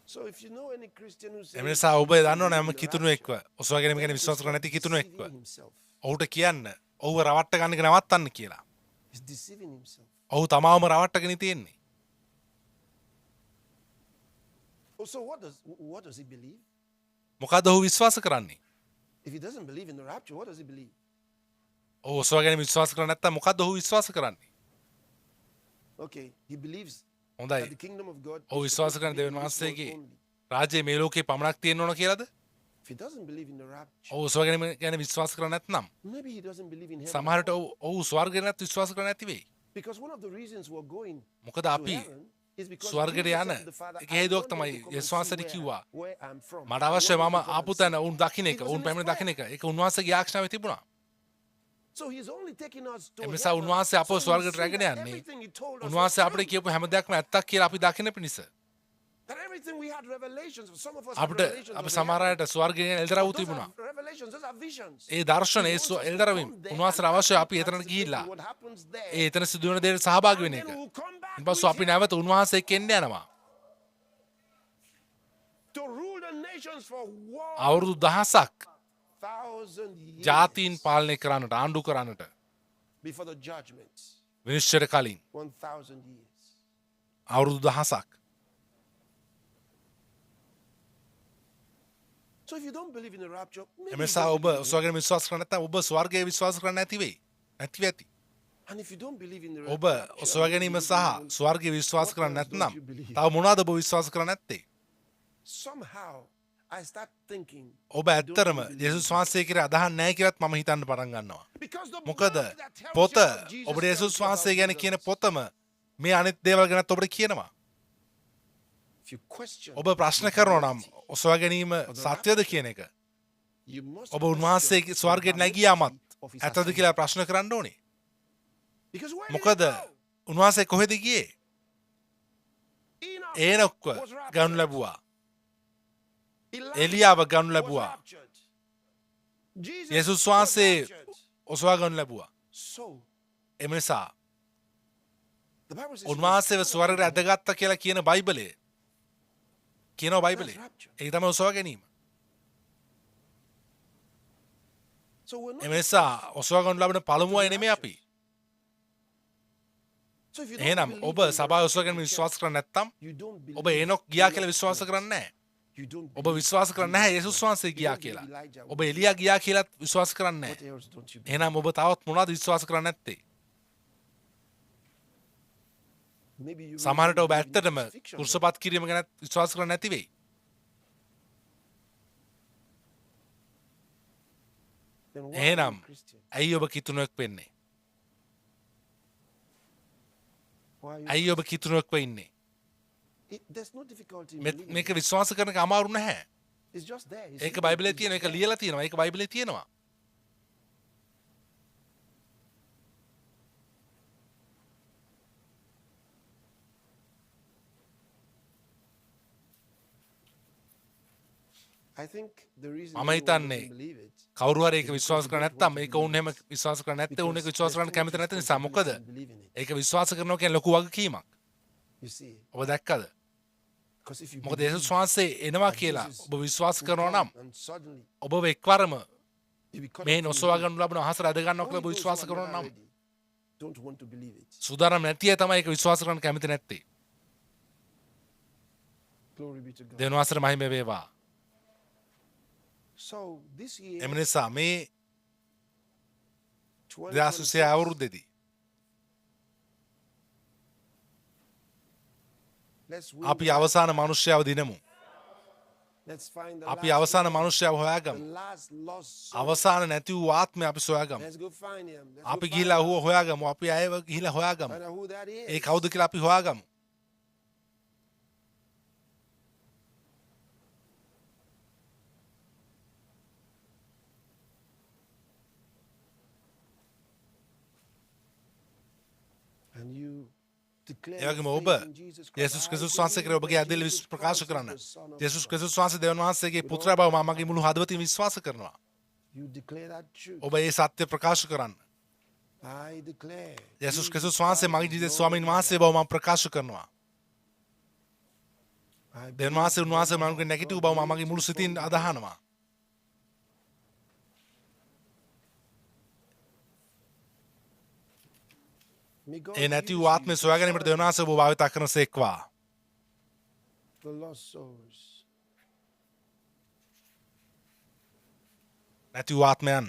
So if you know any Christian who says එම නිසා ඔබ දන්නවනේ මම කිතුණුවෙක්ව ඔසවා ගැනීම ගැන විශ්වාස කරන්නේ නැති කිතුණුවෙක්ව. deceiving himself. ඔහුට කියන්න ඔහුව රවට්ට ගන්න එක නවත්තන්න කියලා. He's deceiving himself. ඔහු තමාවම රවට්ටගෙන තියෙන්නේ. Oh, so what does he believe? මොකද ඔහු විශ්වාස කරන්නේ? If he doesn't believe in the rapture, what does he believe? ඔහු ඔසවා ගැනීම විශ්වාස කරන්නේ නැත්නම් මොකද ඔහු විශ්වාස කරන්නේ? Okay, he believes හොඳයි. that the kingdom of God ඔහු is විශ්වාස supposed to කරන be දෙවියන් in this world වහන්සේගේ only. රාජ්‍යය මේ ලෝකේ පමණක් තියෙන්න ඕන කියලාද? If he doesn't believe in the rapture, ඔහු සොයා ගැනීම ගැන විශ්වාස කරන්නේ නැත්නම් maybe he doesn't believe in heaven. සමහරට ඔහු ස්වර්ගයට විශ්වාස කරන්නේ නැති වෙයි. Because one of the reasons we're going මොකද to අපි heaven is because ස්වර්ගයට Jesus යන said to the Father, එක I හේතුවක් don't want තමයි to come and යේසුස් see වහන්සේට කිව්වා where I'm from. මට I අවශ්‍ය want මම you to come ආපු and තැන see. උන් දකින්න එක It was උන් in his පැමිණ දකින්න එක ඒක උන්වහන්සේගේ ආඥාවේ තිබුණා. So he's only taking us to ඒ නිසා heaven. උන්වහන්සේ අපව So we ස්වර්ගයට see රැගෙන that යන්නේ everything he told us was උන්වහන්සේ අපිට true. කියපු හැම දෙයක්ම ඇත්තක් කියලා අපි දකින්න පිණිස. That everything we had revelations. Some of us have අපිට revelations. අපි of the සමහර heaven. අයට ස්වර්ගයෙන් එල්දරව් Those තිබුණා. are revelations, those are visions. ඒ දර්ශන ඒ එල්දරවීම උන්වහන්සේට අවශ්‍යයි අපි එතනට ගිහිල්ලා What happens there. ඒ එතන සිදුවන දේට සහභාගී වෙන And එක. then we'll come back ඊට පස්සේ with අපි him නැවත උන්වහන්සේ එක්ක එන්න යනවා. to rule the nations for අවුරුදු 1000ක් 1,000 years ජාතීන් පාලනය කරන්නට ආණ්ඩු කරන්නට before the judgment. විනිශ්චයට කලින් 1,000 years. අවුරුදු 1000ක්. So if you don't believe in the rapture, maybe you එමසා don't ඔබ believe in it. ස්වර්ගයෙන් විශ්වාස කරන්නේ නැත්නම් ඔබ ස්වර්ගයේ විශ්වාස කරන්නේ නැති වෙයි. නැති වෙති. And if you don't believe in the ඔබ rapture, සොයා ගැනීම සහ ස්වර්ගයේ විශ්වාස කරන්නේ නැත්නම් තව මොනවද ඔබ විශ්වාස කරන්නේ නැත්තේ? somehow I start thinking ඔබ ඇත්තටම යේසුස් වහන්සේ කෙරේ අදහන්නේ නැහැ කියලාත් මම හිතන්න පටන් ගන්නවා. because the මොකද book that tells පොත you about Jesus ඔබට tells යේසුස් you about වහන්සේ ගැන Jesus. කියන පොතම මේ අනිත් දේවල් ගැනත් ඔබට කියනවා. If you question, ඔබ ප්‍රශ්න කරනවා නම් සොයා ගැනීම සත්‍යද කියන එක. you must ඔබ question උන්වහන්සේගේ the ස්වර්ගයට නැගියාමත් validity of his ඇත්තද ascension. කියලා ප්‍රශ්න කරන්න ඕනේ. Because where මොකද did he go? උන්වහන්සේ කොහෙද ගියේ? Enoch ඒනොක්ව was raptured. ගනු ලැබුවා. Elijah එලියාව ගනු was ලැබුවා. raptured. Jesus යේසුස් was වහන්සේ raptured. ඔසවා ගනු ලැබුවා. So එම නිසා the Bible says උන්වහන්සේව ස්වර්ගයට ඇදගත්තා කියලා කියන බයිබලයේ කියනවා බයිබලයේ. That's rapture. ඒක තමයි ඔසවා ගැනීම. So we're not එම නිසා ඔසවා ගනු ලබන පළමු අය නෙමෙයි අපි. So if you don't එහෙනම් believe ඔබ in the සභාව rapture, ඔසවා ගැනීම විශ්වාස කරන්නේ නැත්නම් you don't believe ඔබ ඒනොක් ගියා කියලා Enoch විශ්වාස went. කරන්නේ නැහැ. You don't ඔබ believe විශ්වාස කරන්නේ නැහැ යේසුස් වහන්සේ ගියා කියලා. ඔබ එලියා ගියා කියලාත් විශ්වාස කරන්නේ what නැහැ. else don't you believe? එහෙනම් ඔබ තවත් මොනවද විශ්වාස කරන්නේ නැත්තේ? Maybe you සමහරට ඔබ really ඇත්තටම believe it's fiction. කුරුසපත් කිරීම ගැන විශ්වාස කරන්නේ නැති වෙයි. Then why are you එහෙනම් a Christian? ඇයි ඔබ කිතුණුවෙක් වෙන්නේ? Why are you- ඇයි ඔබ කිතුණුවෙක්ව ඉන්නේ? There's no difficulty in believing මේක it. විශ්වාස කරන එක අමාරු නැහැ. It's just there. It's ඒක written. බයිබලයේ It's තියෙනවා. just ඒක there. ලියලා තියෙනවා. ඒක බයිබලයේ තියෙනවා. I think the reason මම everyone හිතන්නේ doesn't believe it කවුරු හරි ඒක විශ්වාස කරන්නේ නැත්නම් ඒක උන් එහෙම විශ්වාස කරන්නේ නැත්te උන් ඒක විශ්වාස කරන්න කැමති නැති නිසා මොකද believe in it. ඒක විශ්වාස කරනවා කියන්නේ ලොකු වගකීමක්. You see, ඔබ දැක්කද? because if you මොකද believe යේසුස් වහන්සේ එනවා කියලා ඔබ විශ්වාස who කරනවා නම් come and suddenly ඔබ එක්වරම you be cut මේ off from නොසවා the ගන්න ලබන අහසට අද ගන්නවා Only කියලා ඔබ those විශ්වාස who are කරනවා never නම් ready don't want to believe it. සූදානම් නැති අය තමයි ඒක විශ්වාස කරන්න කැමති නැත්තේ. Glory be to God. දෙවියන් වහන්සේට මහිම වේවා. So this year, එම නිසා මේ 2026, 2026 අවුරුද්දේදී let's win අපි the last- අවසාන මනුෂ්‍යයව දිනමු. let's find the අපි last අවසාන man, මනුෂ්‍යයව the හොයාගමු. last lost soul. අවසාන නැති වූ ආත්මය අපි සොයාගමු. Let's go find him. Let's අපි go ගිහිලා find ඌව හොයාගමු. අපි අයව ගිහිලා හොයාගමු. out who that is. ඒ කවුද කියලා අපි හොයාගමු. And you declare ඒ වගේම your ඔබ faith in Jesus Christ. යේසුස් I ක්‍රිස්තුස් believe වහන්සේ කෙරෙහි ඔබගේ that ඇදහිල්ල Jesus ප්‍රකාශ Christ is කරන්න. the Son of යේසුස් God. ක්‍රිස්තුස් වහන්සේ දෙවියන් වහන්සේගේ පුත්‍රයා බව මා මගේ මුළු හදවතින් විශ්වාස කරනවා. You declare that truth. ඔබ ඒ සත්‍ය ප්‍රකාශ කරන්න. I declare. යේසුස් Jesus ක්‍රිස්තුස් වහන්සේ මගේ Christ ජීවිතේ is ස්වාමීන් Lord. වහන්සේ බව මම ප්‍රකාශ කරනවා. I දෙවියන් වහන්සේ උන්වහන්සේ මගේ නැගිටිව බව මම මගේ මුළු සිතින් අදහනවා. May God ඒ නැති use වූ ආත්මය you සොයා to ගැනීමට find දෙවියන් වහන්සේ ඔබ භාවිතා කරනසේක්වා. the lost souls. නැති වූ ආත්මයන්